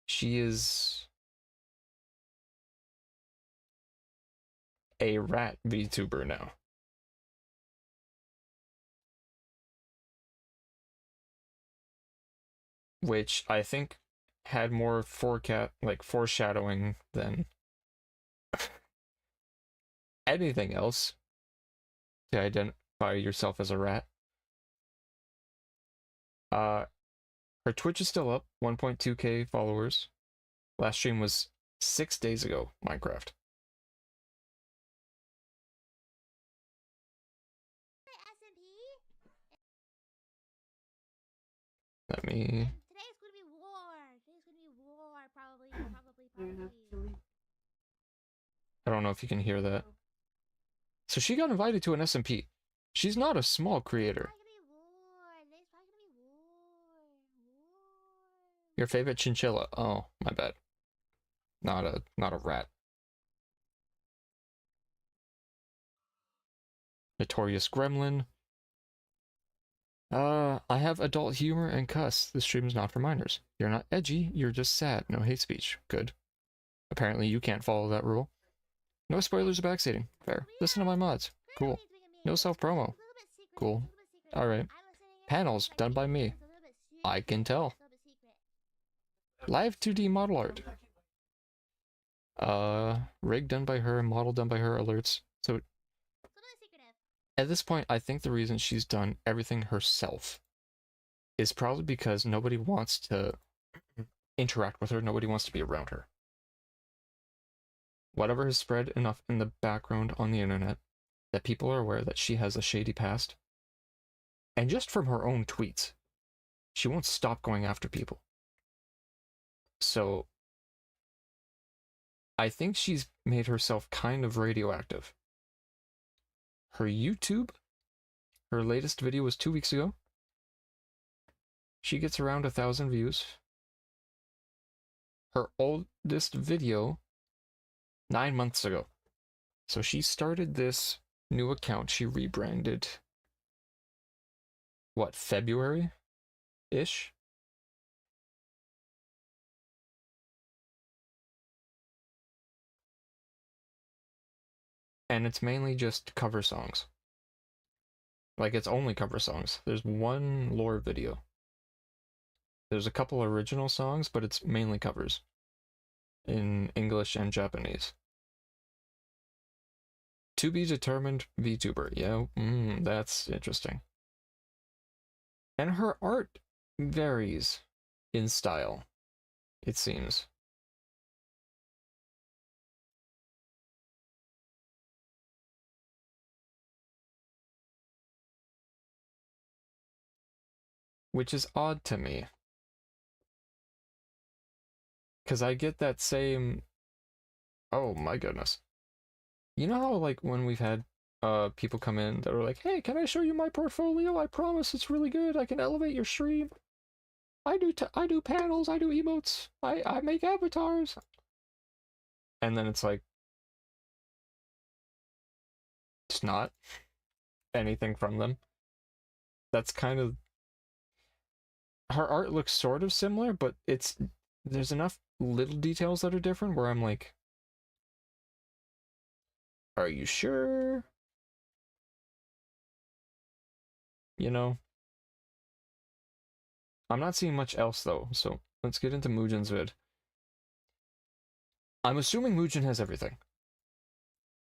She is a rat VTuber now. Which I think had more foreshadowing than anything else to identify yourself as a rat. Her Twitch is still up, 1.2k followers. Last stream was 6 days ago, Minecraft. Let me... Today's gonna be war. Today's gonna be war. Probably. I don't know if you can hear that. So she got invited to an SMP. She's not a small creator. Your favorite chinchilla? Oh, my bad. Not a rat. Notorious Gremlin. I have adult humor and cuss. This stream is not for minors. You're not edgy, you're just sad. No hate speech. Good. Apparently you can't follow that rule. No spoilers or backseating. Fair. Listen to my mods. Cool. No self-promo. Cool. Alright. Panels done by me. I can tell. Live 2D model art. Rig done by her, model done by her, alerts. So at this point, I think the reason she's done everything herself is probably because nobody wants to interact with her, nobody wants to be around her. whatever has spread enough in the background on the internet that people are aware that she has a shady past. And just from her own tweets, she won't stop going after people. So I think she's made herself kind of radioactive. Her YouTube, her latest video was 2 weeks ago. She gets around 1,000 views. Her oldest video, 9 months ago. So she started this new account. She rebranded, what, February-ish? And it's mainly just cover songs. Like, it's only cover songs. There's one lore video. There's a couple original songs, but it's mainly covers. In English and Japanese. To be determined VTuber. Yeah, that's interesting. And her art varies in style, it seems. Which is odd to me. Because I get that same... Oh my goodness. You know how, like, when we've had people come in that are like, hey, can I show you my portfolio? I promise it's really good. I can elevate your stream. I do panels, I do emotes, I make avatars. And then it's like, it's not anything from them. That's kind of... Her art looks sort of similar, but there's enough little details that are different where I'm like, are you sure? You know? I'm not seeing much else though, so let's get into Mugen's vid. I'm assuming Mugen has everything.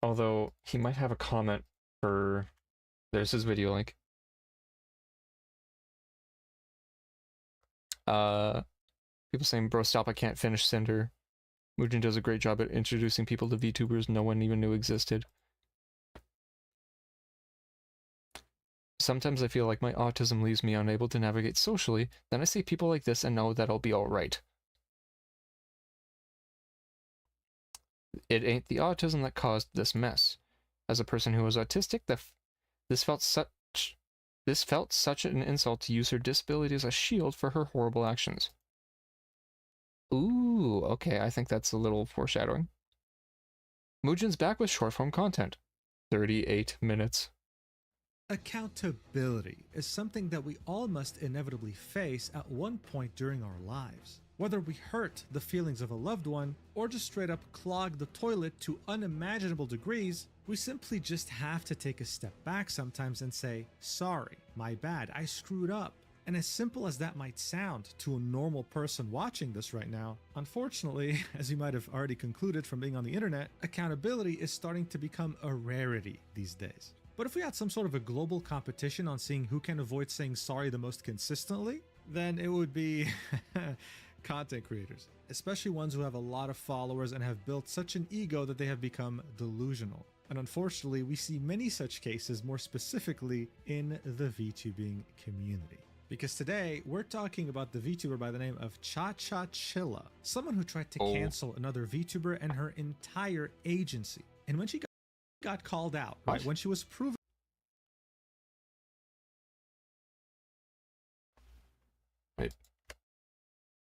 Although, he might have a comment for... There's his video link. People saying, bro, stop, I can't finish Cinder. Mugen does a great job at introducing people to VTubers no one even knew existed. Sometimes I feel like my autism leaves me unable to navigate socially, then I see people like this and know that I'll be alright. It ain't the autism that caused this mess. As a person who was autistic, this felt such an insult to use her disability as a shield for her horrible actions. Ooh, okay, I think that's a little foreshadowing. Mugen's back with short-form content. 38 minutes. Accountability is something that we all must inevitably face at one point during our lives. Whether we hurt the feelings of a loved one, or just straight up clog the toilet to unimaginable degrees, we simply just have to take a step back sometimes and say, sorry, my bad, I screwed up. And as simple as that might sound to a normal person watching this right now, unfortunately, as you might have already concluded from being on the internet, accountability is starting to become a rarity these days. But if we had some sort of a global competition on seeing who can avoid saying sorry the most consistently, then it would be content creators, especially ones who have a lot of followers and have built such an ego that they have become delusional. And unfortunately, we see many such cases more specifically in the VTubing community. Because today, we're talking about the VTuber by the name of ChaChaChilla, someone who tried to cancel another VTuber and her entire agency. And when she got called out, right, when she was proven... Wait.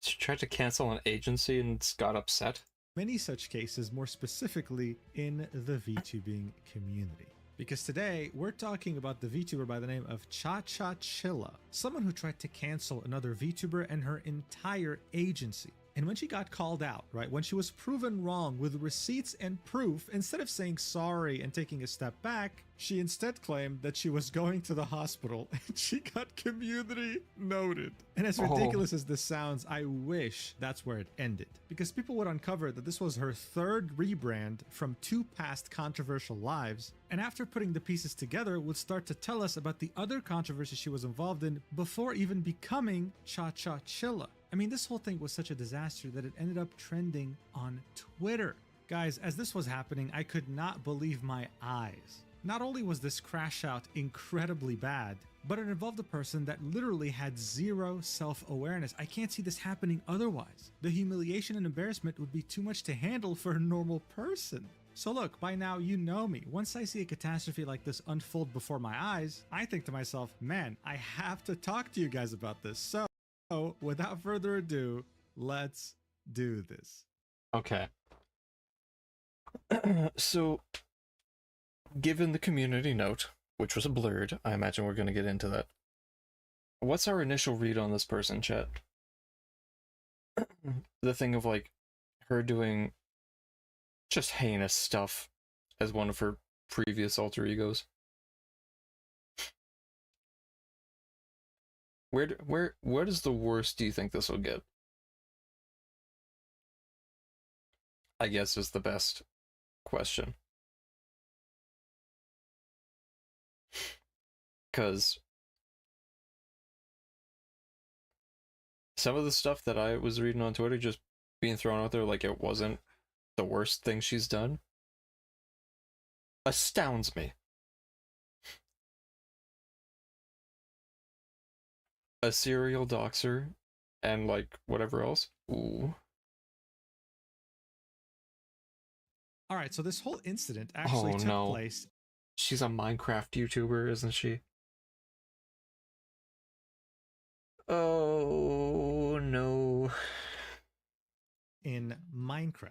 She tried to cancel an agency and got upset? Many such cases, more specifically in the VTubing community. Because today, we're talking about the VTuber by the name of ChaChaChilla, someone who tried to cancel another VTuber and her entire agency. And when she got called out, right, when she was proven wrong with receipts and proof, instead of saying sorry and taking a step back, she instead claimed that she was going to the hospital and she got community noted. And as ridiculous as this sounds, I wish that's where it ended. Because people would uncover that this was her third rebrand from 2 past controversial lives, and after putting the pieces together would start to tell us about the other controversies she was involved in before even becoming ChaChaChilla. I mean, this whole thing was such a disaster that it ended up trending on Twitter. Guys, as this was happening, I could not believe my eyes. Not only was this crash out incredibly bad, but it involved a person that literally had zero self-awareness. I can't see this happening otherwise. The humiliation and embarrassment would be too much to handle for a normal person. So look, by now you know me. Once I see a catastrophe like this unfold before my eyes, I think to myself, man, I have to talk to you guys about this. So, without further ado, let's do this. Okay. So, given the community note, which was blurred, I imagine we're going to get into that. What's our initial read on this person, chat? The thing of, like, her doing just heinous stuff as one of her previous alter egos. What is the worst do you think this will get? I guess is the best question. Because some of the stuff that I was reading on Twitter just being thrown out there like it wasn't the worst thing she's done astounds me. A serial doxer and like whatever else. Ooh. Alright, so this whole incident actually took place. She's a Minecraft YouTuber, isn't she? Oh no. In Minecraft.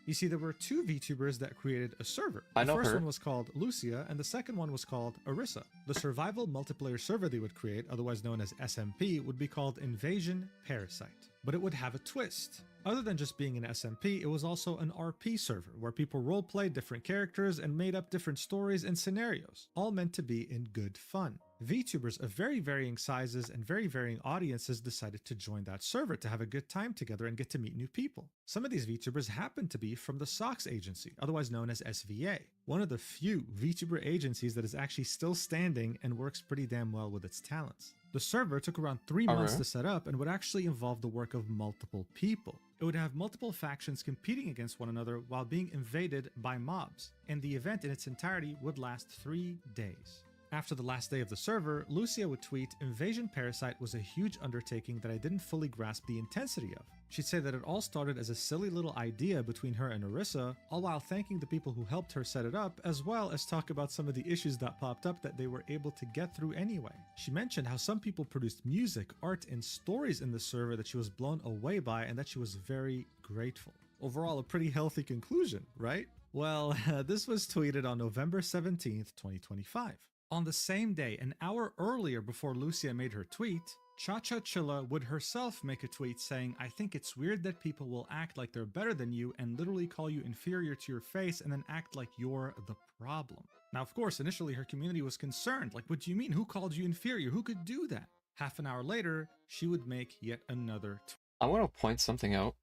You see, there were two VTubers that created a server. I know the first her. one was called Lucia, and the second one was called Arissa. The survival multiplayer server they would create, otherwise known as SMP, would be called Invasion Parasite. But it would have a twist. Other than just being an SMP, it was also an RP server, where people roleplayed different characters and made up different stories and scenarios, all meant to be in good fun. VTubers of very varying sizes and very varying audiences decided to join that server to have a good time together and get to meet new people. Some of these VTubers happened to be from the SOX agency, otherwise known as SVA, one of the few VTuber agencies that is actually still standing and works pretty damn well with its talents. The server took around 3 months to set up and would actually involve the work of multiple people. It would have multiple factions competing against one another while being invaded by mobs, and the event in its entirety would last 3 days. After the last day of the server, Lucia would tweet, "Invasion Parasite was a huge undertaking that I didn't fully grasp the intensity of." She'd say that it all started as a silly little idea between her and Arissa, all while thanking the people who helped her set it up, as well as talk about some of the issues that popped up that they were able to get through anyway. She mentioned how some people produced music, art, and stories in the server that she was blown away by and that she was very grateful. Overall, a pretty healthy conclusion, right? Well, this was tweeted on November 17th, 2025. On the same day, an hour earlier before Lucia made her tweet, Chacha Chilla would herself make a tweet saying, "I think it's weird that people will act like they're better than you and literally call you inferior to your face and then act like you're the problem." Now, of course, initially her community was concerned, like, what do you mean? Who called you inferior? Who could do that? Half an hour later, she would make yet another tweet. I want to point something out.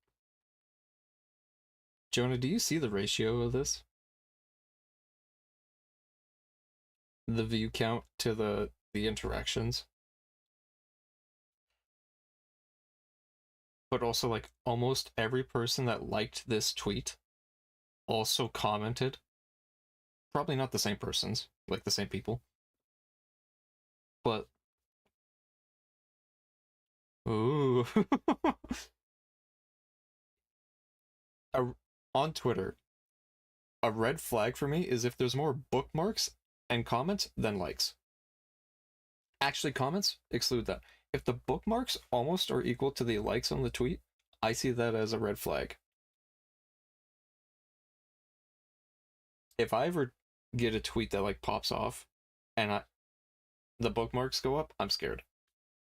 Jonah, do you see the ratio of this? The view count to the interactions. But also, like, almost every person that liked this tweet also commented. Probably not the same persons, like the same people. But... Ooh. On Twitter, a red flag for me is if there's more bookmarks and comments than likes. Actually, comments, exclude that. If the bookmarks almost are equal to the likes on the tweet, I see that as a red flag. If I ever get a tweet that like pops off and the bookmarks go up, I'm scared.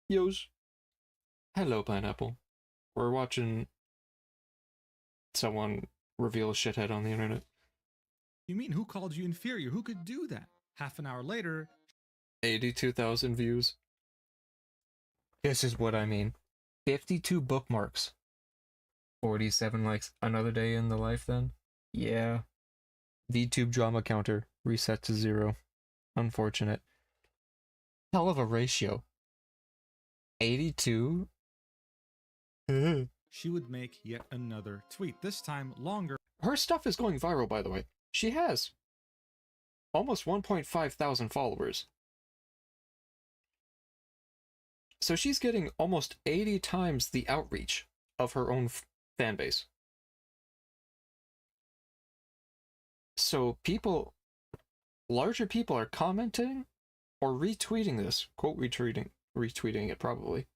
Yos. Hello, Pineapple. We're watching someone reveal a shithead on the internet. You mean who called you inferior? Who could do that? Half an hour later, 82,000 views. This is what I mean. 52 bookmarks. 47 likes. Another day in the life then? Yeah. VTube drama counter reset to 0. Unfortunate. Hell of a ratio. 82? she would make yet another tweet, this time longer. Her stuff is going viral, by the way. She has almost 1.5 thousand followers. So she's getting almost 80 times the outreach of her own fan base. So larger people are commenting or retweeting this, quote retweeting it probably,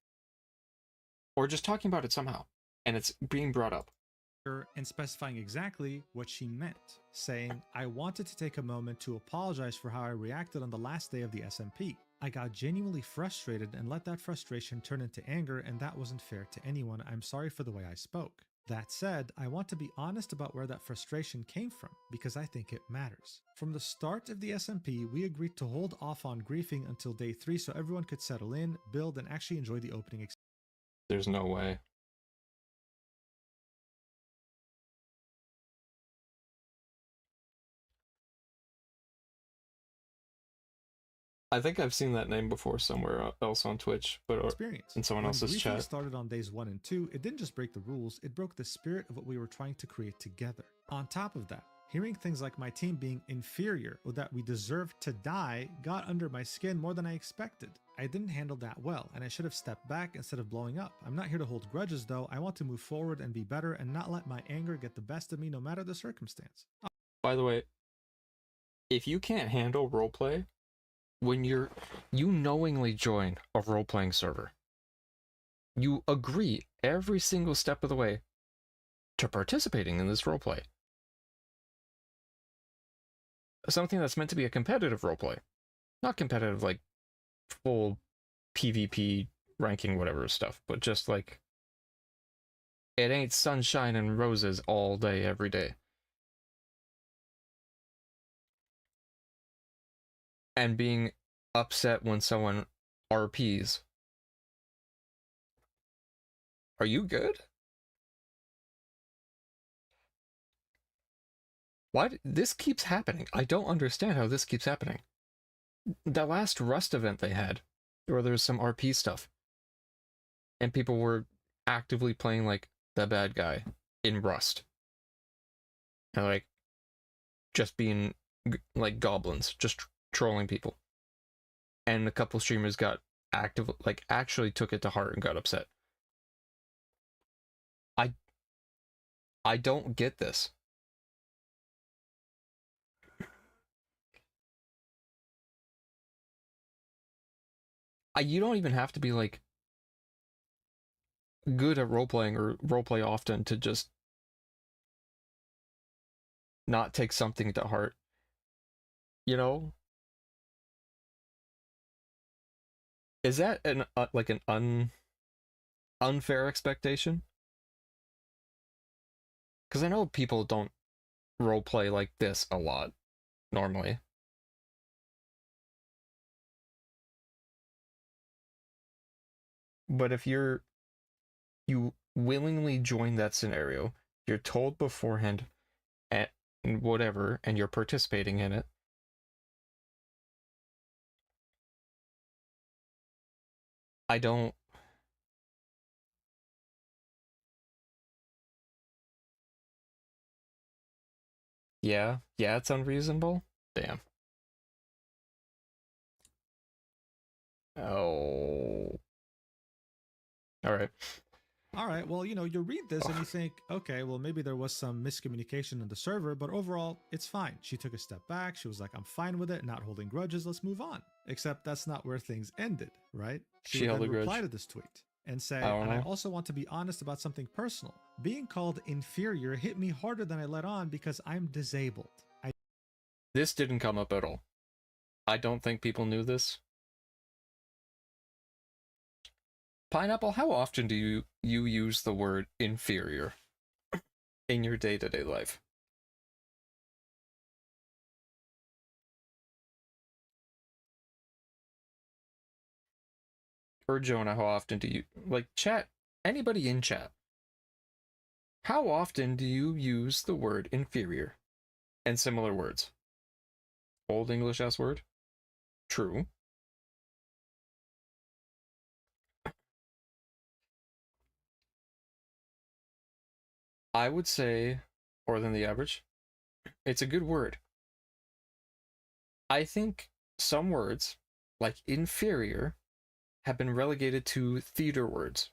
or just talking about it somehow, and it's being brought up. And specifying exactly what she meant, saying, I wanted to take a moment to apologize for how I reacted on the last day of the SMP. I got genuinely frustrated and let that frustration turn into anger, and that wasn't fair to anyone. I'm sorry for the way I spoke. That said, I want to be honest about where that frustration came from, because I think it matters. From the start of the SMP, we agreed to hold off on griefing until day 3 so everyone could settle in, build, and actually enjoy the opening experience. There's no way. I think I've seen that name before somewhere else on Twitch, but in someone else's When chat. briefing started on days 1 and 2, it didn't just break the rules, it broke the spirit of what we were trying to create together. On top of that, hearing things like my team being inferior or that we deserved to die got under my skin more than I expected. I didn't handle that well, and I should have stepped back instead of blowing up. I'm not here to hold grudges though, I want to move forward and be better and not let my anger get the best of me no matter the circumstance. By the way, if you can't handle roleplay, when you knowingly join a role-playing server, you agree every single step of the way to participating in this roleplay. Something that's meant to be a competitive roleplay. Not competitive like full PvP ranking whatever stuff, but just like it ain't sunshine and roses all day every day. And being upset when someone RPs. Are you good? Why this keeps happening? I don't understand how this keeps happening. The last Rust event they had, where there was some RP stuff, and people were actively playing like the bad guy in Rust. And like just being like goblins, just trolling people. And a couple streamers got active, like actually took it to heart and got upset. I don't get this. You don't even have to be like good at role-playing or roleplay often to just not take something to heart. You know? Is that an like an unfair expectation? Because I know people don't roleplay like this a lot normally. But if you willingly join that scenario, you're told beforehand and whatever, and you're participating in it. I don't... Yeah, it's unreasonable. Damn. Oh. Alright. Alright, well, you read this and you think, okay, well, maybe there was some miscommunication in the server, but overall, it's fine. She took a step back, she was like, I'm fine with it, not holding grudges, let's move on. Except that's not where things ended, right? She held a grudge. Reply to this tweet and say, and I also want to be honest about something personal. Being called inferior hit me harder than I let on because I'm disabled. This didn't come up at all. I don't think people knew this. Pineapple, how often do you use the word inferior in your day-to-day life? Or Jonah, how often do you, like, chat, anybody in chat, how often do you use the word inferior and similar words? Old English-ass word? True. I would say or than the average. It's a good word. I think some words, like inferior, have been relegated to theater words,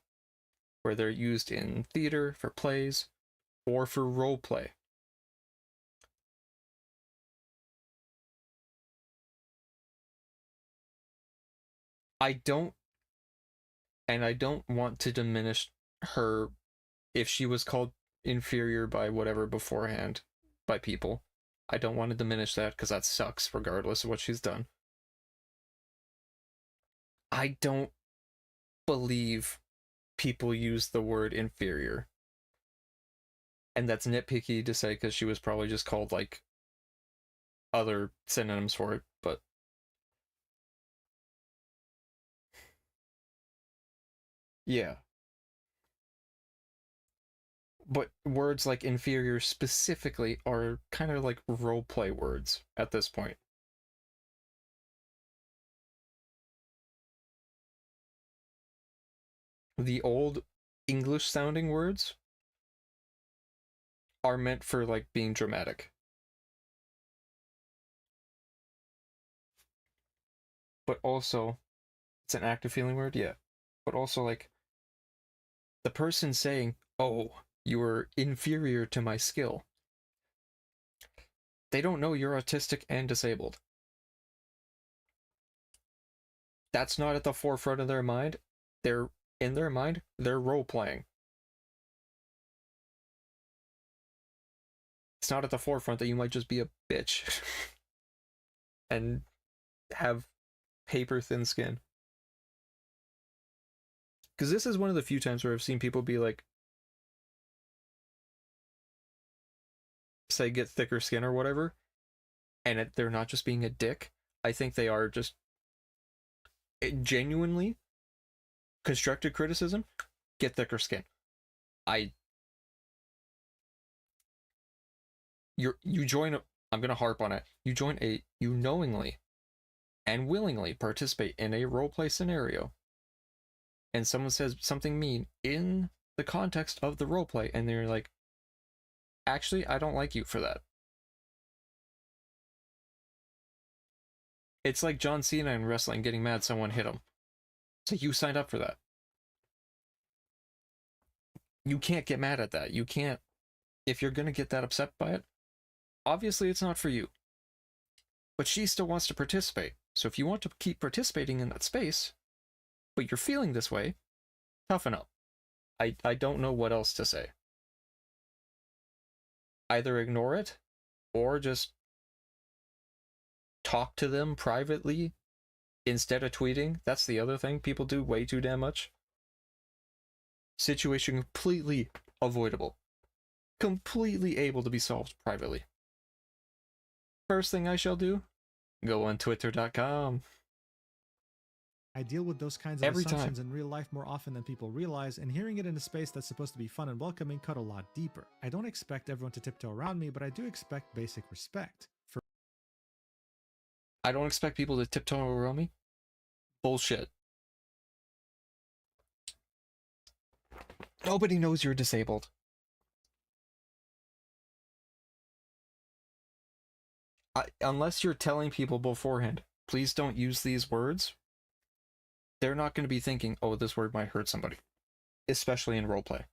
where they're used in theater for plays or for role play. I don't want to diminish her if she was called inferior by whatever beforehand by people. I don't want to diminish that because that sucks regardless of what she's done. I don't believe people use the word inferior. And that's nitpicky to say because she was probably just called like other synonyms for it, but yeah. But words like inferior specifically are kind of like roleplay words at this point. The old English sounding words are meant for like being dramatic. But also, it's an active feeling word, yeah. But also like the person saying, "Oh, you are inferior to my skill." They don't know you're autistic and disabled. That's not at the forefront of their mind. In their mind, they're role-playing. It's not at the forefront that you might just be a bitch and have paper-thin skin. Because this is one of the few times where I've seen people be like, say, get thicker skin or whatever, and they're not just being a dick. I think they are just genuinely constructive criticism. Get thicker skin. You join I'm gonna harp on it. You knowingly and willingly participate in a roleplay scenario, and someone says something mean in the context of the roleplay, and they're like, actually, I don't like you for that. It's like John Cena in wrestling getting mad someone hit him. So you signed up for that. You can't get mad at that. You can't, if you're gonna get that upset by it, obviously it's not for you. But she still wants to participate. So if you want to keep participating in that space, but you're feeling this way, toughen up. I don't know what else to say. Either ignore it, or just talk to them privately instead of tweeting. That's the other thing people do way too damn much. Situation completely avoidable. Completely able to be solved privately. First thing I shall do, go on twitter.com. I deal with those kinds of assumptions in real life more often than people realize, and hearing it in a space that's supposed to be fun and welcoming cut a lot deeper. I don't expect everyone to tiptoe around me, but I do expect basic respect. I don't expect people to tiptoe around me? Bullshit. Nobody knows you're disabled. Unless you're telling people beforehand, please don't use these words, they're not going to be thinking, oh, this word might hurt somebody. Especially in roleplay.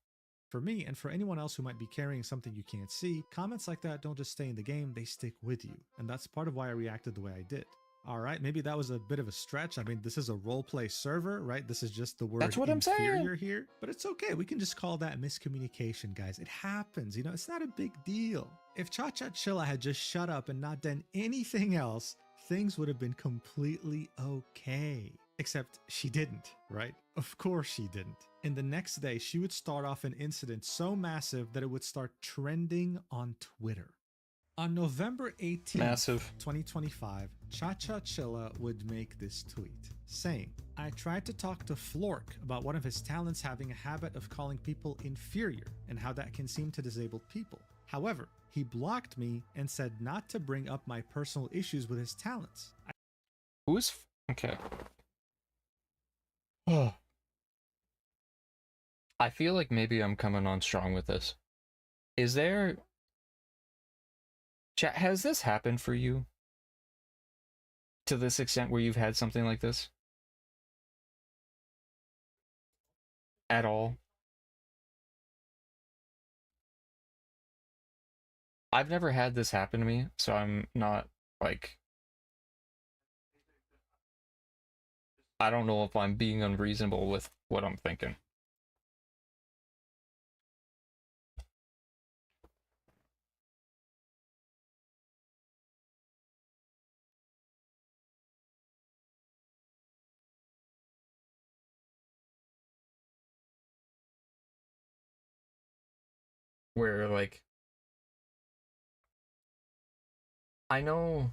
For me, and for anyone else who might be carrying something you can't see, comments like that don't just stay in the game, they stick with you. And that's part of why I reacted the way I did. Alright, maybe that was a bit of a stretch. I mean, this is a roleplay server, right? This is just the word That's what I'm saying here. But it's okay, we can just call that miscommunication, guys. It happens, you know, it's not a big deal. If Cha-Cha-Chilla had just shut up and not done anything else, things would have been completely okay. Except she didn't, right? Of course she didn't. And the next day, she would start off an incident so massive that it would start trending on Twitter. On November 18th, 2025, Cha-Cha-Chilla would make this tweet, saying, I tried to talk to Flork about one of his talents having a habit of calling people inferior and how that can seem to disabled people. However, he blocked me and said not to bring up my personal issues with his talents. Okay. I feel like maybe I'm coming on strong with this. Is there Chat, has this happened for you? To this extent where you've had something like this? At all? I've never had this happen to me, so I'm not, like... I don't know if I'm being unreasonable with what I'm thinking. Where, like... I know...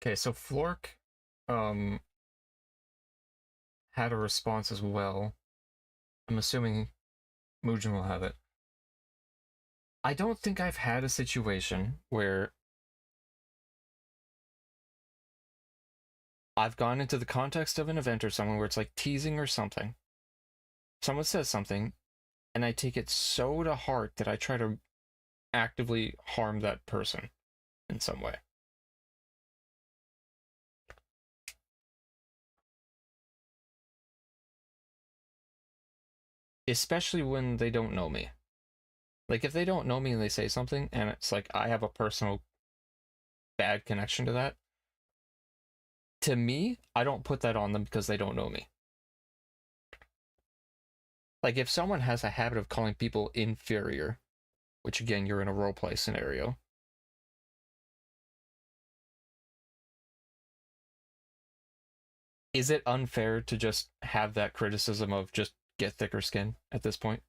Okay, so Flork, had a response as well. I'm assuming Mugen will have it. I don't think I've had a situation where I've gone into the context of an event or someone where it's like teasing or something. Someone says something, and I take it so to heart that I try to actively harm that person in some way. Especially when they don't know me. Like, if they don't know me and they say something, and it's like I have a personal bad connection to that, to me, I don't put that on them because they don't know me. Like, if someone has a habit of calling people inferior, which again, you're in a roleplay scenario, is it unfair to just have that criticism of just get thicker skin at this point?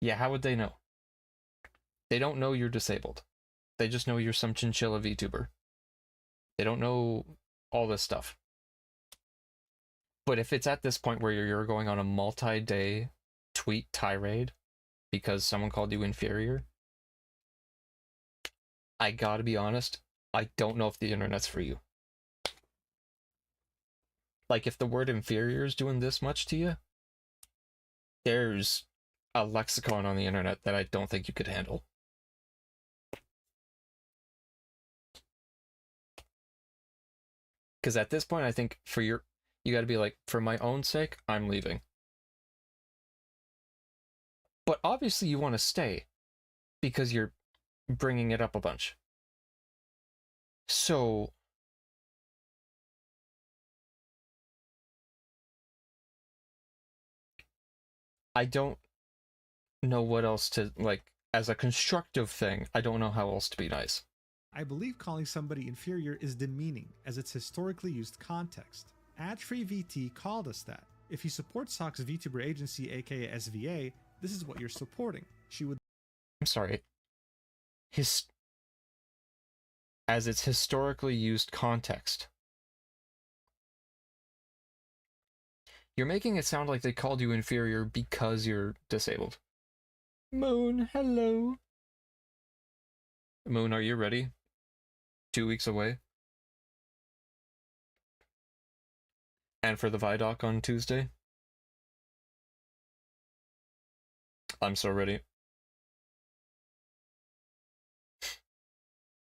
Yeah, how would they know? They don't know you're disabled. They just know you're some chinchilla VTuber. They don't know all this stuff. But if it's at this point where you're going on a multi-day tweet tirade because someone called you inferior, I gotta be honest, I don't know if the internet's for you. Like, if the word inferior is doing this much to you, there's a lexicon on the internet that I don't think you could handle. Because at this point, I think for you gotta be like, for my own sake, I'm leaving. But obviously you want to stay, because you're bringing it up a bunch. So... I don't know what else to, like, as a constructive thing, I don't know how else to be nice. I believe calling somebody inferior is demeaning, as it's historically used context. AdFreeVT called us that. If you support Sock's VTuber agency, aka SVA, this is what you're supporting. She would... I'm sorry. As it's historically used context. You're making it sound like they called you inferior because you're disabled. Moon, hello. Moon, are you ready? 2 weeks away. And for the Vidoc on Tuesday? I'm so ready.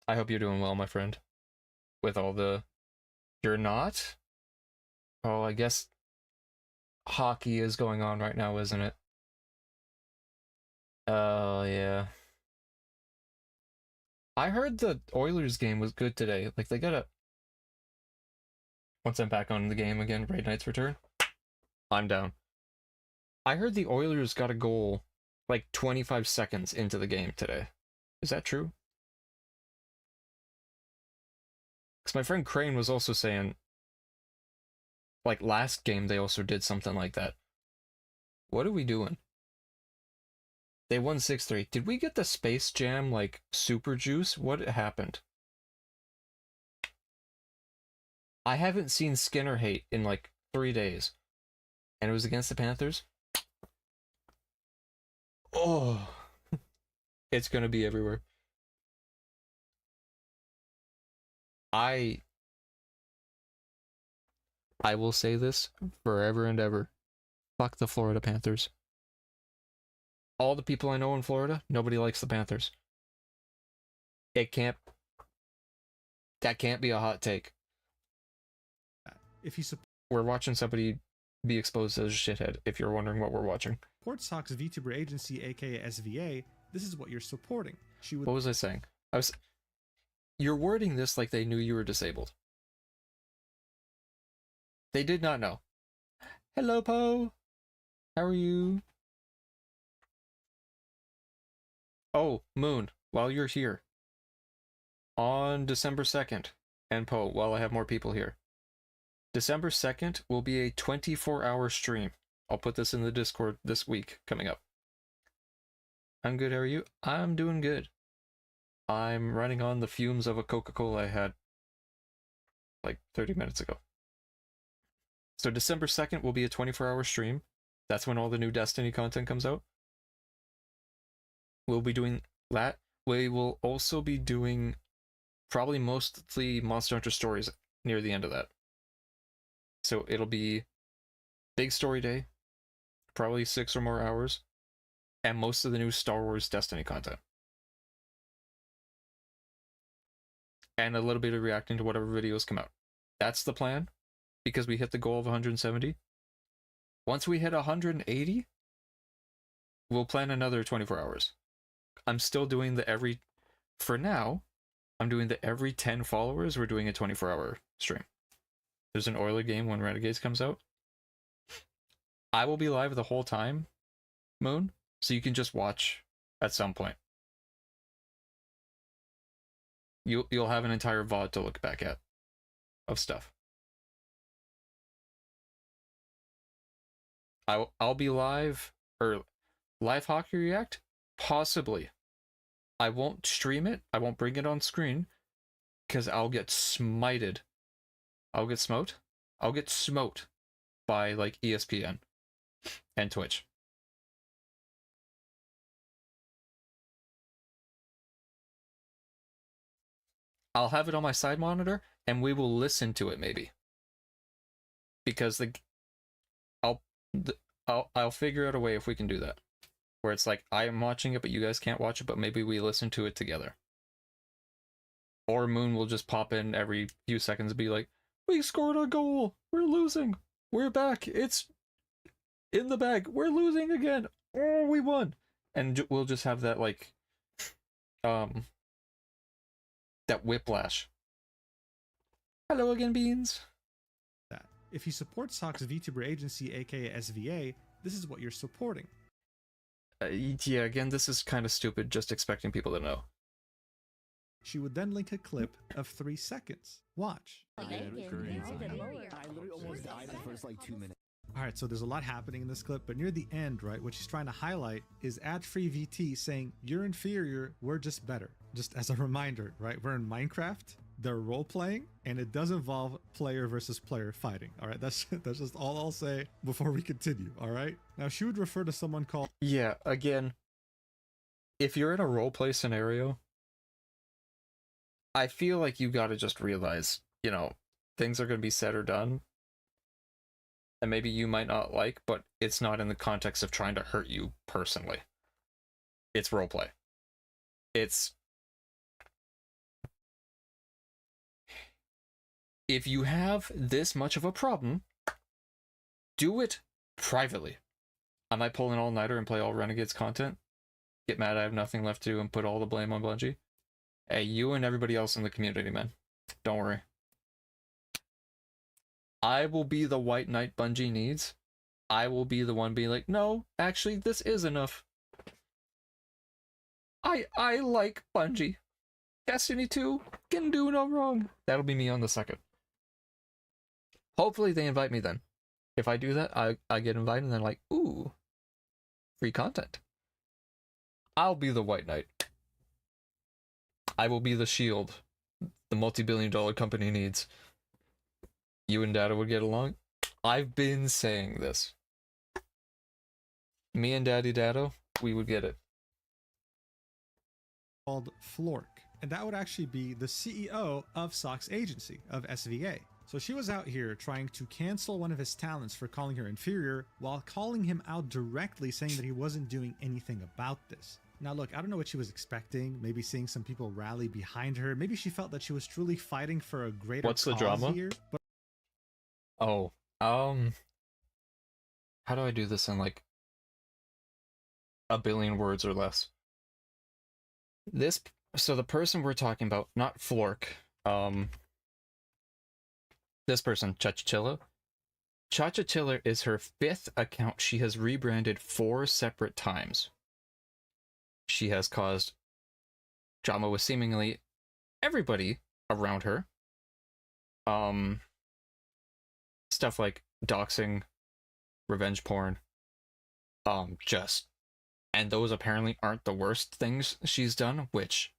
I hope you're doing well, my friend. With all the... You're not? Oh, I guess... hockey is going on right now, isn't it? Oh, yeah. I heard the Oilers game was good today. Like, they got a... Once I'm back on the game again, Raid Knight's return, I'm down. I heard the Oilers got a goal, like, 25 seconds into the game today. Is that true? Because my friend Crane was also saying... Like, last game, they also did something like that. What are we doing? They won 6-3. Did we get the Space Jam, like, super juice? What happened? I haven't seen Skinner hate in, like, 3 days. And it was against the Panthers? Oh. It's gonna be everywhere. I will say this forever and ever. Fuck the Florida Panthers. all the people I know in Florida, nobody likes the Panthers. That can't be a hot take. If you We're watching somebody be exposed as a shithead, if you're wondering what we're watching. support Sock's VTuber agency, aka SVA, this is what you're supporting. She would What was I saying? You're wording this like they knew you were disabled. They did not know. Hello, Poe. How are you? Oh, Moon, while you're here. On December 2nd, and Poe, while I have more people here. December 2nd will be a 24-hour stream. I'll put this in the Discord this week coming up. I'm good, how are you? I'm doing good. I'm running on the fumes of a Coca-Cola I had like 30 minutes ago. So December 2nd will be a 24-hour stream. That's when all the new Destiny content comes out. We'll be doing that. We will also be doing probably mostly Monster Hunter stories near the end of that. So it'll be big story day, probably 6 or more hours, and most of the new Star Wars Destiny content. And a little bit of reacting to whatever videos come out. That's the plan, because we hit the goal of 170. Once we hit 180, we'll plan another 24 hours. I'm still doing for now, I'm doing the every 10 followers, we're doing a 24-hour stream. There's an Oiler game when Renegades comes out. I will be live the whole time, Moon, so you can just watch at some point. You'll have an entire VOD to look back at of stuff. I'll be live, or live hockey react? Possibly. I won't stream it, I won't bring it on screen, because I'll get smited. I'll get smote? I'll get smote by, like, ESPN and Twitch. I'll have it on my side monitor, and we will listen to it, maybe. Because I'll figure out a way if we can do that. Where it's like, I am watching it, but you guys can't watch it, but maybe we listen to it together. Or Moon will just pop in every few seconds and be like, we scored a goal! We're losing! We're back! It's in the bag! We're losing again! Oh, we won! And we'll just have that, like, that whiplash. Hello again, Beans! that. If you support Sock's VTuber agency, aka SVA, this is what you're supporting. Yeah, again, this is kind of stupid, just expecting people to know. She would then link a clip of 3 seconds. Watch. Alright, so there's a lot happening in this clip, but near the end, right, what she's trying to highlight is ad-free VT saying, you're inferior, we're just better. Just as a reminder, right, we're in Minecraft, they're role-playing, and it does involve player versus player fighting. Alright, that's just all I'll say before we continue, alright? Now, she would refer to someone called... Yeah, again, if you're in a roleplay scenario, I feel like you gotta just realize, you know, things are gonna be said or done, and maybe you might not like, but it's not in the context of trying to hurt you personally. It's roleplay. It's... If you have this much of a problem, do it privately. I might pull an all-nighter and play all Renegades content, get mad I have nothing left to do, and put all the blame on Bungie. Hey, you and everybody else in the community, man. Don't worry. I will be the white knight Bungie needs. I will be the one being like, no, actually, this is enough. I like Bungie. Destiny 2 can do no wrong. That'll be me on the 2nd. Hopefully they invite me then. If I do that, I get invited and they're like, ooh, free content. I'll be the white knight. I will be the shield the multi-billion-dollar company needs. You and Dado would get along? I've been saying this. Me and Daddy Dado, we would get it. Called Flork, and that would actually be the CEO of Sock's agency, of SVA. So she was out here trying to cancel one of his talents for calling her inferior, while calling him out directly, saying that he wasn't doing anything about this. Now look, I don't know what she was expecting, maybe seeing some people rally behind her, maybe she felt that she was truly fighting for a greater What's the cause drama? here, but Oh, how do I do this in like a billion words or less? So the person we're talking about, not Flork, this person, Chachachilla. Chachachilla is her 5th account. She has rebranded 4 separate times. She has caused drama with seemingly everybody around her. Stuff like doxing, revenge porn, and those apparently aren't the worst things she's done, which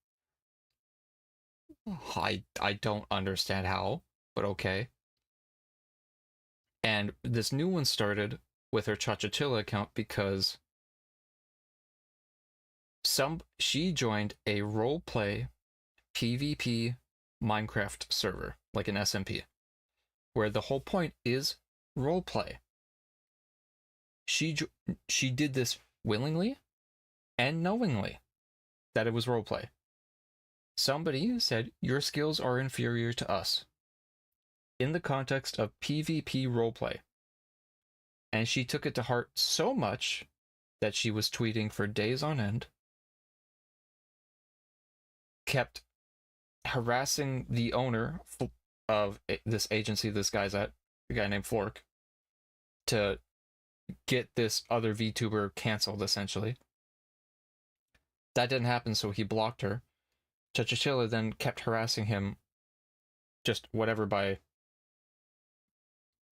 I don't understand how, but okay. And this new one started with her Chachachilla account because she joined a roleplay PvP Minecraft server, like an SMP, where the whole point is roleplay. She did this willingly and knowingly that it was roleplay. Somebody said, your skills are inferior to us, in the context of PvP roleplay. And she took it to heart so much that she was tweeting for days on end, kept harassing the owner of this agency this guy's at, a guy named Flork, to get this other VTuber canceled, essentially. That didn't happen, so he blocked her. Chachachilla then kept harassing him, just whatever, by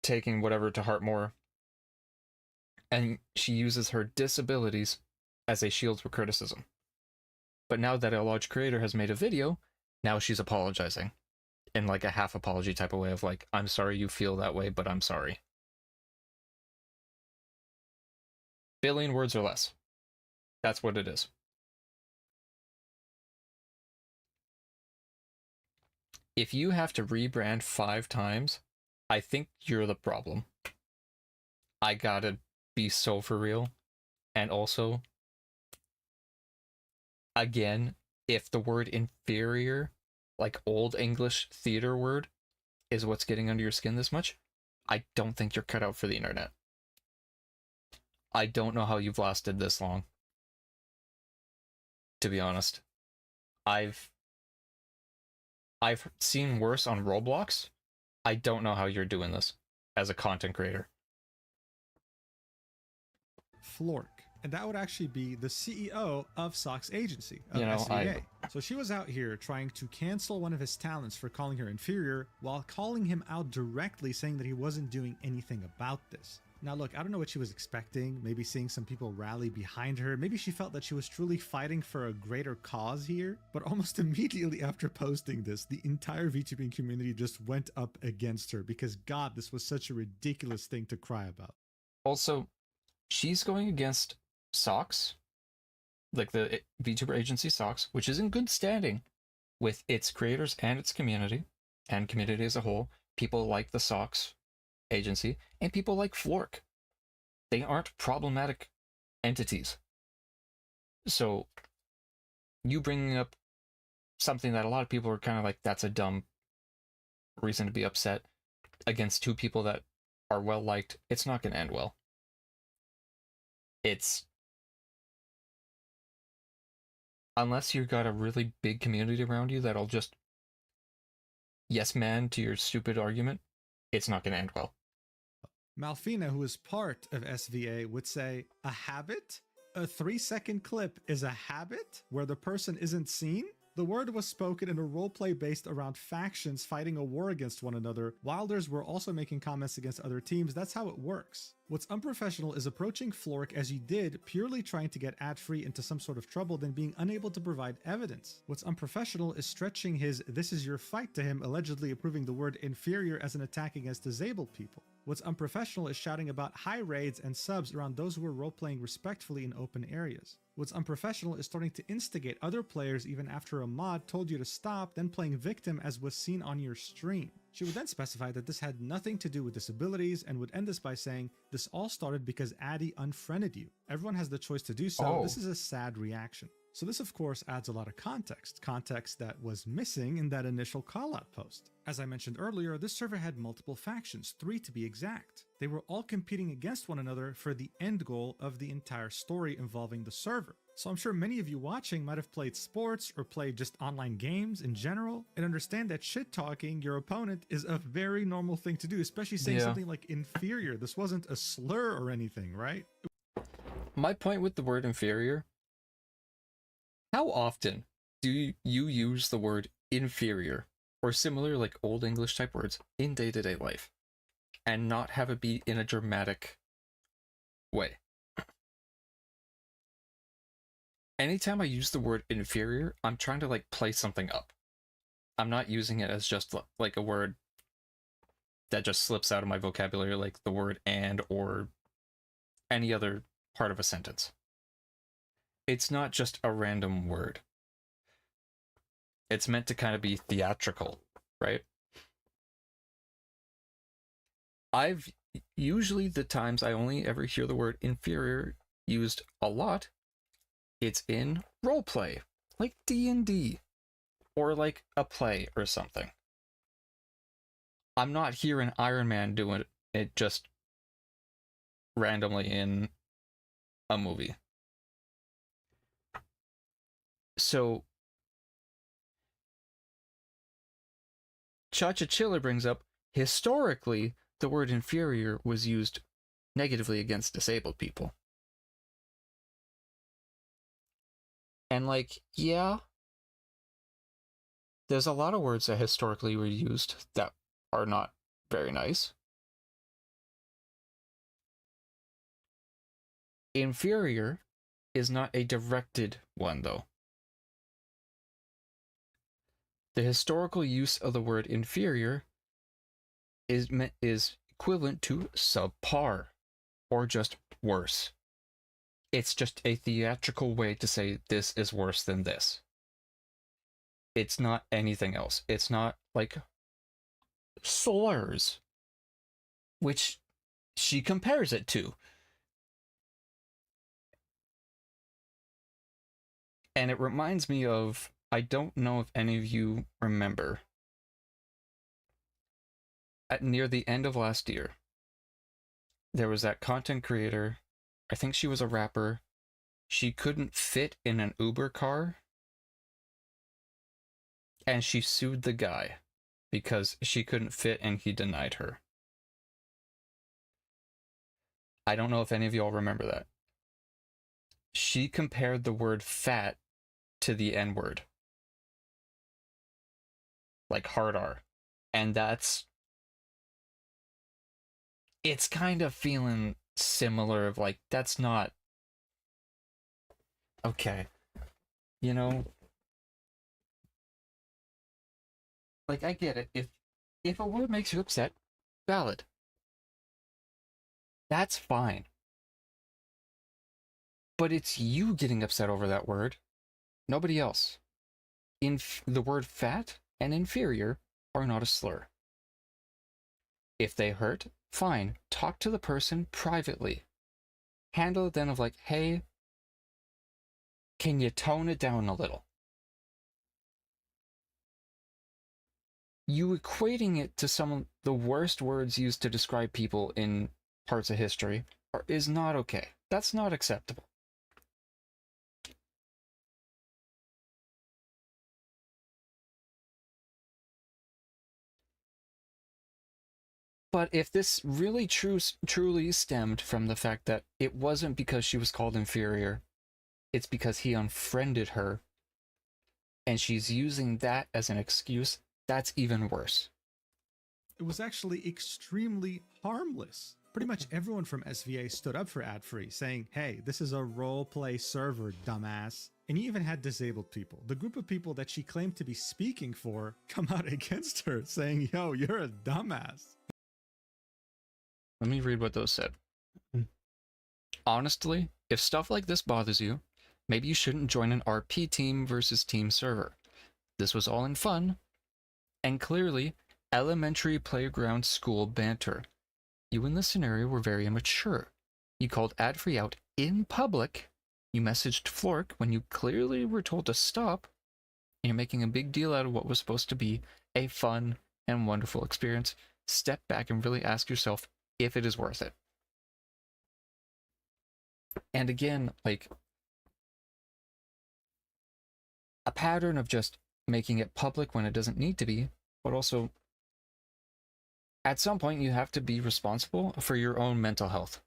taking whatever to heart more. And she uses her disabilities as a shield for criticism. But now that a large creator has made a video, now she's apologizing. In like a half apology type of way of like, I'm sorry you feel that way, but I'm sorry. Billion words or less. That's what it is. If you have to rebrand 5 times, I think you're the problem. I gotta be so for real. And also, again, if the word inferior, like old English theater word, is what's getting under your skin this much, I don't think you're cut out for the internet. I don't know how you've lasted this long. To be honest. I've seen worse on Roblox. I don't know how you're doing this as a content creator. Flork. And that would actually be the CEO of Sock's agency, of You know, SVA. So she was out here trying to cancel one of his talents for calling her inferior, while calling him out directly, saying that he wasn't doing anything about this. Now look, I don't know what she was expecting, maybe seeing some people rally behind her, maybe she felt that she was truly fighting for a greater cause here, but almost immediately after posting this, the entire VTubing community just went up against her, because God, this was such a ridiculous thing to cry about. Also, she's going against Socks, like the VTuber agency Socks, which is in good standing with its creators and its community as a whole. People like the Socks agency, and people like Flork. They aren't problematic entities. So, you bringing up something that a lot of people are kind of like, that's a dumb reason to be upset against 2 people that are well liked, it's not going to end well. Unless you've got a really big community around you that'll just yes man to your stupid argument, it's not going to end well. Malfina, who is part of SVA, would say, a habit? A 3-second clip is a habit where the person isn't seen? The word was spoken in a roleplay based around factions fighting a war against one another. Wilders were also making comments against other teams. That's how it works. What's unprofessional is approaching Flork as you did, purely trying to get ad-free into some sort of trouble, then being unable to provide evidence. What's unprofessional is stretching his "this is your fight" to him, allegedly approving the word inferior as an attack against disabled people. What's unprofessional is shouting about high raids and subs around those who are role-playing respectfully in open areas. What's unprofessional is starting to instigate other players even after a mod told you to stop, then playing victim as was seen on your stream. She would then specify that this had nothing to do with disabilities and would end this by saying, "This all started because Addy unfriended you. Everyone has the choice to do so. Oh. This is a sad reaction." So this of course adds a lot of context that was missing in that initial callout post. As I mentioned earlier, this server had multiple factions, 3 to be exact. They were all competing against one another for the end goal of the entire story involving the server. So I'm sure many of you watching might have played sports or played just online games in general and understand that shit-talking your opponent is a very normal thing to do, especially saying something like inferior. This wasn't a slur or anything, right? My point with the word inferior, how often do you use the word inferior or similar like old English type words in day-to-day life and not have it be in a dramatic way? Anytime I use the word inferior, I'm trying to like play something up. I'm not using it as just like a word that just slips out of my vocabulary, like the word and or any other part of a sentence. It's not just a random word. It's meant to kind of be theatrical, right? I've usually the times I only ever hear the word inferior used a lot, it's in roleplay, like D&D, or like a play or something. I'm not hearing Iron Man doing it just randomly in a movie. So, Chacha Chiller brings up, historically, the word inferior was used negatively against disabled people. And like, yeah, there's a lot of words that historically were used that are not very nice. Inferior is not a directed one, though. The historical use of the word inferior is equivalent to subpar, or just worse. It's just a theatrical way to say this is worse than this. It's not anything else. It's not like slurs, which she compares it to. And it reminds me of, I don't know if any of you remember, near the end of last year, there was that content creator, I think she was a rapper, she couldn't fit in an Uber car, and she sued the guy because she couldn't fit and he denied her. I don't know if any of y'all remember that. She compared the word fat to the N-word. Like hard R. And it's kind of feeling similar of like, that's not okay. You know, like I get it. If a word makes you upset, valid. That's fine. But it's you getting upset over that word, nobody else. The word fat and inferior are not a slur. If they hurt, fine. Talk to the person privately. Handle it then of like, hey, can you tone it down a little? You equating it to some of the worst words used to describe people in parts of history is not okay. That's not acceptable. But if this really truly stemmed from the fact that it wasn't because she was called inferior, it's because he unfriended her, and she's using that as an excuse, that's even worse. It was actually extremely harmless. Pretty much everyone from SVA stood up for Adfree, saying, hey, this is a roleplay server, dumbass. And you even had disabled people. The group of people that she claimed to be speaking for come out against her, saying, yo, you're a dumbass. Let me read what those said. Honestly, if stuff like this bothers you, maybe you shouldn't join an RP team versus team server. This was all in fun, and clearly, Elementary playground school banter. You in this scenario were very immature. You called Adfree out in public. You messaged Flork when you clearly were told to stop. And you're making a big deal out of what was supposed to be a fun and wonderful experience. Step back and really ask yourself if it is worth it. And again, like, a pattern of just making it public when it doesn't need to be, but also at some point you have to be responsible for your own mental health.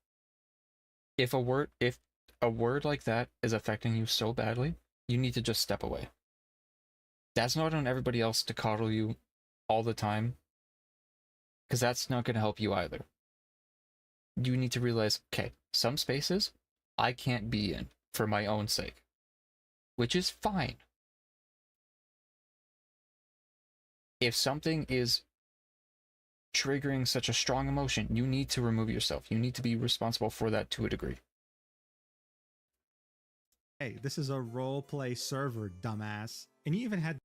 If a word like that is affecting you so badly, you need to just step away. That's not on everybody else to coddle you all the time, because that's not going to help you either. You need to realize, okay, some spaces I can't be in for my own sake, which is fine. If something is triggering such a strong emotion, you need to remove yourself. You need to be responsible for that to a degree. Hey, this is a roleplay server, dumbass. And you even had...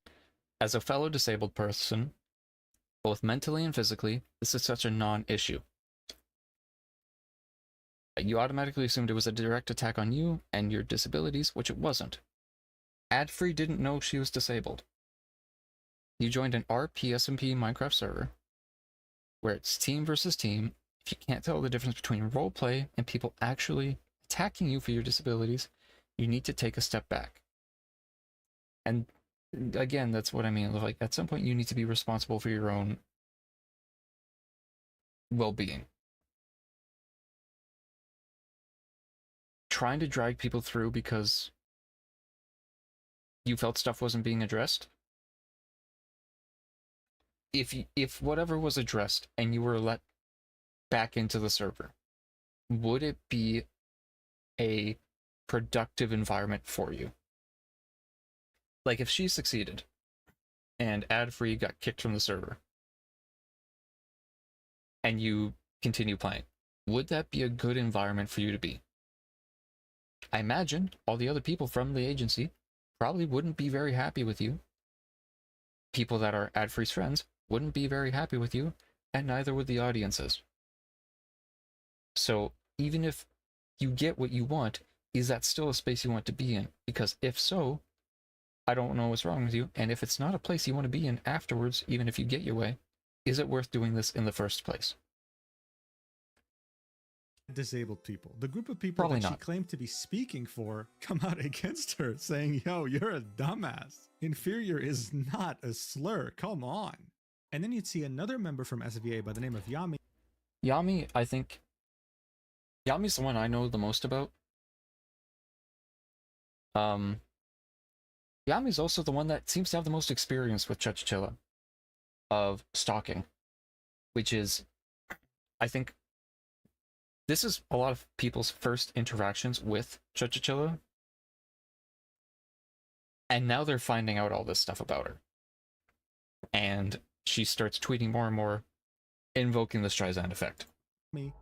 As a fellow disabled person, both mentally and physically, this is such a non-issue. You automatically assumed it was a direct attack on you and your disabilities, which it wasn't. Adfree didn't know she was disabled. You joined an RPSMP Minecraft server, where it's team versus team. If you can't tell the difference between roleplay and people actually attacking you for your disabilities, you need to take a step back. And again, that's what I mean. Like, at some point, you need to be responsible for your own well-being. Trying to drag people through because you felt stuff wasn't being addressed. If whatever was addressed and you were let back into the server, would it be a productive environment for you? Like, if she succeeded and Adfree got kicked from the server and you continue playing, would that be a good environment for you to be? I imagine all the other people from the agency probably wouldn't be very happy with you. People that are Adfree's friends wouldn't be very happy with you, and neither would the audiences. So even if you get what you want, is that still a space you want to be in? Because if so, I don't know what's wrong with you, and if it's not a place you want to be in afterwards, even if you get your way, is it worth doing this in the first place? Disabled people. The group of people Probably that she not. claimed to be speaking for come out against her, saying, yo, you're a dumbass. Inferior is not a slur. Come on. And then you'd see another member from SVA by the name of Yami. Yami, I think... Yami's the one I know the most about. Yami's also the one that seems to have the most experience with Chuchchilla of stalking, which is, I think, this is a lot of people's first interactions with Chuchchilla, and now they're finding out all this stuff about her. And she starts tweeting more and more, invoking the Streisand effect.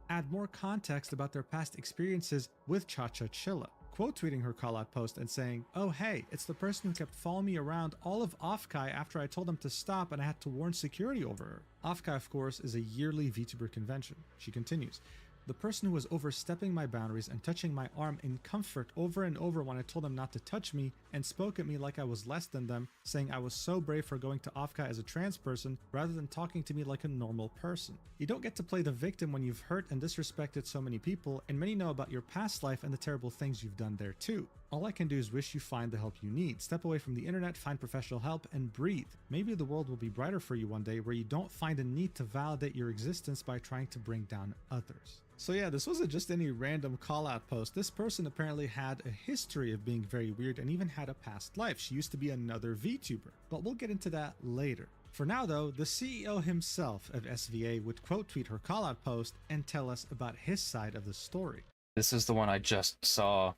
Add more context about their past experiences with Chuchchilla, quote tweeting her call-out post and saying, oh hey, it's the person who kept following me around all of Offkai after I told them to stop and I had to warn security over her. Offkai, of course, is a yearly VTuber convention. She continues, the person who was overstepping my boundaries and touching my arm in comfort over and over when I told them not to touch me and spoke at me like I was less than them, saying I was so brave for going to Offkai as a trans person rather than talking to me like a normal person. You don't get to play the victim when you've hurt and disrespected so many people, and many know about your past life and the terrible things you've done there too. All I can do is wish you find the help you need. Step away from the internet, find professional help, and breathe. Maybe the world will be brighter for you one day where you don't find a need to validate your existence by trying to bring down others. So yeah, this wasn't just any random call-out post. This person apparently had a history of being very weird and even had a past life. She used to be another VTuber, but we'll get into that later. For now though, the CEO himself of SVA would quote tweet her call-out post and tell us about his side of the story. This is the one I just saw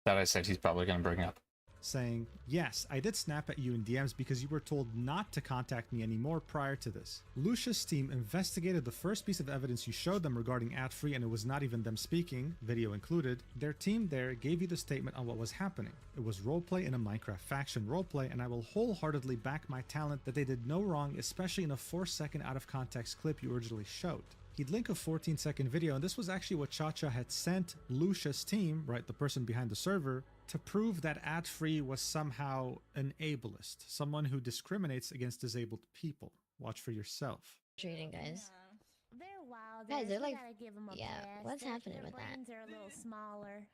that I said he's probably going to bring up. saying, yes, I did snap at you in DMs because you were told not to contact me anymore prior to this. Lucia's team investigated the first piece of evidence you showed them regarding ad-free, and it was not even them speaking, video included. Their team there gave you the statement on what was happening. It was roleplay in a Minecraft faction roleplay, and I will wholeheartedly back my talent that they did no wrong, especially in a 4-second out of context clip you originally showed. He'd link a 14-second video, and this was actually what Cha-Cha had sent Lucia's team, right, the person behind the server, to prove that ad-free was somehow an ableist, someone who discriminates against disabled people. Watch for yourself. Treating guys. They're wild. Guys, they're like, gotta give 'em a yeah, pass. what's happening Their with that? brains are a little smaller.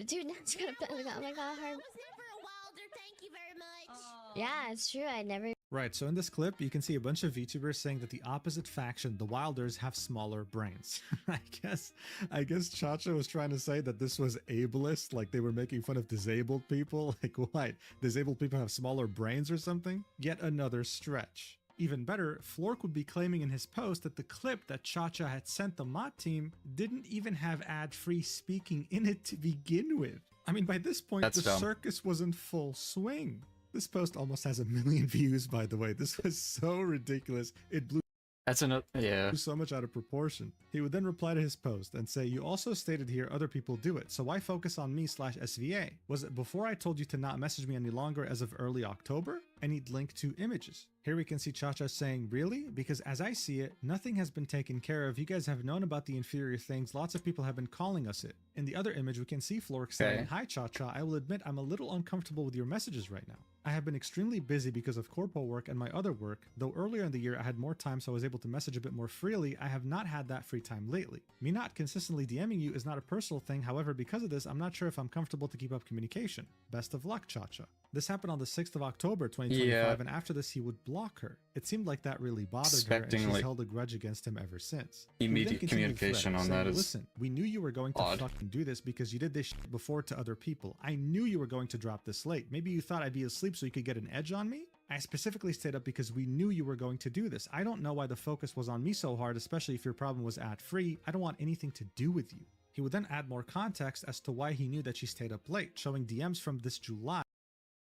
Dude, that's gonna oh my god, I was never a wilder, thank you very much. yeah, it's true. I never. Right, so in this clip, you can see a bunch of VTubers saying that the opposite faction, the Wilders, have smaller brains. I guess Cha-Cha was trying to say that this was ableist, like they were making fun of disabled people. Like, what? Disabled people have smaller brains or something? Yet another stretch. Even better, Flork would be claiming in his post that the clip that Cha-Cha had sent the mod team didn't even have ad-free speaking in it to begin with. I mean, by this point, That's the dumb. circus was in full swing. This post almost has 1 million views, by the way. This was so ridiculous. It blew That's another. Yeah. so much out of proportion. He would then reply to his post and say, you also stated here other people do it, so why focus on me/SVA? Was it before I told you to not message me any longer as of early October? And he'd link to images. Here we can see Cha-Cha saying, really? Because as I see it, nothing has been taken care of. You guys have known about the inferior things. Lots of people have been calling us it. In the other image, we can see Flork saying, hi Cha-Cha, I will admit I'm a little uncomfortable with your messages right now. I have been extremely busy because of corpo work and my other work. Though earlier in the year I had more time so I was able to message a bit more freely, I have not had that free time lately. Me not consistently DMing you is not a personal thing, however because of this I'm not sure if I'm comfortable to keep up communication. Best of luck, Cha-Cha. This happened on the 6th of October 2025 Yeah. and after this he would block her. It seemed like that really bothered her and Expecting, she's like, held a grudge against him ever since. He then immediate continued the communication thread, on saying, that is listen, we knew you were going to odd. fucking do this because you did this shit before to other people. I knew you were going to drop this late. Maybe you thought I'd be asleep so you could get an edge on me? I specifically stayed up because we knew you were going to do this. I don't know why the focus was on me so hard, especially if your problem was ad-free. I don't want anything to do with you. He would then add more context as to why he knew that she stayed up late, showing DMs from this July.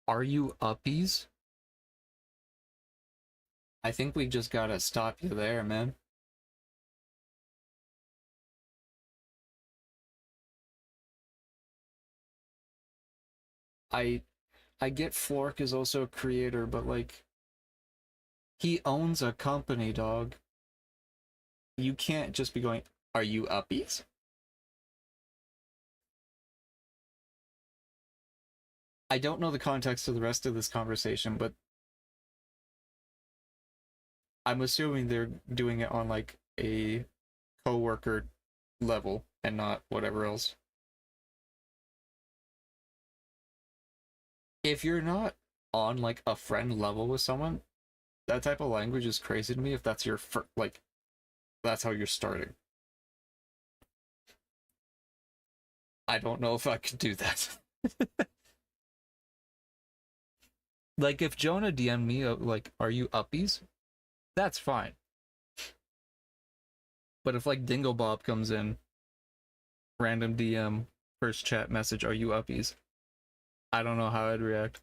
Are you uppies? I think we just gotta stop you there, man. I get Flork is also a creator, but like, he owns a company, dog. You can't just be going, are you uppies? I don't know the context of the rest of this conversation, but I'm assuming they're doing it on like a coworker level and not whatever else. If you're not on like a friend level with someone, that type of language is crazy to me. If that's your like, that's how you're starting. I don't know if I could do that. Like, if Jonah DM'd me, like, are you uppies? That's fine. But if, like, Dingo Bob comes in, random DM, first chat message, are you uppies? I don't know how I'd react.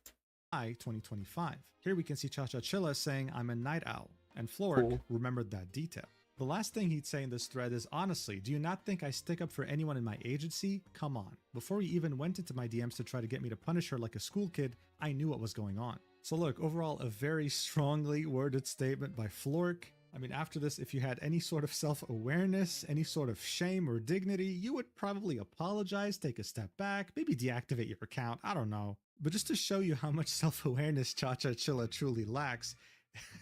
2025. Here we can see Cha-Cha Chilla saying, I'm a night owl. And Flork remembered that detail. The last thing he'd say in this thread is, honestly, do you not think I stick up for anyone in my agency? Come on. Before he even went into my DMs to try to get me to punish her like a school kid, I knew what was going on. So look, overall, a very strongly worded statement by Flork. I mean, after this, if you had any sort of self-awareness, any sort of shame or dignity, you would probably apologize, take a step back, maybe deactivate your account, I don't know. But just to show you how much self-awareness Cha-Cha Chilla truly lacks,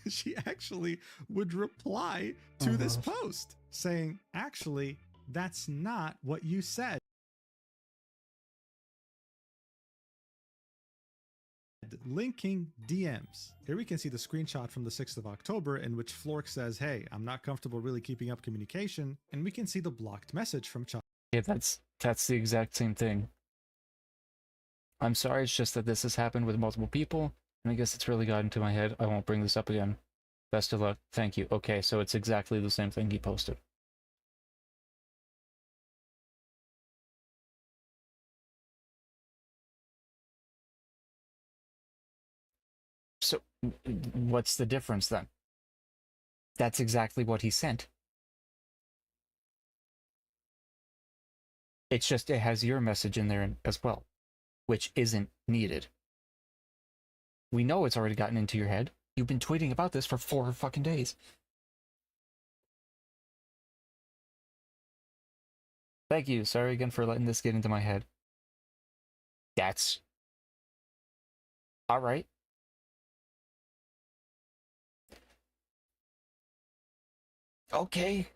she actually would reply to this post saying, actually, that's not what you said. Linking DMs. Here we can see the screenshot from the 6th of October in which Flork says, hey, I'm not comfortable really keeping up communication, and we can see the blocked message from Cha. Yeah, that's the exact same thing. I'm sorry, it's just that this has happened with multiple people, and I guess it's really got into my head. I won't bring this up again. Best of luck. Thank you. Okay, so it's exactly the same thing he posted. So, what's the difference then? That's exactly what he sent. It's just it has your message in there as well, which isn't needed. We know it's already gotten into your head. You've been tweeting about this for 4 fucking days. Thank you. Sorry again for letting this get into my head. That's... alright. Okay.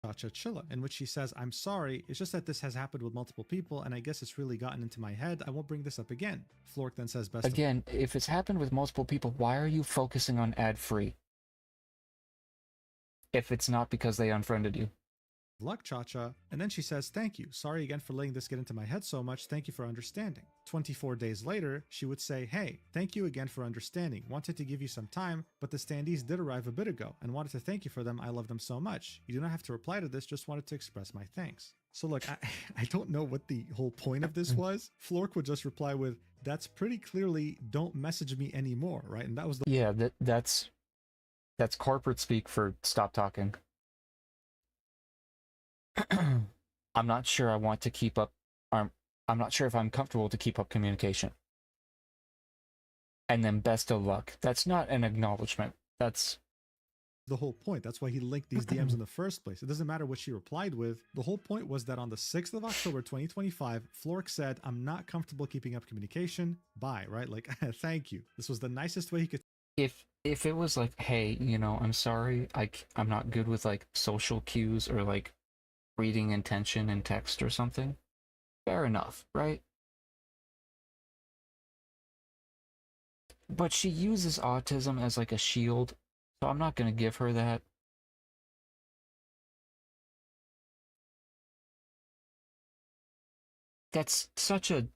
Chilla, in which she says, I'm sorry, it's just that this has happened with multiple people, and I guess it's really gotten into my head. I won't bring this up again. Flork then says, best Again, if it's happened with multiple people, why are you focusing on ad-free? If it's not because they unfriended you. luck, Cha-Cha. And then she says, thank you. Sorry again for letting this get into my head so much. Thank you for understanding. 24 days later, she would say, hey, thank you again for understanding. Wanted to give you some time, but the standees did arrive a bit ago and wanted to thank you for them. I love them so much. You do not have to reply to this, just wanted to express my thanks. So look, I don't know what the whole point of this was. Flork would just reply with, that's pretty clearly don't message me anymore, right? And that was the— Yeah, that's corporate speak for stop talking. I'm not sure I want to keep up, I'm not sure if I'm comfortable to keep up communication. And then best of luck. That's not an acknowledgement. That's the whole point. That's why he linked these DMs in the first place. It doesn't matter what she replied with. The whole point was that on the 6th of October, 2025, Flork said, I'm not comfortable keeping up communication. Bye, right? Like, thank you. This was the nicest way he could. If it was like, hey, you know, I'm sorry, I'm not good with like social cues or like reading intention in text or something, fair enough, right? But she uses autism as like a shield, so I'm not going to give her that. That's such a...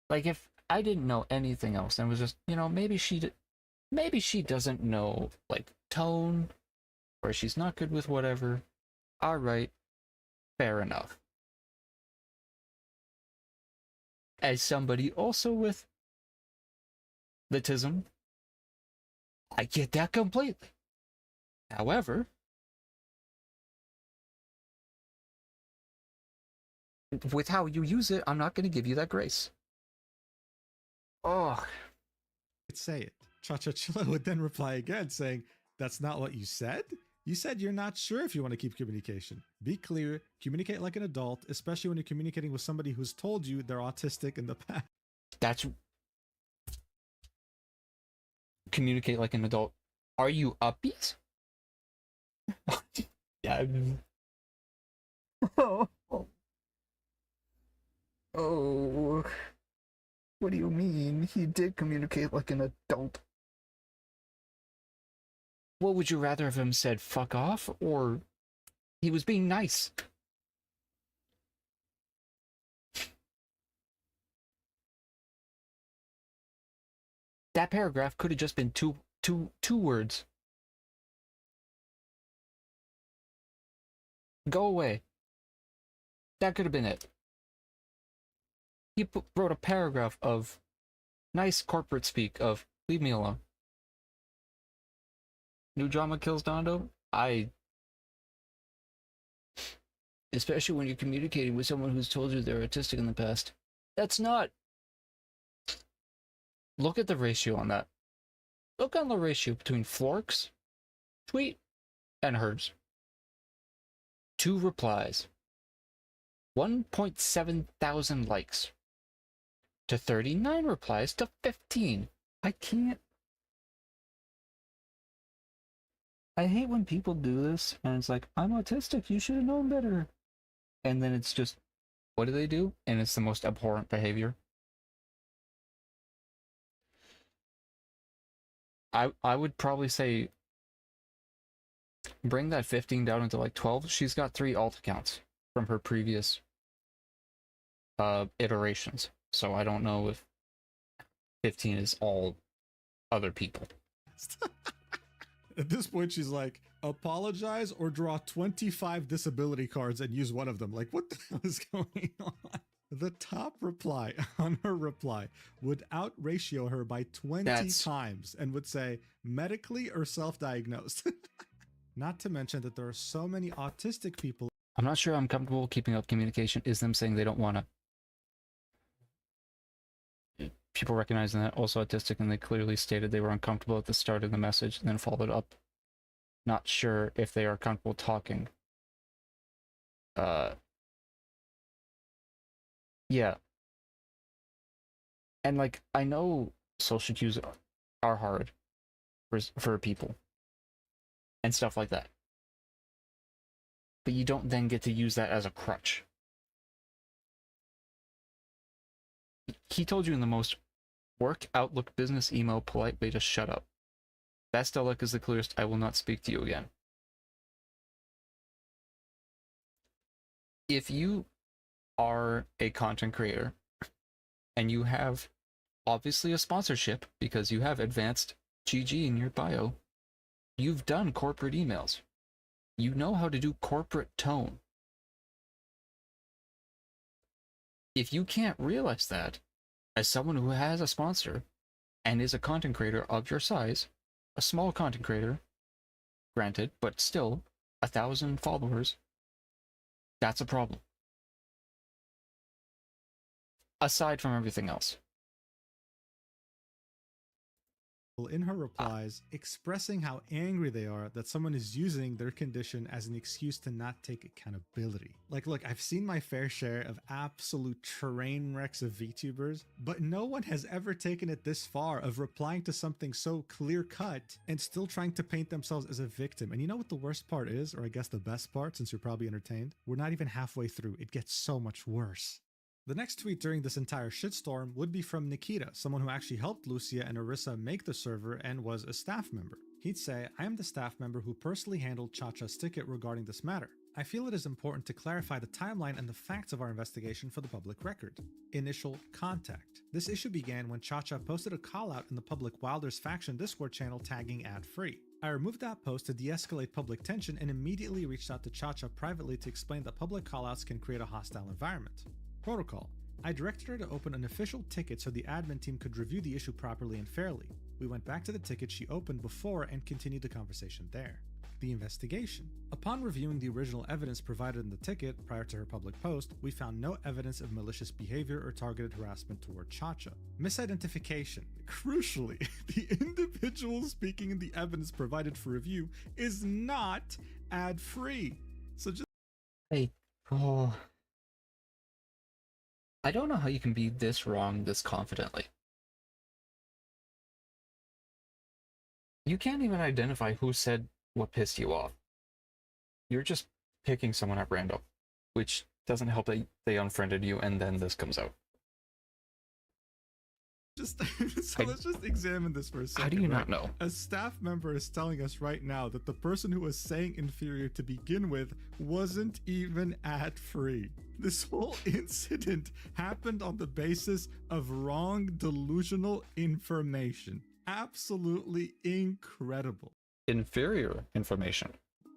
Like, if I didn't know anything else and was just, you know, maybe she doesn't know, like, tone, or she's not good with whatever. Alright, fair enough. As somebody also with autism, I get that completely. However, with how you use it, I'm not going to give you that grace. Oh. Say it. Cha-Cha-Chilla would then reply again saying, that's not what you said? You said you're not sure if you want to keep communication. Be clear, communicate like an adult, especially when you're communicating with somebody who's told you they're autistic in the past. That's... Communicate like an adult. Are you upbeat? Yeah. Oh. What do you mean? He did communicate like an adult. What would you rather have him said, fuck off, or he was being nice? That paragraph could have just been two words. Go away. That could have been it. He wrote a paragraph of nice corporate speak of leave me alone. New drama kills Dondo? Especially when you're communicating with someone who's told you they're autistic in the past. That's not... Look at the ratio on that. Look on the ratio between Flork's tweet and hers. 2 replies. 1.7 thousand likes. To 39 replies to 15. I can't... I hate when people do this, and it's like, I'm autistic, you should have known better. And then it's just, what do they do? And it's the most abhorrent behavior. I would probably say, bring that 15 down into like 12. She's got 3 alt accounts from her previous iterations. So I don't know if 15 is all other people. At this point, she's like, apologize or draw 25 disability cards and use one of them. Like, what the hell is going on? The top reply on her reply would out-ratio her by 20 times and would say, medically or self-diagnosed. Not to mention that there are so many autistic people. I'm not sure I'm comfortable keeping up communication. Is them saying they don't want to. People recognizing that also autistic, and they clearly stated they were uncomfortable at the start of the message and then followed up. Not sure if they are comfortable talking. Yeah. And like, I know social cues are hard for people and stuff like that. But you don't then get to use that as a crutch. He told you in the most work, outlook, business email, polite way to shut up. Best outlook is the clearest. I will not speak to you again. If you are a content creator and you have obviously a sponsorship because you have advanced GG in your bio, you've done corporate emails. You know how to do corporate tone. If you can't realize that, as someone who has a sponsor and is a content creator of your size, a small content creator, granted, but still 1,000 followers, that's a problem. Aside from everything else. In her replies, expressing how angry they are that someone is using their condition as an excuse to not take accountability. Like, look, I've seen my fair share of absolute train wrecks of VTubers, but no one has ever taken it this far of replying to something so clear-cut and still trying to paint themselves as a victim. And you know what the worst part is, or I guess the best part, since you're probably entertained? We're not even halfway through. It gets so much worse. The next tweet during this entire shitstorm would be from Nikita, someone who actually helped Lucia and Orisa make the server and was a staff member. He'd say, I am the staff member who personally handled Cha-Cha's ticket regarding this matter. I feel it is important to clarify the timeline and the facts of our investigation for the public record. Initial contact. This issue began when Cha-Cha posted a call-out in the public Wilders faction Discord channel tagging ad-free. I removed that post to de-escalate public tension and immediately reached out to Cha-Cha privately to explain that public callouts can create a hostile environment. Protocol. I directed her to open an official ticket so the admin team could review the issue properly and fairly. We went back to the ticket she opened before and continued the conversation there. The investigation. Upon reviewing the original evidence provided in the ticket prior to her public post, we found no evidence of malicious behavior or targeted harassment toward Cha-Cha. Misidentification. Crucially, the individual speaking in the evidence provided for review is not ad-free. So just... Hey, oh... I don't know how you can be this wrong this confidently. You can't even identify who said what pissed you off. You're just picking someone at random, which doesn't help that they unfriended you and then this comes out. Let's just examine this for a second. How do you not know? A staff member is telling us right now that the person who was saying inferior to begin with wasn't even ad-free. This whole incident happened on the basis of wrong delusional information. Absolutely incredible. Inferior information.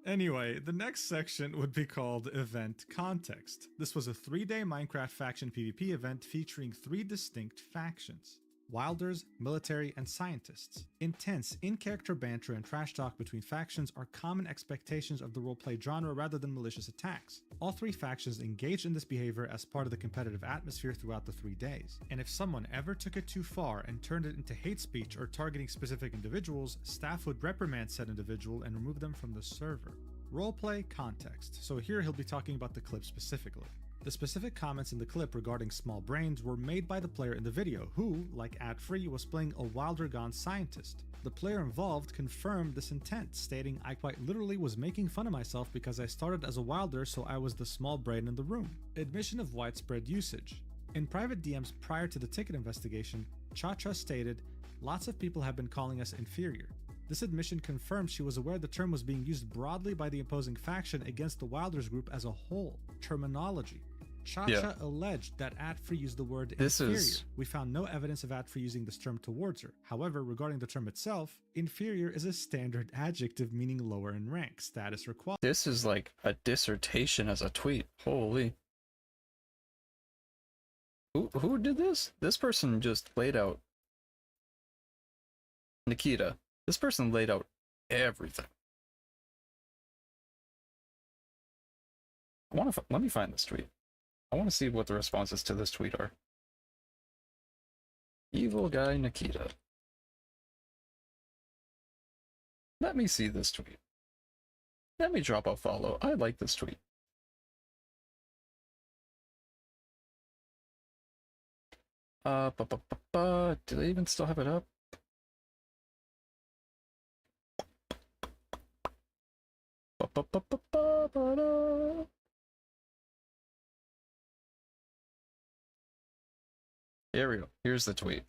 Anyway, the next section would be called Event Context. This was a 3-day Minecraft faction PvP event featuring 3 distinct factions. Wilders, military, and scientists. Intense, in-character banter and trash talk between factions are common expectations of the roleplay genre rather than malicious attacks. All 3 factions engaged in this behavior as part of the competitive atmosphere throughout the 3 days. And if someone ever took it too far and turned it into hate speech or targeting specific individuals, staff would reprimand said individual and remove them from the server. Roleplay context. So here he'll be talking about the clip specifically. The specific comments in the clip regarding small brains were made by the player in the video who, like ad-free, was playing a Wilder Gone scientist. The player involved confirmed this intent, stating, I quite literally was making fun of myself because I started as a Wilder so I was the small brain in the room. Admission of widespread usage. In private DMs prior to the ticket investigation, Cha-Cha stated, lots of people have been calling us inferior. This admission confirms she was aware the term was being used broadly by the opposing faction against the Wilders group as a whole. Terminology. Cha-Cha alleged that ad-free used the word inferior. We found no evidence of ad-free using this term towards her. However, regarding the term itself, inferior is a standard adjective meaning lower in rank, status, or quality. This is like a dissertation as a tweet. Holy. Who did this? This person just laid out. Nikita. This person laid out everything. Let me find this tweet. I want to see what the responses to this tweet are. Evil guy Nikita. Let me see this tweet. Let me drop a follow. I like this tweet. Do they even still have it up? Here we go. Here's the tweet.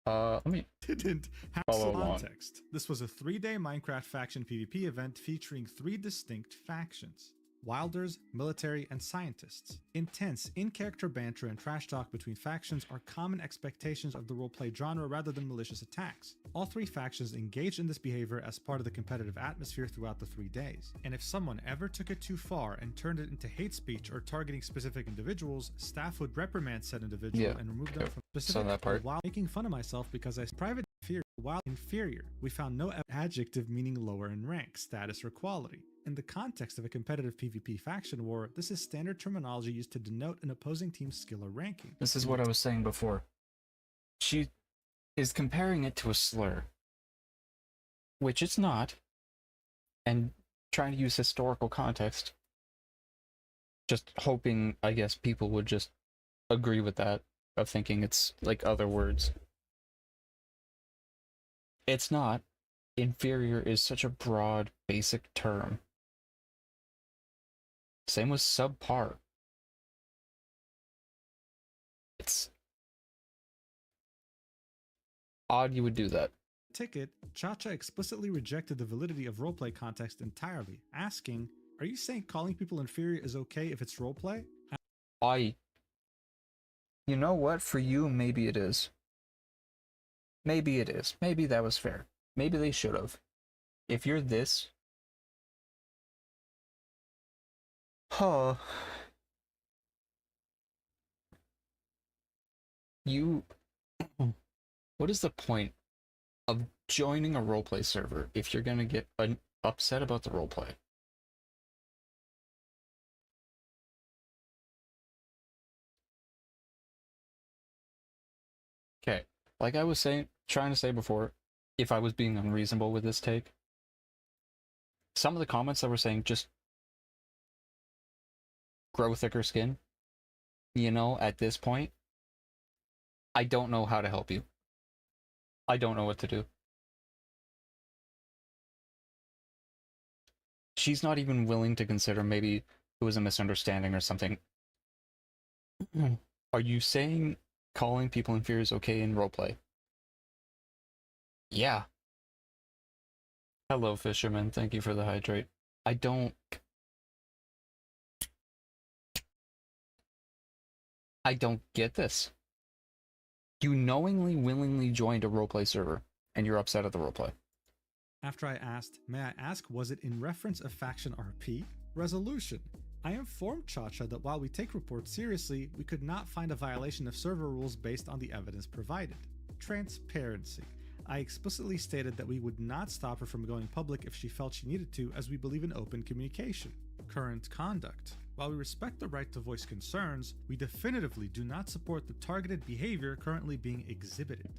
Let me didn't have follow along. context. This was a 3-day Minecraft faction PvP event featuring 3 distinct factions. Wilders, military, and scientists. Intense, in-character banter and trash talk between factions are common expectations of the roleplay genre rather than malicious attacks. All 3 factions engaged in this behavior as part of the competitive atmosphere throughout the 3 days. And if someone ever took it too far and turned it into hate speech or targeting specific individuals, staff would reprimand said individual and remove them from specific that part. while making fun of myself because I private inferior while inferior. We found no adjective meaning lower in rank, status, or quality. In the context of a competitive PvP faction war, this is standard terminology used to denote an opposing team's skill or ranking. This is what I was saying before. She is comparing it to a slur, which it's not, and trying to use historical context, just hoping, I guess, people would just agree with that, of thinking it's like other words. It's not. Inferior is such a broad, basic term. Same with subpar. It's odd you would do that. Ticket, Chacha explicitly rejected the validity of roleplay context entirely, asking, "Are you saying calling people inferior is okay if it's roleplay?" You know what? For you, maybe it is. Maybe it is. Maybe that was fair. Maybe they should have. If you're this... Huh. What is the point of joining a roleplay server if you're gonna get upset about the roleplay? Okay, like I was trying to say before, if I was being unreasonable with this take, some of the comments that were saying just grow thicker skin, you know, at this point, I don't know how to help you. I don't know what to do. She's not even willing to consider maybe it was a misunderstanding or something. Are you saying calling people inferior is okay in roleplay? Yeah. Hello, fisherman. Thank you for the hydrate. I don't get this. You knowingly, willingly joined a roleplay server, and you're upset at the roleplay. After I asked, "May I ask, was it in reference of faction RP?" Resolution. I informed Chacha that while we take reports seriously, we could not find a violation of server rules based on the evidence provided. Transparency. I explicitly stated that we would not stop her from going public if she felt she needed to, as we believe in open communication. Current conduct. While we respect the right to voice concerns, we definitively do not support the targeted behavior currently being exhibited.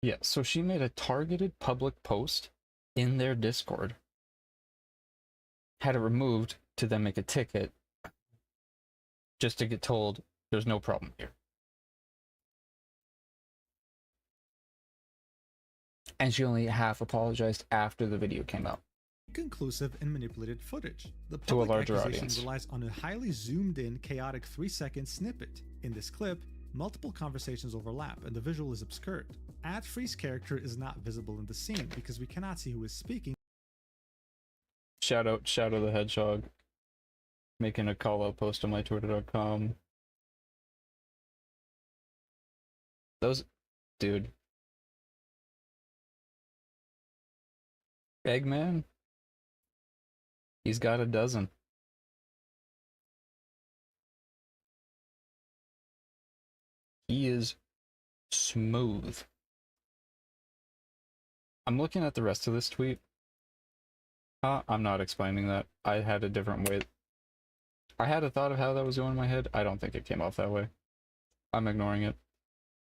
Yeah, so she made a targeted public post in their Discord, had it removed to then make a ticket, just to get told there's no problem here. And she only half apologized after the video came out. Inconclusive and manipulated footage. The To a public larger accusation audience. relies on a highly zoomed in, chaotic 3-second snippet. In this clip, multiple conversations overlap and the visual is obscured. Ad-Free's character is not visible in the scene because we cannot see who is speaking. Shout out Shadow the Hedgehog, making a call out post on my twitter.com. Those, dude. Eggman? He's got a dozen. He is smooth. I'm looking at the rest of this tweet. I'm not explaining that. I had a different way. I had a thought of how that was going in my head. I don't think it came off that way. I'm ignoring it.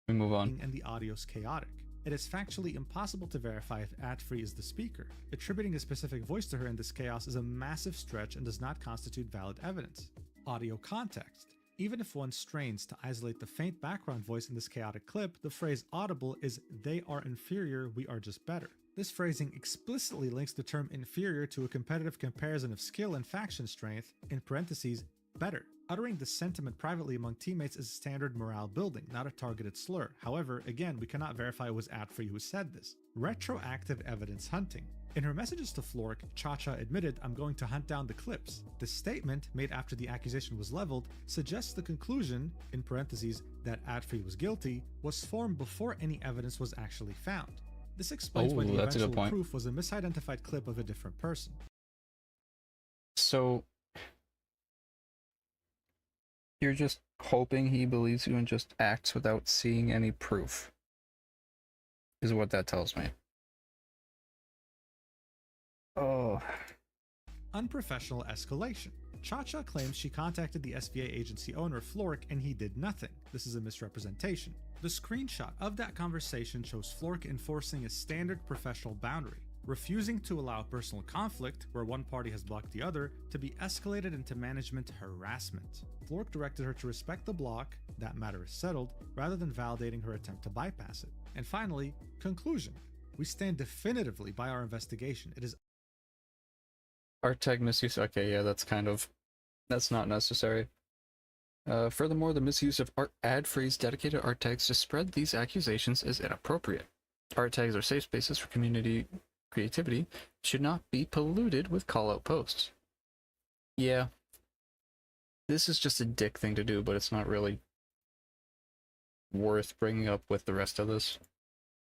We move on. And the audio's chaotic. It is factually impossible to verify if Adfree is the speaker. Attributing a specific voice to her in this chaos is a massive stretch and does not constitute valid evidence. Audio context. Even if one strains to isolate the faint background voice in this chaotic clip, the phrase audible is "they are inferior, we are just better." This phrasing explicitly links the term inferior to a competitive comparison of skill and faction strength, in parentheses, better. Uttering this sentiment privately among teammates is standard morale building, not a targeted slur. However, again, we cannot verify it was Adfree who said this. Retroactive evidence hunting. In her messages to Flork, Cha-Cha admitted, "I'm going to hunt down the clips." This statement, made after the accusation was leveled, suggests the conclusion, in parentheses, that Adfree was guilty, was formed before any evidence was actually found. This explains why the eventual proof was a misidentified clip of a different person. So, you're just hoping he believes you and just acts without seeing any proof, is what that tells me. Oh. Unprofessional escalation. Cha-Cha claims she contacted the SVA agency owner Flork and he did nothing. This is a misrepresentation. The screenshot of that conversation shows Flork enforcing a standard professional boundary, refusing to allow personal conflict, where one party has blocked the other, to be escalated into management harassment. Flork directed her to respect the block, that matter is settled, rather than validating her attempt to bypass it. And finally, conclusion. We stand definitively by our investigation. It is Art tag misuse. Okay, yeah, that's not necessary. Furthermore, the misuse of Adfree's dedicated art tags to spread these accusations is inappropriate. Art tags are safe spaces for community creativity, should not be polluted with call-out posts. Yeah. This is just a dick thing to do, but it's not really worth bringing up with the rest of this.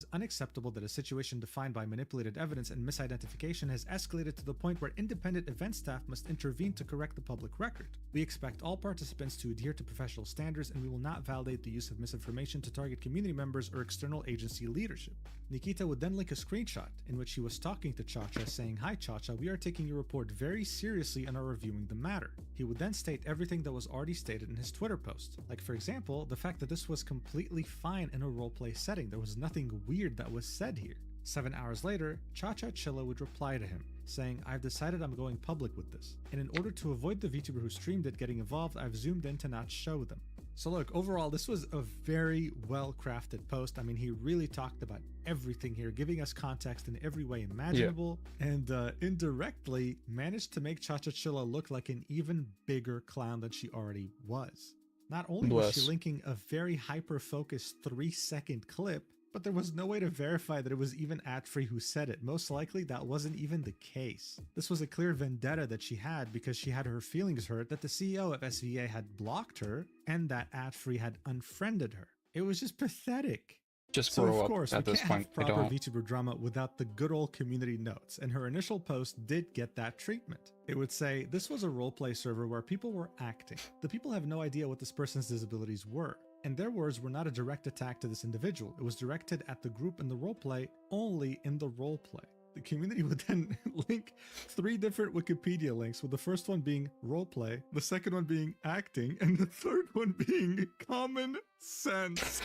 It's unacceptable that a situation defined by manipulated evidence and misidentification has escalated to the point where independent event staff must intervene to correct the public record. We expect all participants to adhere to professional standards, and we will not validate the use of misinformation to target community members or external agency leadership. Nikita would then link a screenshot in which he was talking to Cha-Cha saying, "Hi Cha-Cha, we are taking your report very seriously and are reviewing the matter." He would then state everything that was already stated in his Twitter post. Like, for example, the fact that this was completely fine in a roleplay setting. There was nothing weird that was said here. 7 hours later, Cha-Cha Chilla would reply to him, saying, "I've decided I'm going public with this. And in order to avoid the VTuber who streamed it getting involved, I've zoomed in to not show them." So look, overall, this was a very well-crafted post. I mean, he really talked about everything here, giving us context in every way imaginable, and indirectly managed to make Cha-Cha Chilla look like an even bigger clown than she already was. Not only was she linking a very hyper-focused 3-second clip, but there was no way to verify that it was even Adfree who said it. Most likely, that wasn't even the case. This was a clear vendetta that she had because she had her feelings hurt that the CEO of SVA had blocked her and that Adfree had unfriended her. It was just pathetic. Just so grow of course, up at we this can't point. have proper VTuber drama without the good old community notes, and her initial post did get that treatment. It would say, "This was a roleplay server where people were acting. The people have no idea what this person's disabilities were. And their words were not a direct attack to this individual. It was directed at the group in the roleplay, only in the roleplay." The community would then link 3 different Wikipedia links, with the first one being roleplay, the second one being acting, and the third one being common sense.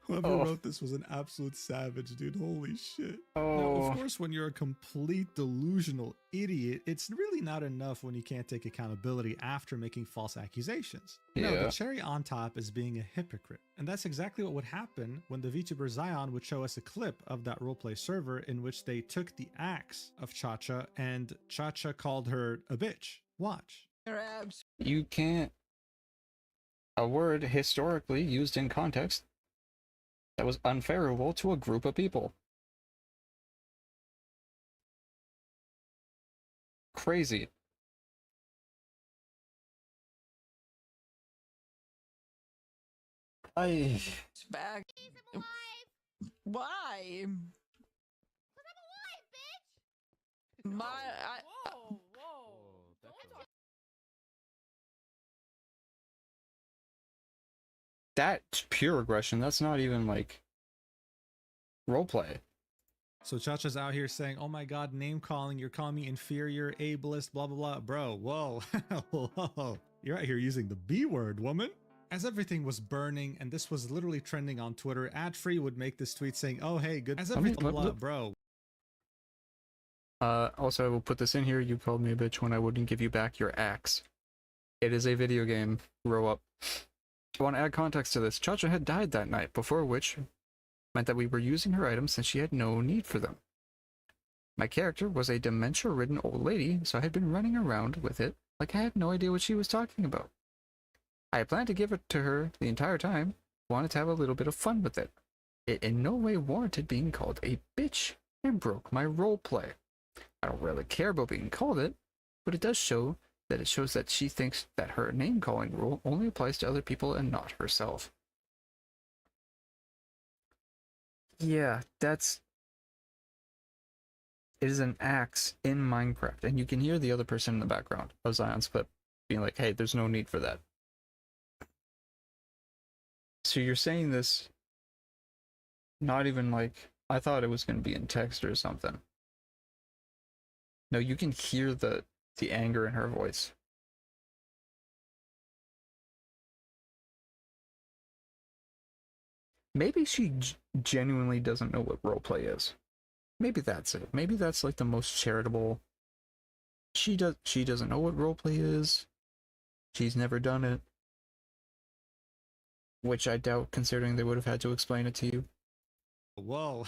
Whoever wrote this was an absolute savage, dude. Holy shit. Now, of course, when you're a complete delusional idiot, it's really not enough when you can't take accountability after making false accusations. No, the cherry on top is being a hypocrite. And that's exactly what would happen when the VTuber Zion would show us a clip of that roleplay server in which they took the axe of Cha-Cha and Cha-Cha called her a bitch. Watch. You can't... A word historically used in context that was unfavorable to a group of people. Crazy. It's back. Why? That's pure aggression. That's not even like roleplay. So Chacha's out here saying, oh my god, name calling, you're calling me inferior, ableist, blah blah blah. Bro, whoa, whoa. You're out here using the B word, woman. As everything was burning, and this was literally trending on Twitter, Adfree would make this tweet saying, oh hey, good, as everything, bro. Also, I will put this in here. You called me a bitch when I wouldn't give you back your axe. It is a video game. Grow up. I want to add context to this. Chacha had died that night, before which meant that we were using her items since she had no need for them. My character was a dementia-ridden old lady, so I had been running around with it like I had no idea what she was talking about. I had planned to give it to her the entire time, wanted to have a little bit of fun with it. It in no way warranted being called a bitch, and broke my roleplay. I don't really care about being called it, but it does show that she thinks that her name-calling rule only applies to other people and not herself. Yeah, it is an axe in Minecraft, and you can hear the other person in the background of Zion's clip being like, hey, there's no need for that. So you're saying this, not even like, I thought it was going to be in text or something. No, you can hear the anger in her voice. Maybe she genuinely doesn't know what roleplay is. Maybe that's it. Maybe that's like the most charitable. She doesn't know what roleplay is. She's never done it. Which I doubt, considering they would have had to explain it to you. Whoa,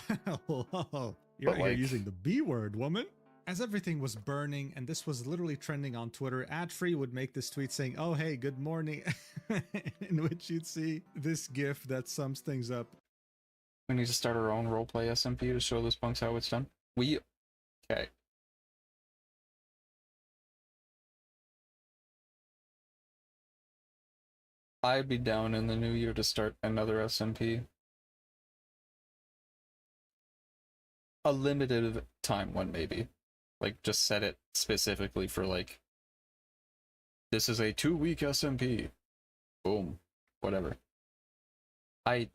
whoa. You're out here using the B word, woman. As everything was burning, and this was literally trending on Twitter, Adfree would make this tweet saying, oh hey, good morning, in which you'd see this gif that sums things up. We need to start our own roleplay SMP to show this punks how it's done. Okay. I'd be down in the new year to start another SMP. A limited time one, maybe. Like, just set it specifically for, like, this is a 2-week SMP. Boom. Whatever. I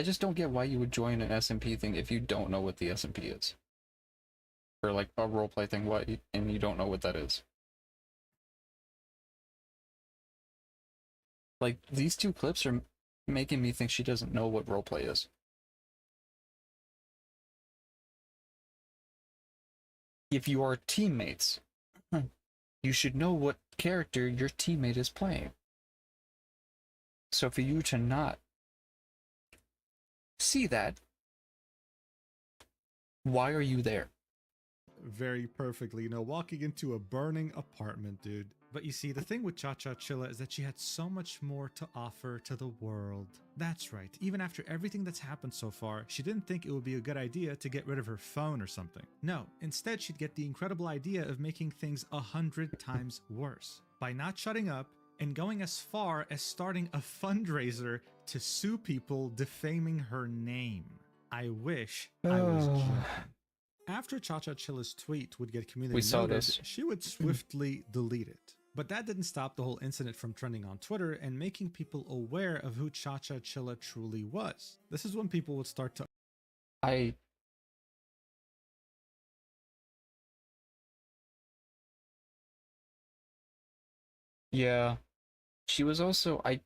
just don't get why you would join an SMP thing if you don't know what the SMP is. Or, like, a roleplay thing, and you don't know what that is. Like, these two clips are making me think she doesn't know what roleplay is. If you are teammates, you should know what character your teammate is playing. So for you to not see that, why are you there? Very perfectly, walking into a burning apartment, dude. But you see, the thing with Chacha Chilla is that she had so much more to offer to the world. That's right, even after everything that's happened so far, she didn't think it would be a good idea to get rid of her phone or something. No, instead she'd get the incredible idea of making things 100 times worse. By not shutting up, and going as far as starting a fundraiser to sue people defaming her name. I wish I was joking. After Chacha Chilla's tweet would get community noted, she would swiftly delete it. But that didn't stop the whole incident from trending on Twitter and making people aware of who Chacha Chilla truly was. This is when people would start to... Yeah. She was also... Let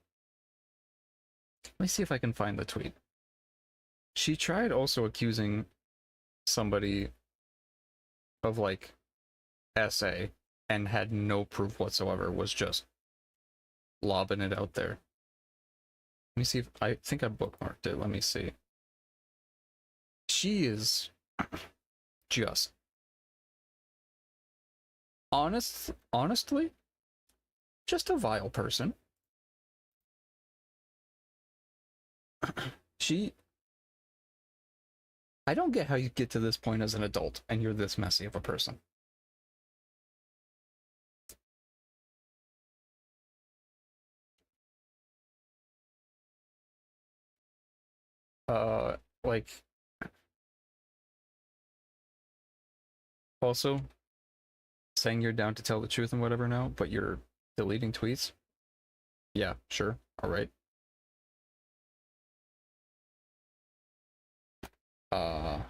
me see if I can find the tweet. She tried also accusing somebody of, like, SA and had no proof whatsoever, was just lobbing it out there. Let me see if I think I bookmarked it. Let me see. She is just honestly just a vile person. I don't get how you get to this point as an adult and you're this messy of a person. Like, also, saying you're down to tell the truth and whatever now, but you're deleting tweets? Yeah, sure. All right. Ba,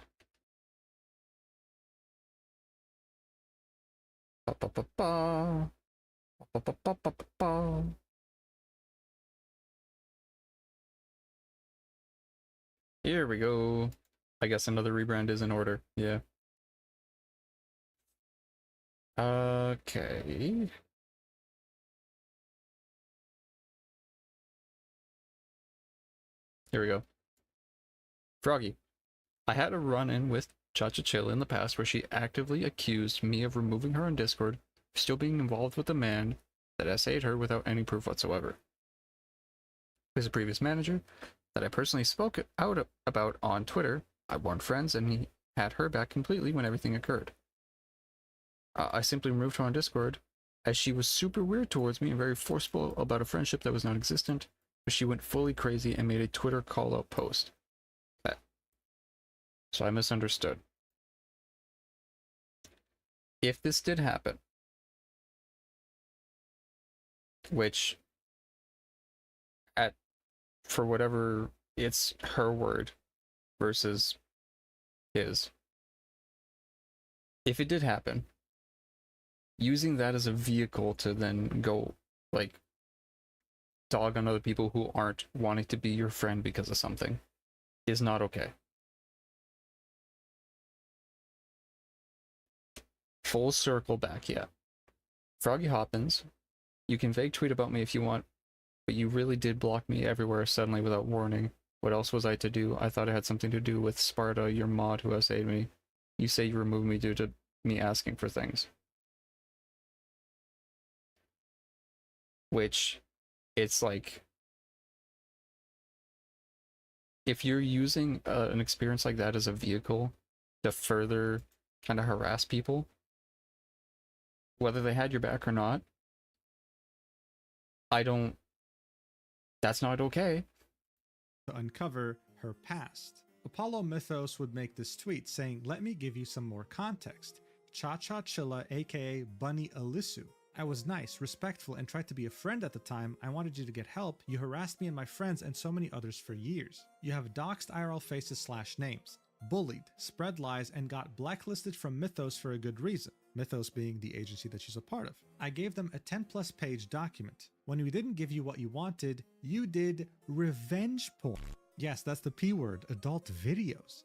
ba, ba, ba. Ba, ba, ba, ba, ba, ba. Here we go. I guess another rebrand is in order. Yeah. Okay. Here we go. Froggy. I had a run-in with Chachachilla in the past where she actively accused me of removing her on Discord, still being involved with a man that essayed her without any proof whatsoever. As a previous manager that I personally spoke out about on Twitter, I warned friends and he had her back completely when everything occurred. I simply removed her on Discord as she was super weird towards me and very forceful about a friendship that was non-existent, but she went fully crazy and made a Twitter call-out post. So I misunderstood. If this did happen, which for whatever, it's her word versus his. If it did happen, using that as a vehicle to then go, like, dog on other people who aren't wanting to be your friend because of something is not okay. Full circle back, yeah. Froggy Hoppins, you can vague tweet about me if you want, but you really did block me everywhere suddenly without warning. What else was I to do? I thought it had something to do with Sparta, your mod who essayed me. You say you removed me due to me asking for things. Which, it's like, if you're using an experience like that as a vehicle to further kind of harass people, whether they had your back or not, that's not okay. To uncover her past. Apollo Mythos would make this tweet saying, "Let me give you some more context. Chachachilla, aka Bunny Alisu. I was nice, respectful, and tried to be a friend at the time. I wanted you to get help. You harassed me and my friends and so many others for years. You have doxed IRL faces / names, bullied, spread lies, and got blacklisted from Mythos for a good reason. Mythos being the agency that she's a part of. I gave them a 10+ page document. When we didn't give you what you wanted, you did revenge porn. Yes, that's the P word, adult videos.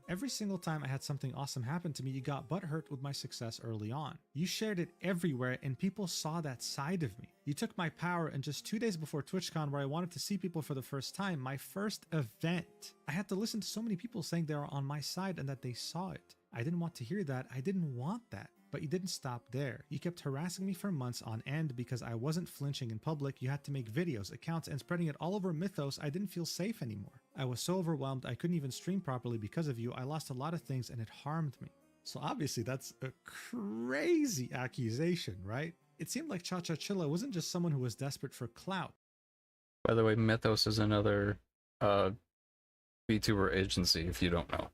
Every single time I had something awesome happen to me, you got butthurt with my success early on. You shared it everywhere and people saw that side of me. You took my power, and just 2 days before TwitchCon, where I wanted to see people for the first time, my first event, I had to listen to so many people saying they were on my side and that they saw it. I didn't want to hear that. I didn't want that. But you didn't stop there. You kept harassing me for months on end because I wasn't flinching in public. You had to make videos, accounts, and spreading it all over Mythos. I didn't feel safe anymore. I was so overwhelmed I couldn't even stream properly because of you. I lost a lot of things and it harmed me." So obviously that's a crazy accusation, right? It seemed like Chachachilla wasn't just someone who was desperate for clout. By the way, Mythos is another VTuber agency, if you don't know.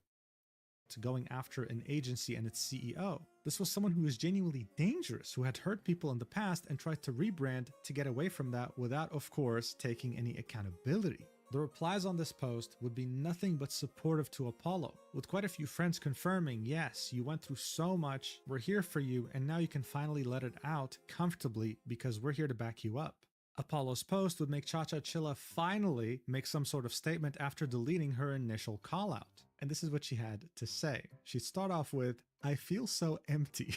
To going after an agency and its CEO. This was someone who was genuinely dangerous, who had hurt people in the past and tried to rebrand to get away from that without, of course, taking any accountability. The replies on this post would be nothing but supportive to Apollo, with quite a few friends confirming, yes, you went through so much, we're here for you, and now you can finally let it out comfortably because we're here to back you up. Apollo's post would make Chachachilla finally make some sort of statement after deleting her initial callout. And this is what she had to say. She'd start off with, "I feel so empty."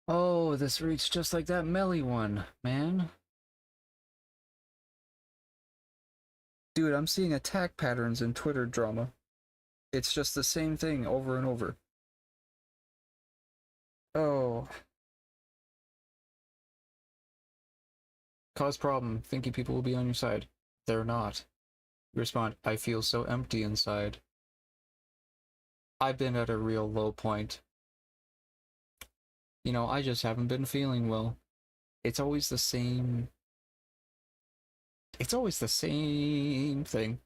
Oh, this reads just like that Melly one, man. Dude, I'm seeing attack patterns in Twitter drama. It's just the same thing over and over. Oh. Cause problem, thinking people will be on your side. They're not. You respond, "I feel so empty inside. I've been at a real low point. You know, I just haven't been feeling well." It's always the same. It's always the same thing.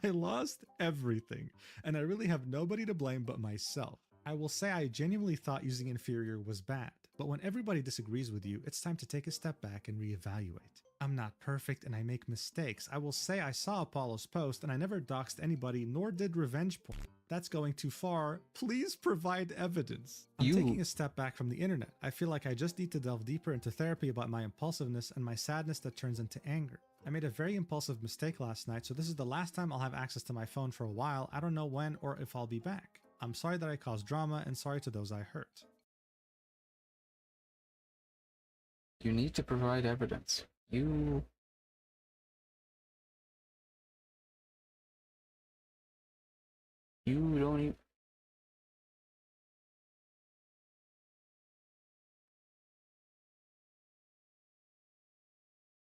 "I lost everything, and I really have nobody to blame but myself. I will say I genuinely thought using inferior was bad, but when everybody disagrees with you, it's time to take a step back and reevaluate. I'm not perfect and I make mistakes. I will say I saw Apollo's post and I never doxed anybody nor did revenge porn. That's going too far. Please provide evidence. I'm taking a step back from the internet. I feel like I just need to delve deeper into therapy about my impulsiveness and my sadness that turns into anger. I made a very impulsive mistake last night, so this is the last time I'll have access to my phone for a while. I don't know when or if I'll be back. I'm sorry that I caused drama and sorry to those I hurt. You need to provide evidence. You don't even...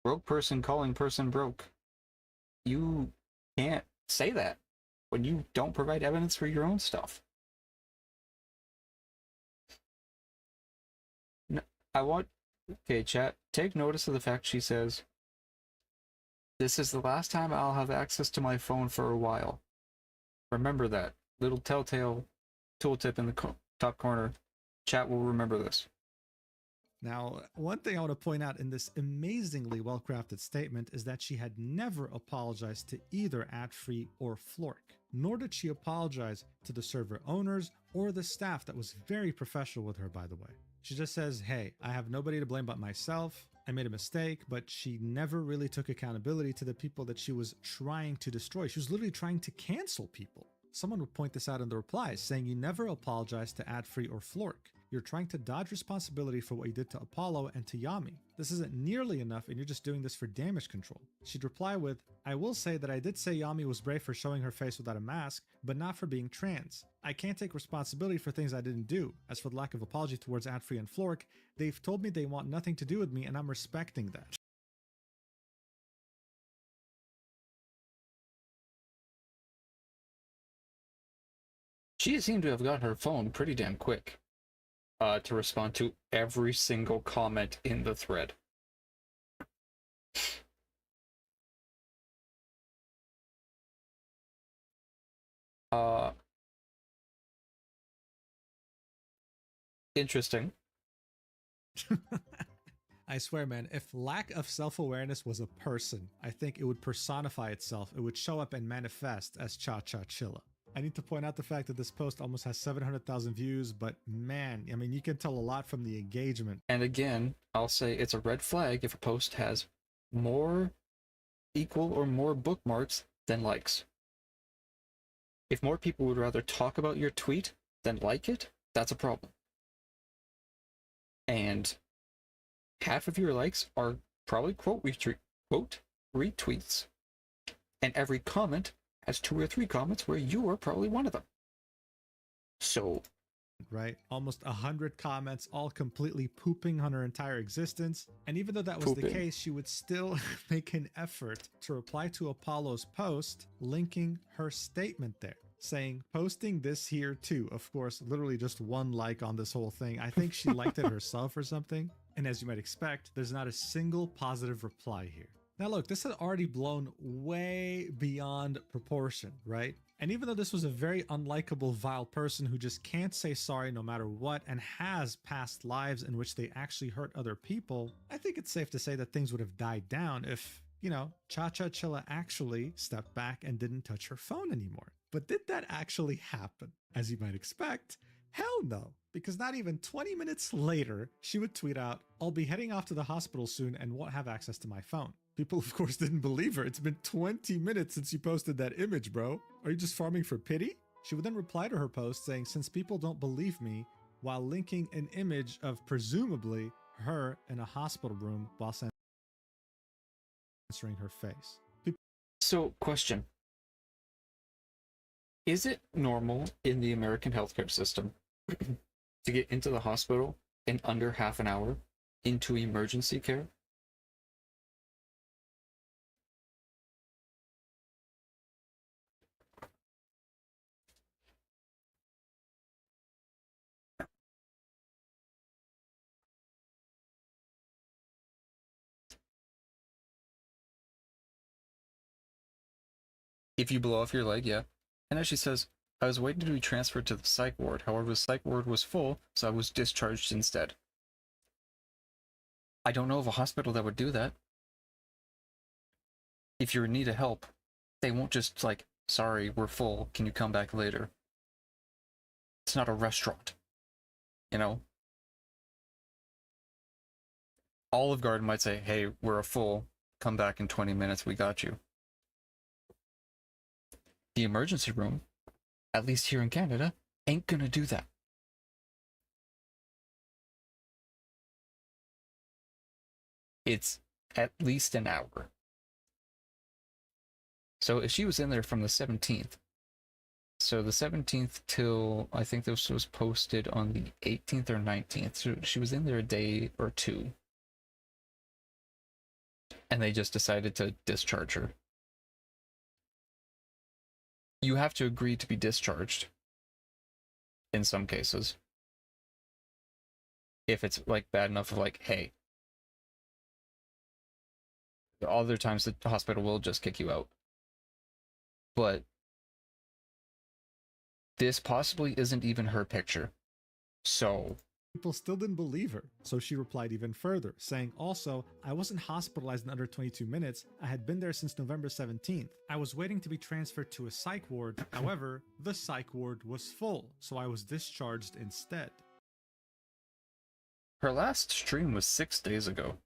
Broke person calling person broke. You can't say that when you don't provide evidence for your own stuff. No, okay, chat, take notice of the fact she says, "This is the last time I'll have access to my phone for a while." Remember that. Little telltale tooltip in the top corner. Chat will remember this. Now, one thing I want to point out in this amazingly well-crafted statement is that she had never apologized to either Adfree or Flork, nor did she apologize to the server owners or the staff that was very professional with her, by the way. She just says, hey, I have nobody to blame but myself. I made a mistake, but she never really took accountability to the people that she was trying to destroy. She was literally trying to cancel people. Someone would point this out in the replies, saying you never apologized to Adfree or Flork. You're trying to dodge responsibility for what you did to Apollo and to Yami. This isn't nearly enough and you're just doing this for damage control. She'd reply with, I will say that I did say Yami was brave for showing her face without a mask, but not for being trans. I can't take responsibility for things I didn't do. As for the lack of apology towards Adfree and Flork, they've told me they want nothing to do with me and I'm respecting that. She seemed to have got her phone pretty damn quick. To respond to every single comment in the thread. Interesting. I swear, man, if lack of self-awareness was a person, I think it would personify itself. It would show up and manifest as Cha-Cha Chilla. I need to point out the fact that this post almost has 700,000 views, but man, I mean, you can tell a lot from the engagement. And again, I'll say it's a red flag if a post has more equal or more bookmarks than likes. If more people would rather talk about your tweet than like it, that's a problem. And half of your likes are probably quote retweets. And every comment has 2 or 3 comments where you are probably one of them. So, right? Almost 100 comments, all completely pooping on her entire existence. And even though that was the case, she would still make an effort to reply to Apollo's post, linking her statement there, saying, posting this here too. Of course, literally just 1 like on this whole thing. I think she liked it herself or something. And as you might expect, there's not a single positive reply here. Now look, this had already blown way beyond proportion, right? And even though this was a very unlikable, vile person who just can't say sorry no matter what and has past lives in which they actually hurt other people, I think it's safe to say that things would have died down if, you know, Cha-Cha Chilla actually stepped back and didn't touch her phone anymore. But did that actually happen? As you might expect, hell no. Because not even 20 minutes later, she would tweet out, I'll be heading off to the hospital soon and won't have access to my phone. People, of course, didn't believe her. It's been 20 minutes since you posted that image, bro. Are you just farming for pity? She would then reply to her post saying, since people don't believe me, while linking an image of presumably her in a hospital room while censoring her face. So, question. Is it normal in the American healthcare system to get into the hospital in under half an hour into emergency care? If you blow off your leg, yeah. And as she says, I was waiting to be transferred to the psych ward. However, the psych ward was full, so I was discharged instead. I don't know of a hospital that would do that. If you're in need of help, they won't just like, sorry, we're full, can you come back later? It's not a restaurant, you know? Olive Garden might say, hey, we're full, come back in 20 minutes, we got you. The emergency room, at least here in Canada, ain't gonna do that. It's at least an hour. So if she was in there from the 17th, so the 17th till, I think this was posted on the 18th or 19th, so she was in there a day or two. And they just decided to discharge her. You have to agree to be discharged in some cases. If it's like bad enough of like, hey, other times the hospital will just kick you out. But this possibly isn't even her picture. So people still didn't believe her, so she replied even further, saying also, I wasn't hospitalized in under 22 minutes, I had been there since November 17th. I was waiting to be transferred to a psych ward, however, the psych ward was full, so I was discharged instead. her last stream was 6 days ago.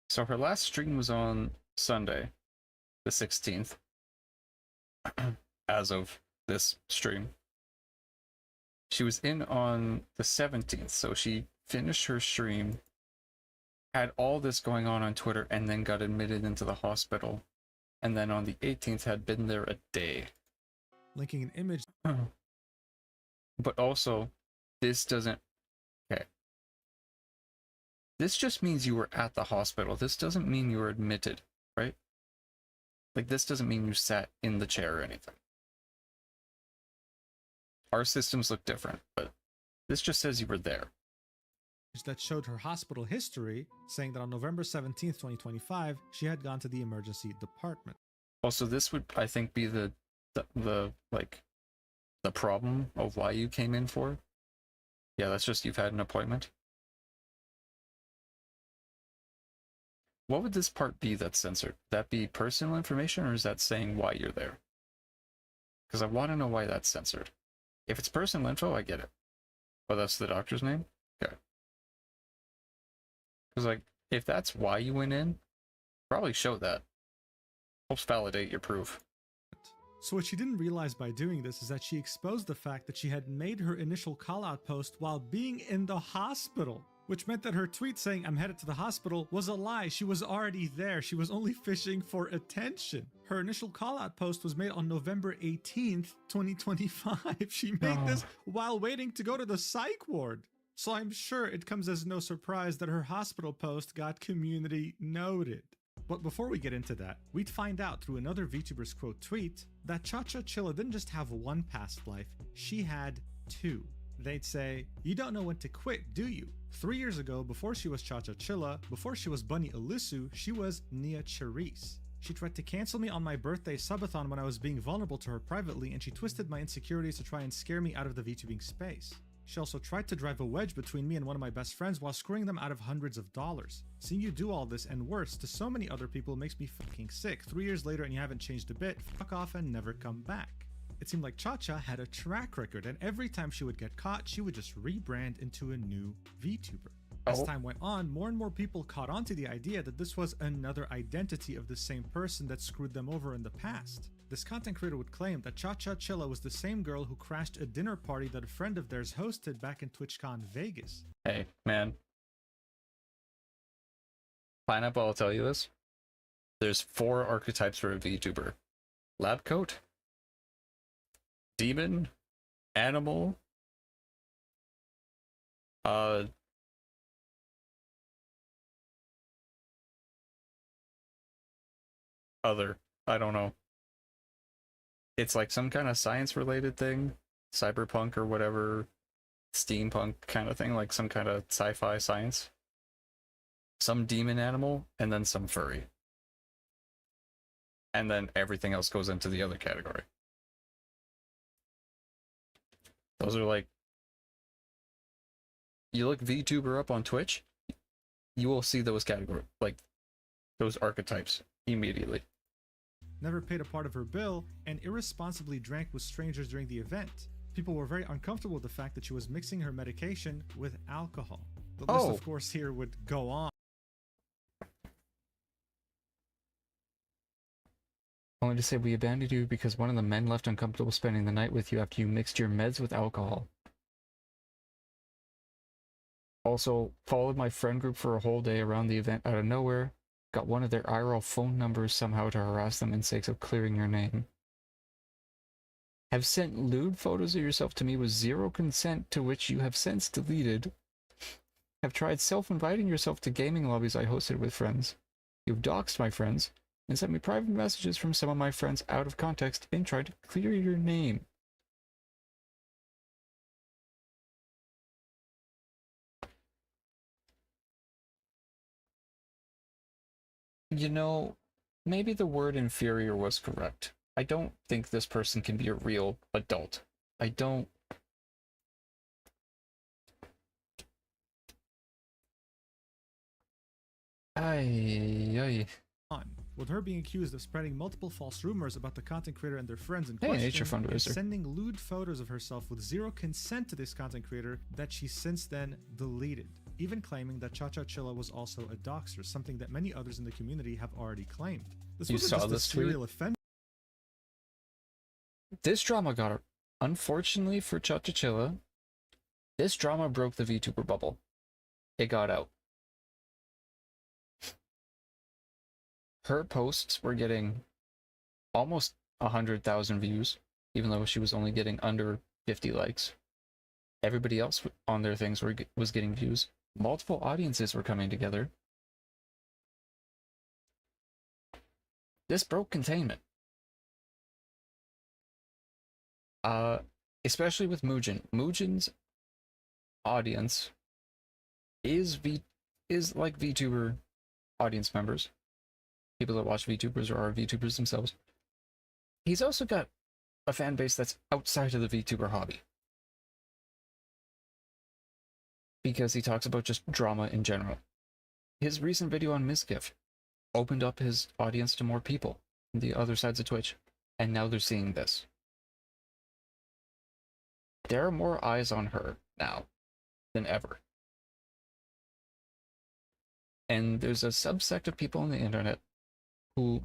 So her last stream was on Sunday, the 16th, as of this stream. She was in on the 17th, so she finished her stream, had all this going on Twitter, and then got admitted into the hospital. And then on the 18th had been there a day. Linking an image. But also, this doesn't... Okay. This just means you were at the hospital. This doesn't mean you were admitted, right? Like, this doesn't mean you sat in the chair or anything. Our systems look different, but this just says you were there. That showed her hospital history, saying that on November 17th, 2025, she had gone to the emergency department. Also, this would, I think, be the problem of why you came in for. Yeah, that's just you've had an appointment. What would this part be that's censored? Would that be personal information, or is that saying why you're there? Because I want to know why that's censored. If it's personal info, I get it. Oh, that's the doctor's name? Okay. Because, like, if that's why you went in, probably show that. Helps validate your proof. So what she didn't realize by doing this is that she exposed the fact that she had made her initial call-out post while being in the hospital, which meant that her tweet saying, I'm headed to the hospital, was a lie. She was already there. She was only fishing for attention. Her initial call-out post was made on November 18th, 2025. She made this while waiting to go to the psych ward. So I'm sure it comes as no surprise that her hospital post got community noted. But before we get into that, we'd find out through another VTuber's quote tweet that ChaChaChilla didn't just have one past life, she had two. They'd say, you don't know when to quit, do you? 3 years ago, before she was ChaChaChilla, before she was Bunny Ilisu, she was Nia Charisse. She tried to cancel me on my birthday subathon when I was being vulnerable to her privately, and she twisted my insecurities to try and scare me out of the VTubing space. She also tried to drive a wedge between me and one of my best friends while screwing them out of hundreds of dollars. Seeing you do all this and worse to so many other people makes me fucking sick. 3 years later and you haven't changed a bit, fuck off and never come back. It seemed like Chacha had a track record, and every time she would get caught, she would just rebrand into a new VTuber. As time went on, more and more people caught on to the idea that this was another identity of the same person that screwed them over in the past. This content creator would claim that ChaChaChilla was the same girl who crashed a dinner party that a friend of theirs hosted back in TwitchCon Vegas. Hey, man. Pineapple, I'll tell you this. There's 4 archetypes for a VTuber. Lab coat, demon, animal, other. I don't know. It's like some kind of science related thing, cyberpunk or whatever. steampunk kind of thing, like some kind of sci-fi science. Some demon animal, and then some furry. And then everything else goes into the other category. Those are like... You look VTuber up on Twitch, you will see those categories, like, those archetypes, immediately. Never paid a part of her bill, and irresponsibly drank with strangers during the event. People were very uncomfortable with the fact that she was mixing her medication with alcohol. The list, of course, here would go on. Only to say we abandoned you because one of the men left uncomfortable spending the night with you after you mixed your meds with alcohol. Also, followed my friend group for a whole day around the event out of nowhere. Got one of their IRL phone numbers somehow to harass them in sakes of clearing your name. Have sent lewd photos of yourself to me with zero consent, to which you have since deleted. Have tried self-inviting yourself to gaming lobbies I hosted with friends. You've doxed my friends, and sent me private messages from some of my friends out of context and tried to clear your name. You know, maybe the word inferior was correct. I don't think this person can be a real adult. I don't... Ay. With her being accused of spreading multiple false rumors about the content creator and their friends in Hey, question, nature and fundraiser. sending lewd photos of herself with zero consent to this content creator that she since then deleted, even claiming that Cha-Cha Chilla was also a doxer, something that many others in the community have already claimed. This You wasn't saw just this a tweet? serial offender. This drama got her. Unfortunately for Cha-Cha Chilla, this drama broke the VTuber bubble. It got out. Her posts were getting almost 100,000 views, even though she was only getting under 50 likes. Everybody else on their things was getting views. Multiple audiences were coming together. This broke containment. Especially with Mugen. Mugen's audience is like VTuber audience members. People that watch VTubers or are VTubers themselves. He's also got a fan base that's outside of the VTuber hobby. Because he talks about just drama in general. His recent video on Misgift opened up his audience to more people on the other sides of Twitch, and now they're seeing this. There are more eyes on her now than ever. And there's a subsect of people on the internet who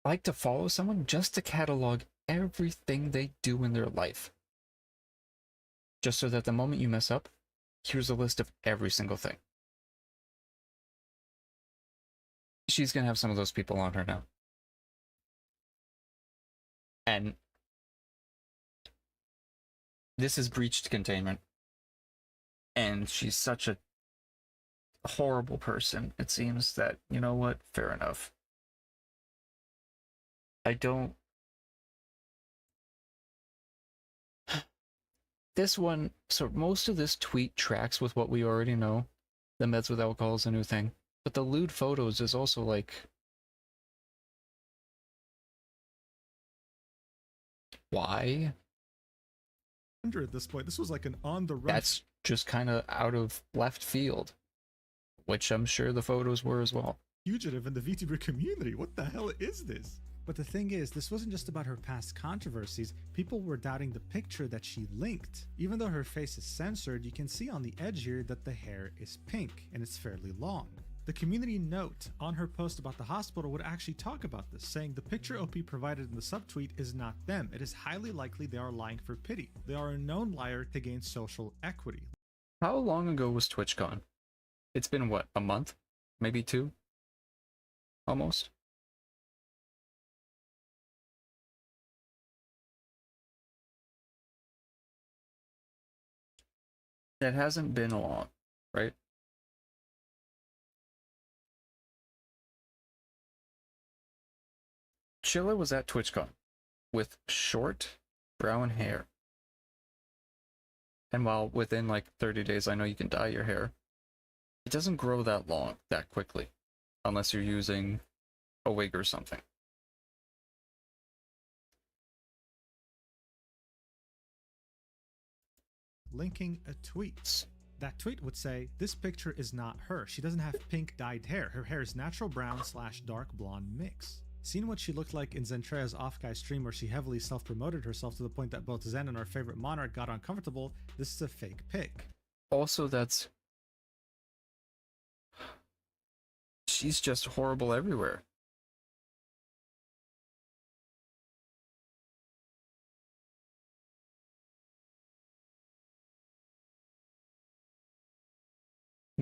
like to follow someone just to catalog everything they do in their life. Just so that the moment you mess up, here's a list of every single thing. She's gonna have some of those people on her now. And this has breached containment. And she's such a horrible person. It seems that, you know what, fair enough. I don't... This one, so most of this tweet tracks with what we already know. The meds with alcohol is a new thing. But the lewd photos is also like... Why? At this point, this was like an on-the-run... That's just kind of out of left field. Which I'm sure the photos were as well. Fugitive in the VTuber community. What the hell is this? But the thing is, this wasn't just about her past controversies. People were doubting the picture that she linked. Even though her face is censored, you can see on the edge here that the hair is pink and it's fairly long. The community note on her post about the hospital would actually talk about this, saying the picture OP provided in the subtweet is not them. It is highly likely they are lying for pity. They are a known liar to gain social equity. How long ago was TwitchCon? It's been what, a month? Maybe 2? Almost? It hasn't been long, right? Chilla was at TwitchCon with short brown hair. And while within like 30 days I know you can dye your hair, it doesn't grow that long, that quickly, unless you're using a wig or something. Linking a tweet. That tweet would say, this picture is not her. She doesn't have pink dyed hair. Her hair is natural brown / dark blonde mix. Seeing what she looked like in Zentrea's off-guy stream where she heavily self-promoted herself to the point that both Zen and our favorite monarch got uncomfortable, this is a fake pic. Also, that's... she's just horrible everywhere.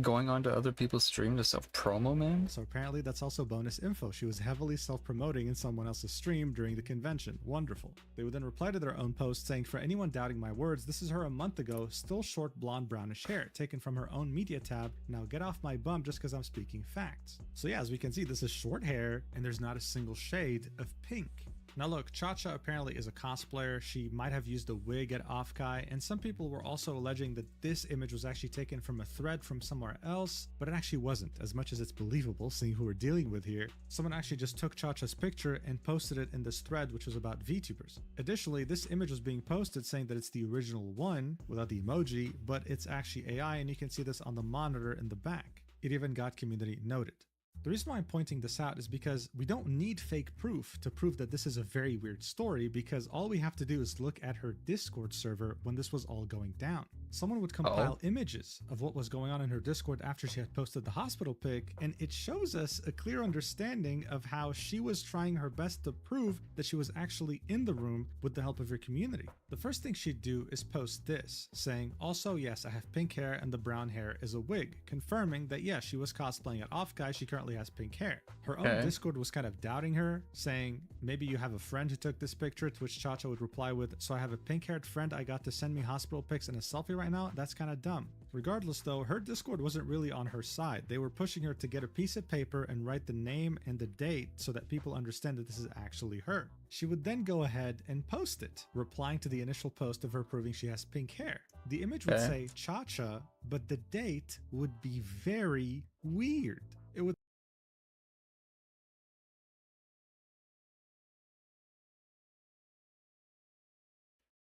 Going on to other people's stream to self-promo, man? So apparently that's also bonus info. She was heavily self-promoting in someone else's stream during the convention. Wonderful. They would then reply to their own post saying, for anyone doubting my words, this is her a month ago, still short blonde brownish hair, taken from her own media tab. Now get off my bum just because I'm speaking facts. So yeah, as we can see, this is short hair and there's not a single shade of pink. Now look, Cha-Cha apparently is a cosplayer. She might have used a wig at Off-Kai, and some people were also alleging that this image was actually taken from a thread from somewhere else, but it actually wasn't, as much as it's believable seeing who we're dealing with here. Someone actually just took Cha-Cha's picture and posted it in this thread, which was about VTubers. Additionally, this image was being posted saying that it's the original one, without the emoji, but it's actually AI, and you can see this on the monitor in the back. It even got community noted. The reason why I'm pointing this out is because we don't need fake proof to prove that this is a very weird story, because all we have to do is look at her Discord server when this was all going down. Someone would compile images of what was going on in her Discord after she had posted the hospital pic, and it shows us a clear understanding of how she was trying her best to prove that she was actually in the room with the help of her community. The first thing she'd do is post this, saying, also yes, I have pink hair and the brown hair is a wig, confirming that yes, she was cosplaying at Off-Kai, she currently has pink hair. Her own Discord was kind of doubting her, saying, maybe you have a friend who took this picture, to which Cha-Cha would reply with, so I have a pink-haired friend I got to send me hospital pics and a selfie right now? That's kind of dumb. Regardless though, her Discord wasn't really on her side. They were pushing her to get a piece of paper and write the name and the date so that people understand that this is actually her. She would then go ahead and post it, replying to the initial post of her proving she has pink hair. The image would say Cha-Cha, but the date would be very weird. It would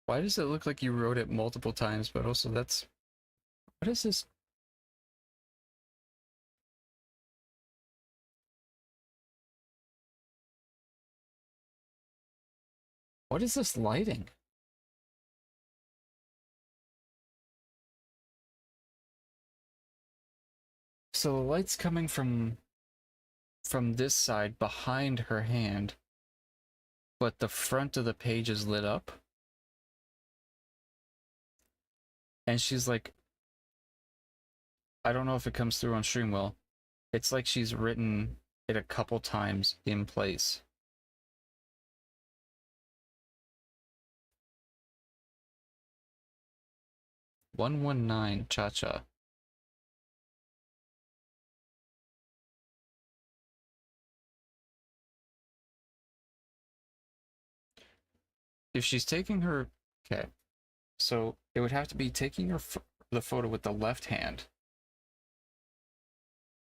Why does it look like you wrote it multiple times, but also that's... what is this? What is this lighting? So the light's coming from this side behind her hand, but the front of the page is lit up. And she's like, I don't know if it comes through on stream well. It's like she's written it a couple times in place. "119 Cha-Cha." If she's taking her... okay. So it would have to be taking her the photo with the left hand.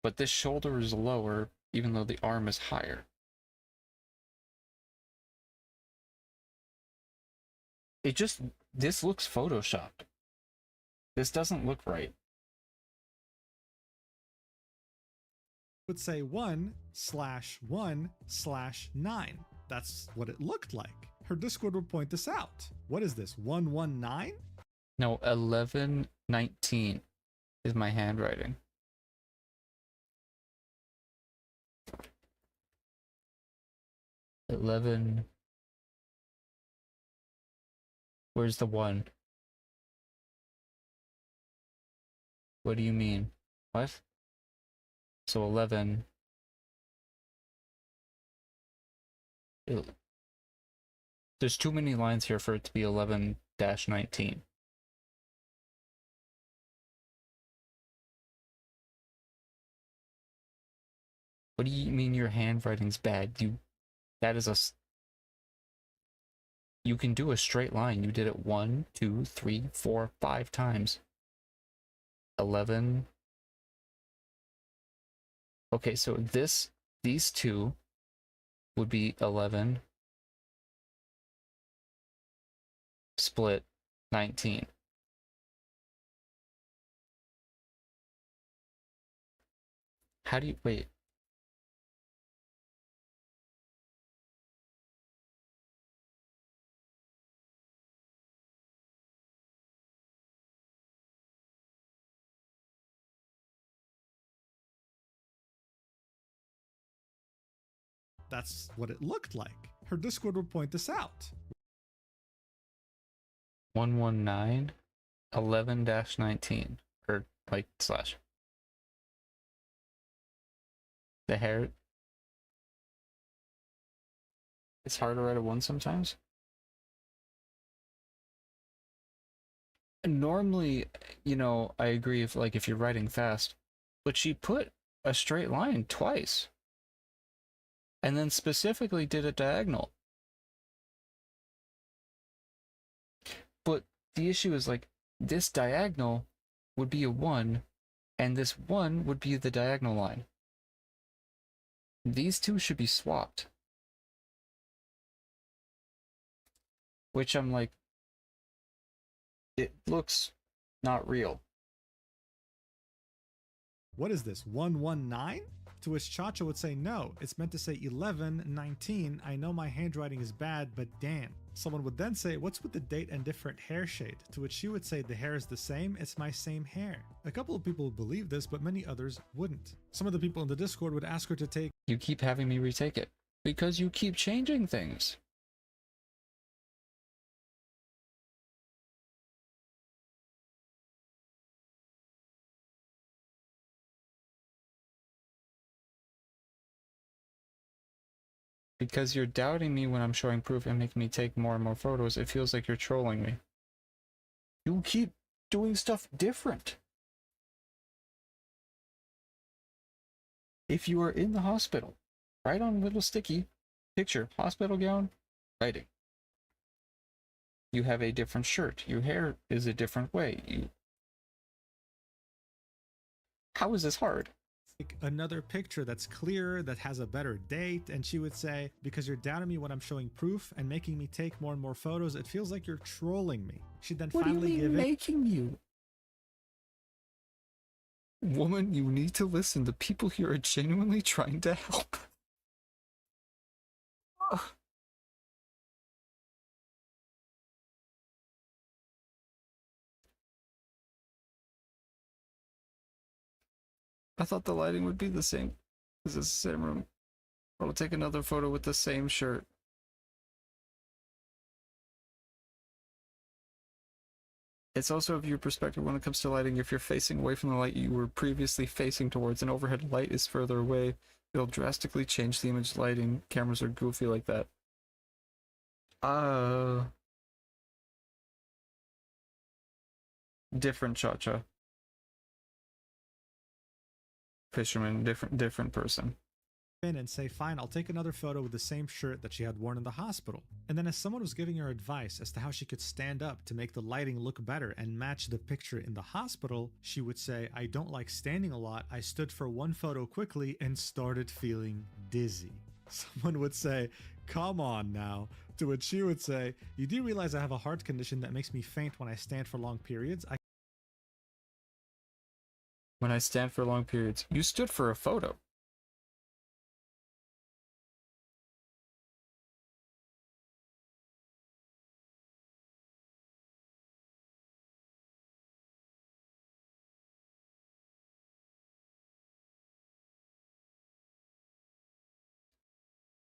But this shoulder is lower, even though the arm is higher. It just... this looks photoshopped. This doesn't look right. would say 1/1/9. That's what it looked like. Her Discord would point this out. What is this, 119? No, 1119 is my handwriting. Where's the 1? What do you mean? What? So 11. There's too many lines here for it to be 11-19. What do you mean your handwriting's bad? That is a... You can do a straight line. You did it 1, 2, 3, 4, 5 times. 11. Okay, so these two would be 11 split 19. How do you wait? That's what it looked like. Her Discord would point this out. 119 11-19 or like slash. The hair. It's hard to write a 1 sometimes. Normally, you know, I agree if you're writing fast, but she put a straight line twice. And then specifically did a diagonal. But the issue is like this diagonal would be a 1 and this 1 would be the diagonal line. These two should be swapped. Which I'm like, it looks not real. What is this, 119? To which Chacha would say, no, it's meant to say 11-19. I know my handwriting is bad, but damn. Someone would then say, what's with the date and different hair shade? To which she would say, the hair is the same, it's my same hair. A couple of people would believe this, but many others wouldn't. Some of the people in the Discord would ask her to take. You keep having me retake it because you keep changing things. Because you're doubting me when I'm showing proof and making me take more and more photos, it feels like you're trolling me. You keep doing stuff different. If you are in the hospital, write on little sticky, picture, hospital gown, writing. You have a different shirt. Your hair is a different way. How is this hard? Another picture that's clearer, that has a better date, and she would say, because you're doubting me when I'm showing proof and making me take more and more photos, it feels like you're trolling me. She'd then finally give making you? Woman, you need to listen. The people here are genuinely trying to help. Ugh. I thought the lighting would be the same. This is the same room. I'll take another photo with the same shirt. It's also of your perspective when it comes to lighting. If you're facing away from the light you were previously facing towards, an overhead light is further away, it'll drastically change the image lighting. Cameras are goofy like that. Different Cha-Cha. Fisherman, different person. In and say, fine, I'll take another photo with the same shirt that she had worn in the hospital. And then as someone was giving her advice as to how she could stand up to make the lighting look better and match the picture in the hospital, she would say, I don't like standing a lot. I stood for one photo quickly and started feeling dizzy. Someone would say, come on now. To which she would say, you do realize I have a heart condition that makes me faint when I stand for long periods? When I stand for long periods. You stood for a photo.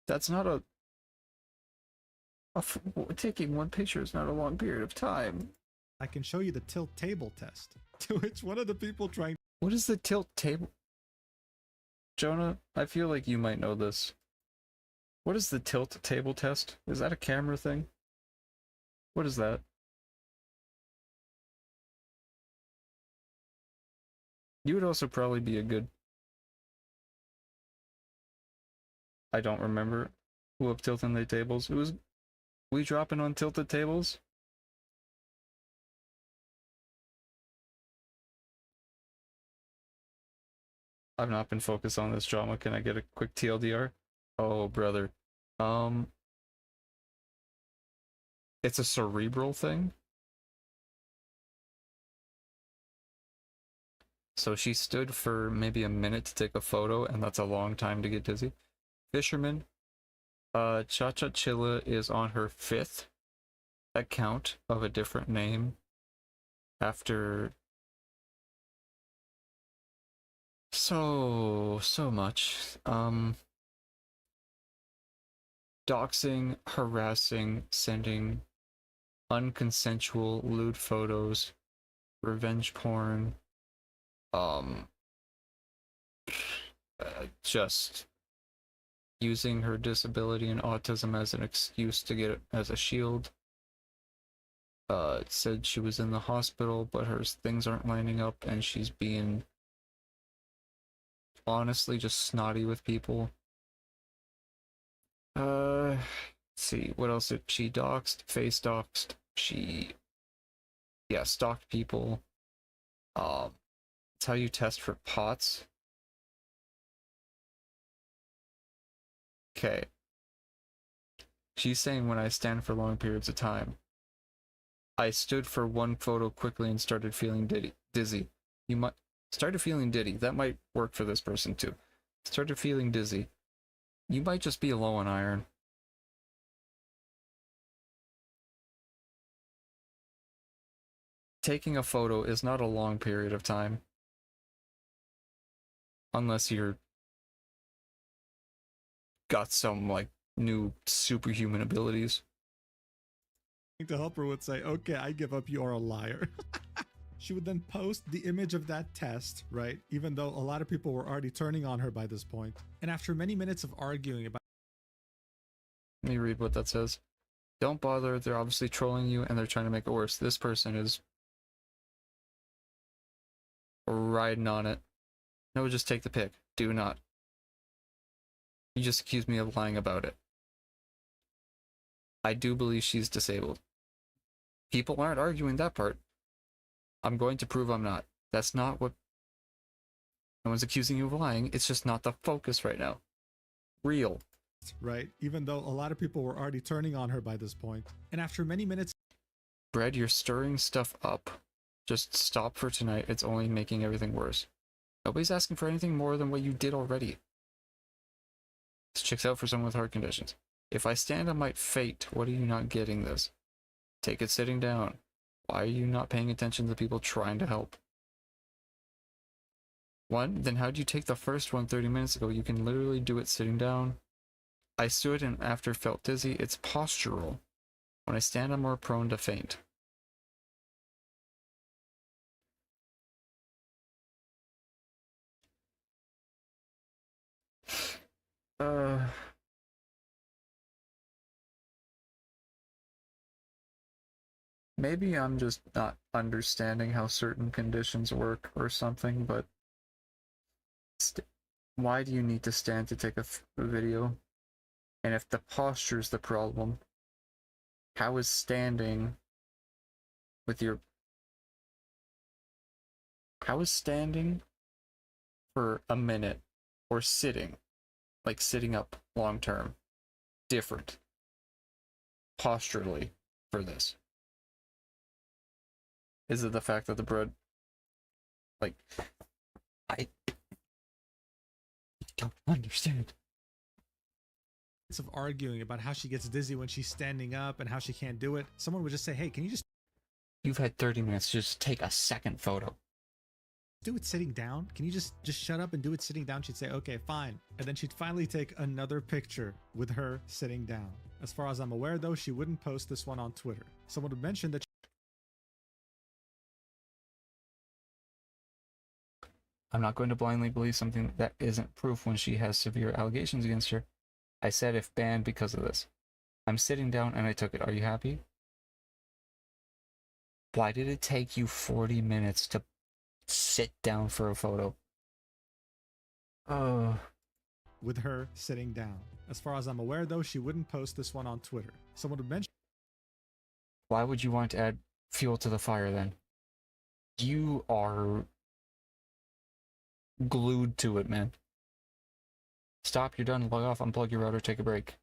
That's not taking one picture is not a long period of time. I can show you the tilt table test. To which one of the people trying. What is the tilt table? Jonah, I feel like you might know this. What is the tilt table test? Is that a camera thing? What is that? You would also probably be a good... I don't remember who up tilting the tables. It was We dropping on tilted tables? I've not been focused on this drama. Can I get a quick TLDR? Oh, brother. It's a cerebral thing. So she stood for maybe a minute to take a photo, and that's a long time to get dizzy. Fisherman. Cha-Cha Chilla is on her 5th account of a different name after so much. Doxing, harassing, sending unconsensual lewd photos, revenge porn, just using her disability and autism as an excuse to get it as a shield. It said she was in the hospital, but her things aren't lining up, and she's being honestly just snotty with people. Let's see, what else did she doxed? Face doxed. She, yeah, stalked people. It's how you test for POTS. Okay. She's saying when I stand for long periods of time. I stood for one photo quickly and started feeling dizzy. You might started feeling dizzy. That might work for this person too. Started feeling dizzy. You might just be low on iron. Taking a photo is not a long period of time. Unless you're got some like new superhuman abilities. To help her would say, okay, I give up, you are a liar. She would then post the image of that test, right? Even though a lot of people were already turning on her by this point. And after many minutes of arguing about... Let me read what that says. Don't bother, they're obviously trolling you and they're trying to make it worse. This person is riding on it. No, just take the pic. Do not. You just accused me of lying about it. I do believe she's disabled. People aren't arguing that part. I'm going to prove I'm not. That's not what... No one's accusing you of lying. It's just not the focus right now. Real. Right? Even though a lot of people were already turning on her by this point. And after many minutes... Bread, you're stirring stuff up. Just stop for tonight. It's only making everything worse. Nobody's asking for anything more than what you did already. This chick's out for someone with heart conditions. If I stand, I might faint. What are you not getting this? Take it sitting down. Why are you not paying attention to people trying to help? One, then how'd you take the first one 30 minutes ago? You can literally do it sitting down. I stood and after felt dizzy. It's postural. When I stand, I'm more prone to faint. Maybe I'm just not understanding how certain conditions work or something, but why do you need to stand to take a video? And if the posture's the problem, how is standing with your... How is standing for a minute or sitting, like sitting up long term, different posturally for this? Is it the fact that the bread, like, I don't understand. Of arguing about how she gets dizzy when she's standing up and how she can't do it, someone would just say, hey, can you just... You've had 30 minutes to just take a second photo. Do it sitting down? Can you just shut up and do it sitting down? She'd say, okay, fine. And then she'd finally take another picture with her sitting down. As far as I'm aware, though, she wouldn't post this one on Twitter. Someone would mention that... I'm not going to blindly believe something that isn't proof when she has severe allegations against her. I said if banned because of this. I'm sitting down and I took it. Are you happy? Why did it take you 40 minutes to sit down for a photo? With her sitting down. As far as I'm aware, though, she wouldn't post this one on Twitter. Someone would mention... Why would you want to add fuel to the fire then? You are glued to it, man. Stop, you're done, log off, unplug your router, take a break.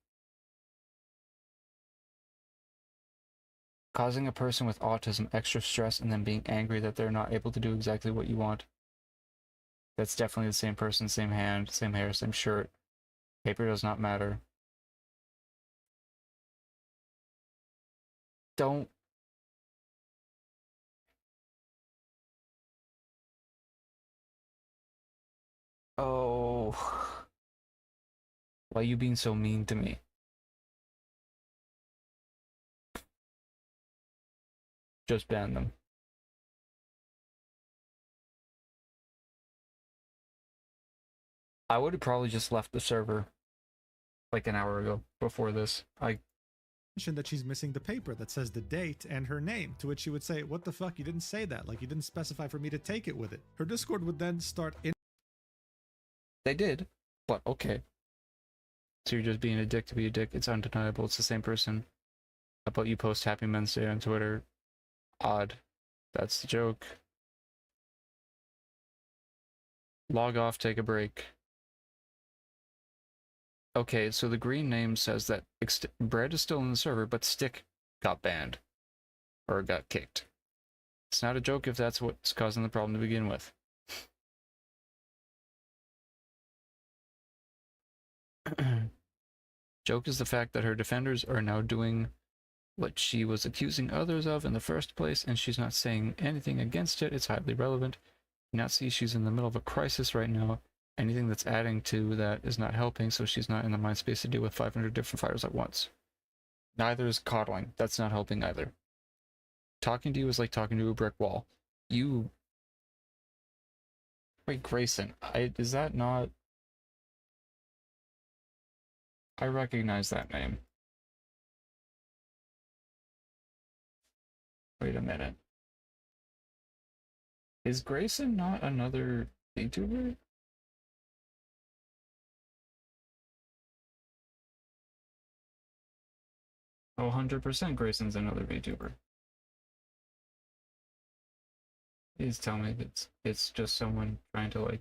Causing a person with autism extra stress and then being angry that they're not able to do exactly what you want. That's definitely the same person, same hand, same hair, same shirt. Paper does not matter. Don't. Oh. Why are you being so mean to me? Just ban them. I would have probably just left the server like an hour ago before this. I mentioned that she's missing the paper that says the date and her name, to which she would say, what the fuck, you didn't say that, like you didn't specify for me to take it with it. Her Discord would then start in. They did, but okay. So you're just being a dick to be a dick. It's undeniable. It's the same person. How about you post Happy Men's Day on Twitter? Odd. That's the joke. Log off, take a break. Okay, so the green name says that Bread is still in the server, but Stick got banned. Or got kicked. It's not a joke if that's what's causing the problem to begin with. Joke is the fact that her defenders are now doing what she was accusing others of in the first place, and she's not saying anything against it. It's highly relevant. You not see she's in the middle of a crisis right now. Anything that's adding to that is not helping, so she's not in the mind space to deal with 500 different fires at once. Neither is coddling. That's not helping either. Talking to you is like talking to a brick wall. You... Wait, Grayson, is that not... I recognize that name. Wait a minute. Is Grayson not another VTuber? Oh, 100% Grayson's another VTuber. Please tell me that it's just someone trying to, like...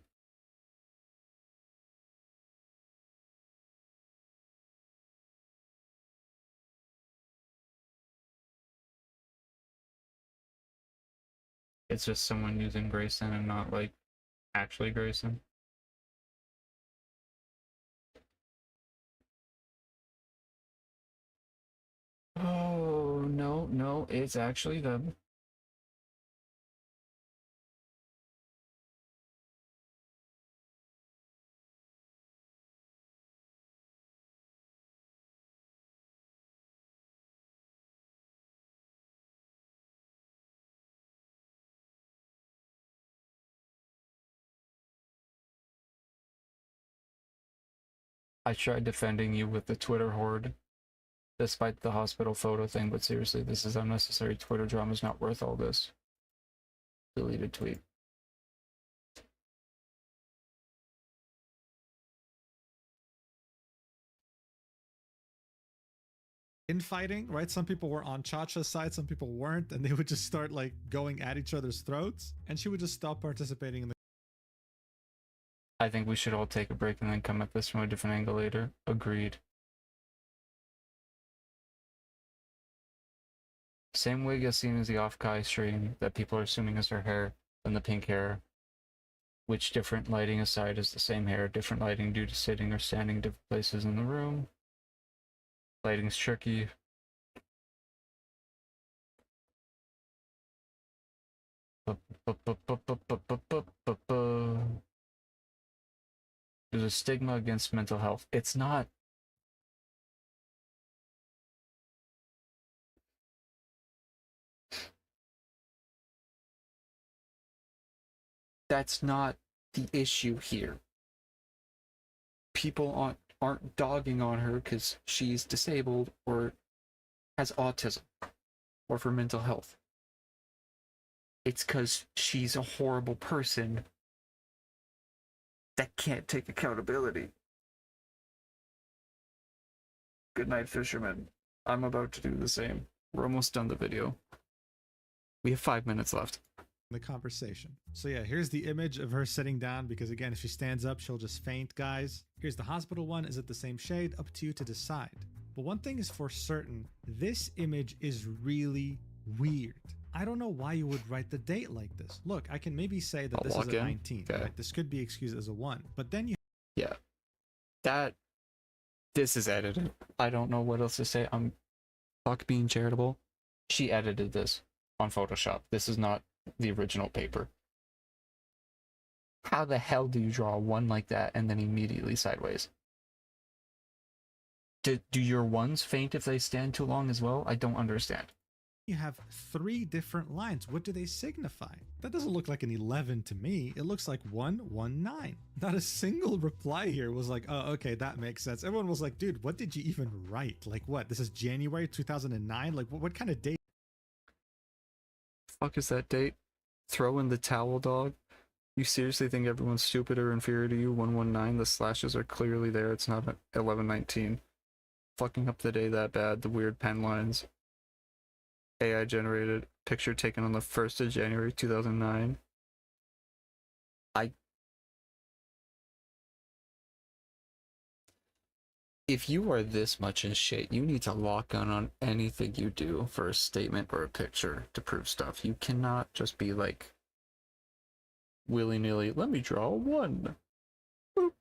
It's just someone using Grayson and not, like, actually Grayson. Oh, no, it's actually them. I tried defending you with the Twitter horde, despite the hospital photo thing, but seriously, this is unnecessary. Twitter drama is not worth all this. Deleted tweet. Infighting, right? Some people were on Chacha's side, some people weren't, and they would just start like going at each other's throats, and she would just stop participating in the... I think we should all take a break and then come at this from a different angle later. Agreed. Same wig as seen as the off-Kai stream that people are assuming is her hair, then the pink hair. Which different lighting aside is the same hair, different lighting due to sitting or standing different places in the room. Lighting's tricky. There's a stigma against mental health. It's not. That's not the issue here. People aren't dogging on her because she's disabled or has autism or for mental health. It's because she's a horrible person that can't take accountability. Good night, fisherman. I'm about to do the same. We're almost done the video. We have 5 minutes left. The conversation. So yeah, here's the image of her sitting down because again, if she stands up, she'll just faint, guys. Here's the hospital one. Is it the same shade? Up to you to decide. But one thing is for certain, this image is really weird. I don't know why you would write the date like this. Look, I can maybe say that this is a 19. Okay. Right? This could be excused as a 1, but then you Yeah. This is edited. I don't know what else to say. I'm fuck being charitable. She edited this on Photoshop. This is not the original paper. How the hell do you draw one like that and then immediately sideways? Do your ones faint if they stand too long as well? I don't understand. have 3 different lines. What do they signify? That doesn't look like an 11 to me. It looks like 119. Not a single reply here was like, oh, okay, that makes sense. Everyone was like, dude, what did you even write? Like what? This is January 2009? Like what kind of date? Fuck is that date? Throw in the towel, dog. You seriously think everyone's stupid or inferior to you? 119, the slashes are clearly there. It's not 1119. Fucking up the day that bad. The weird pen lines. AI generated. Picture taken on the 1st of January 2009. If you are this much in shit, you need to lock on anything you do for a statement or a picture to prove stuff. You cannot just be like willy-nilly, let me draw a 1. Boop.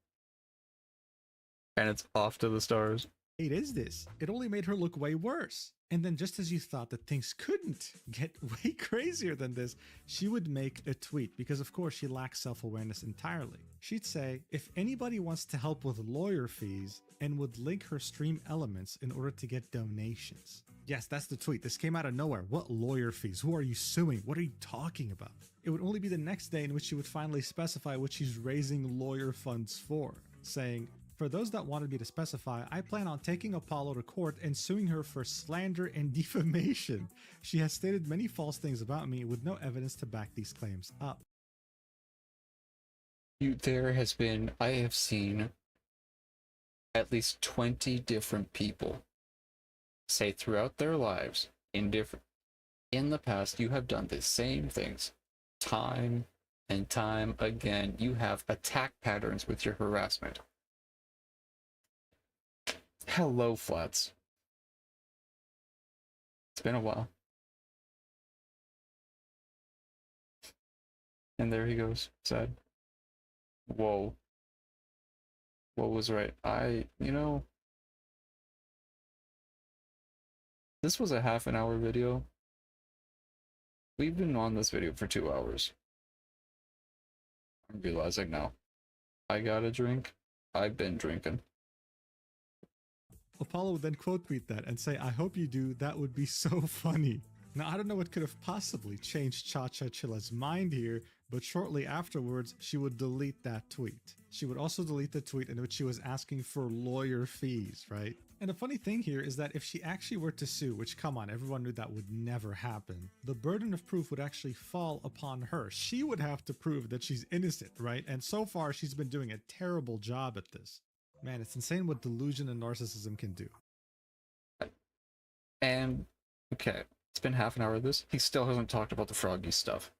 And it's off to the stars. It is this. It only made her look way worse. And then just as you thought that things couldn't get way crazier than this, she would make a tweet because of course she lacks self-awareness entirely. She'd say, if anybody wants to help with lawyer fees, and would link her stream elements in order to get donations. Yes, that's the tweet. This came out of nowhere. What lawyer fees? Who are you suing? What are you talking about? It would only be the next day in which she would finally specify what she's raising lawyer funds for, saying, for those that wanted me to specify, I plan on taking Apollo to court and suing her for slander and defamation. She has stated many false things about me with no evidence to back these claims up. I have seen at least 20 different people say throughout their lives in the past, you have done the same things time and time again. You have attack patterns with your harassment. Hello, Flats. It's been a while. And there he goes, sad. Whoa. What was right? This was a half an hour video. We've been on this video for 2 hours. I'm realizing now. I got a drink. I've been drinking. Apollo would then quote tweet that and say, I hope you do, that would be so funny. Now, I don't know what could have possibly changed Cha-Cha Chilla's mind here, but shortly afterwards, she would delete that tweet. She would also delete the tweet in which she was asking for lawyer fees, right? And the funny thing here is that if she actually were to sue, which come on, everyone knew that would never happen, the burden of proof would actually fall upon her. She would have to prove that she's innocent, right? And so far, she's been doing a terrible job at this. Man, it's insane what delusion and narcissism can do. And, okay, it's been half an hour of this. He still hasn't talked about the Froggy stuff.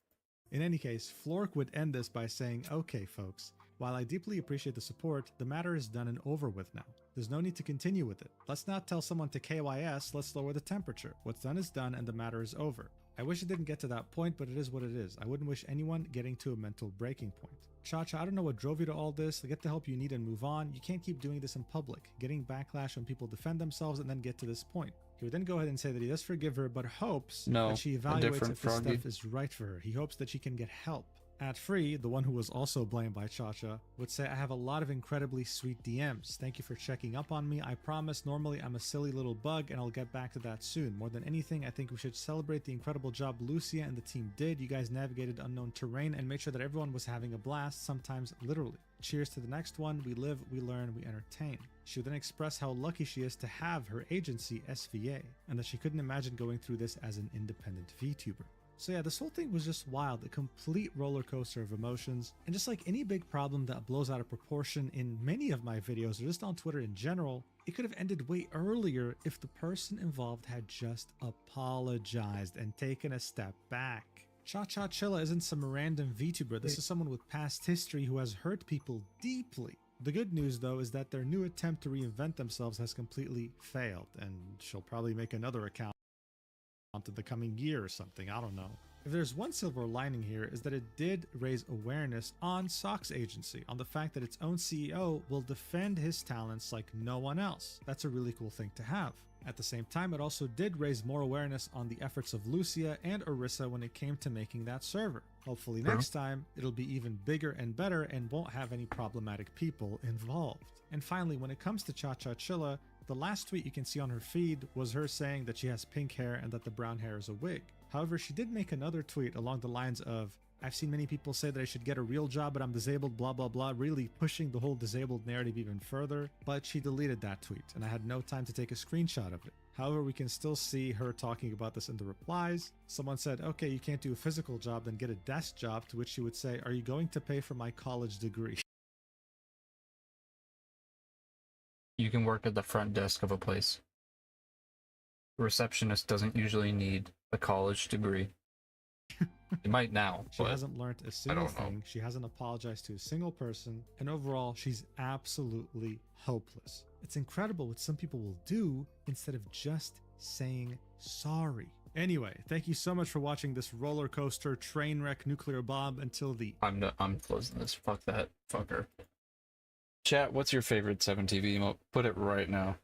In any case, Flork would end this by saying, okay folks, while I deeply appreciate the support, the matter is done and over with now. There's no need to continue with it. Let's not tell someone to KYS, let's lower the temperature. What's done is done and the matter is over. I wish it didn't get to that point, but it is what it is. I wouldn't wish anyone getting to a mental breaking point. Cha-Cha, I don't know what drove you to all this. Get the help you need and move on. You can't keep doing this in public, getting backlash when people defend themselves and then get to this point. He would then go ahead and say that he does forgive her, but hopes that she evaluates if this stuff is right for her. He hopes that she can get help. At Free, the one who was also blamed by Cha-Cha, would say, I have a lot of incredibly sweet DMs. Thank you for checking up on me. I promise normally I'm a silly little bug and I'll get back to that soon. More than anything, I think we should celebrate the incredible job Lucia and the team did. You guys navigated unknown terrain and made sure that everyone was having a blast, sometimes literally. Cheers to the next one. We live, we learn, we entertain. She would then express how lucky she is to have her agency, SVA, and that she couldn't imagine going through this as an independent VTuber. So yeah, this whole thing was just wild, a complete roller coaster of emotions, and just like any big problem that blows out of proportion in many of my videos or just on Twitter in general, it could have ended way earlier if the person involved had just apologized and taken a step back. Cha Cha Chilla isn't some random VTuber. This is someone with past history who has hurt people deeply. The good news, though, is that their new attempt to reinvent themselves has completely failed, and she'll probably make another account in the coming year or something, I don't know. If there's one silver lining here, is that it did raise awareness on Sox Agency, on the fact that its own CEO will defend his talents like no one else. That's a really cool thing to have. At the same time, it also did raise more awareness on the efforts of Lucia and Orisa when it came to making that server. Hopefully next time, it'll be even bigger and better and won't have any problematic people involved. And finally, when it comes to Cha Cha Chilla, the last tweet you can see on her feed was her saying that she has pink hair and that the brown hair is a wig. However, she did make another tweet along the lines of, "I've seen many people say that I should get a real job, but I'm disabled, blah blah blah," really pushing the whole disabled narrative even further, but she deleted that tweet, and I had no time to take a screenshot of it. However, we can still see her talking about this in the replies. Someone said, "Okay, you can't do a physical job, then get a desk job," to which she would say, "Are you going to pay for my college degree?" You can work at the front desk of a place. A receptionist doesn't usually need a college degree. It might now, She but hasn't learned a single don't know. thing. She hasn't apologized to a single person. And overall, she's absolutely hopeless. It's incredible what some people will do instead of just saying sorry. Anyway, thank you so much for watching this roller coaster train wreck nuclear bomb until the... I'm closing this. Fuck that fucker. Chat, what's your favorite 7TV emote? Put it right now.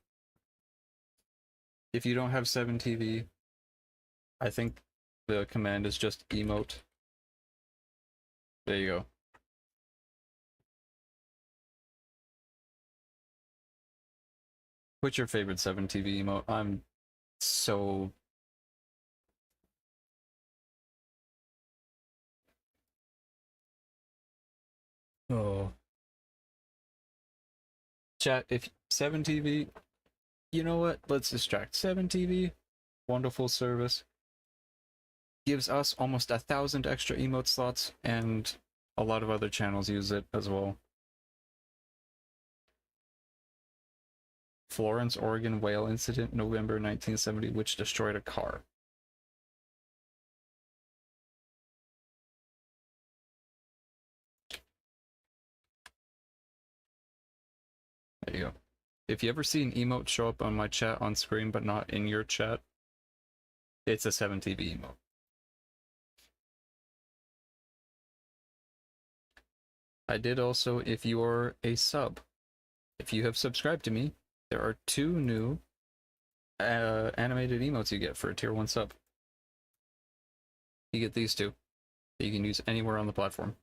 If you don't have 7TV, I think the command is just emote. There you go. What's your favorite 7TV emote? I'm so... Oh. Chat, if 7TV, you know what? Let's distract. 7TV, wonderful service. Gives us almost 1,000 extra emote slots, and a lot of other channels use it as well. Florence, Oregon whale incident, November 1970, which destroyed a car. There you go. If you ever see an emote show up on my chat on screen but not in your chat, it's a 7TV emote. I did also, if you're a sub, if you have subscribed to me, there are 2 new animated emotes you get for a tier 1 sub. You get these 2 that you can use anywhere on the platform.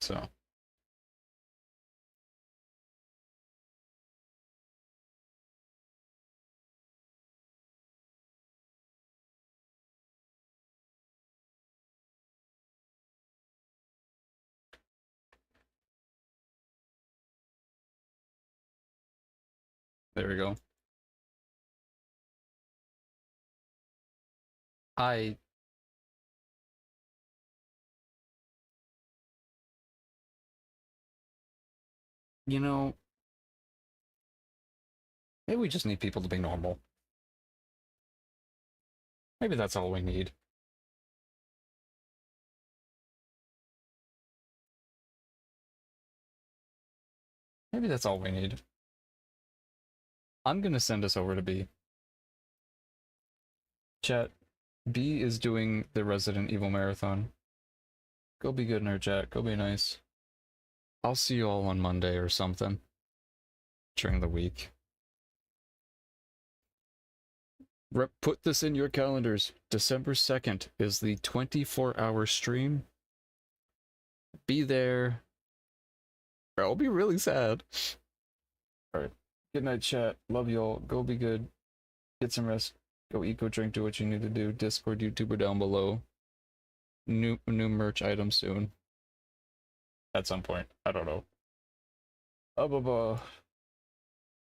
So. There we go. You know, maybe we just need people to be normal. Maybe that's all we need. Maybe that's all we need. I'm gonna send us over to B. Chat, B is doing the Resident Evil Marathon. Go be good in her chat, go be nice. I'll see you all on Monday or something. During the week. Put this in your calendars. December 2nd is the 24-hour stream. Be there. Or I'll be really sad. Alright. Good night, chat. Love y'all. Go be good. Get some rest. Go eat, go drink, do what you need to do. Discord, YouTuber down below. New merch item soon. At some point. I don't know. Blah, blah, blah.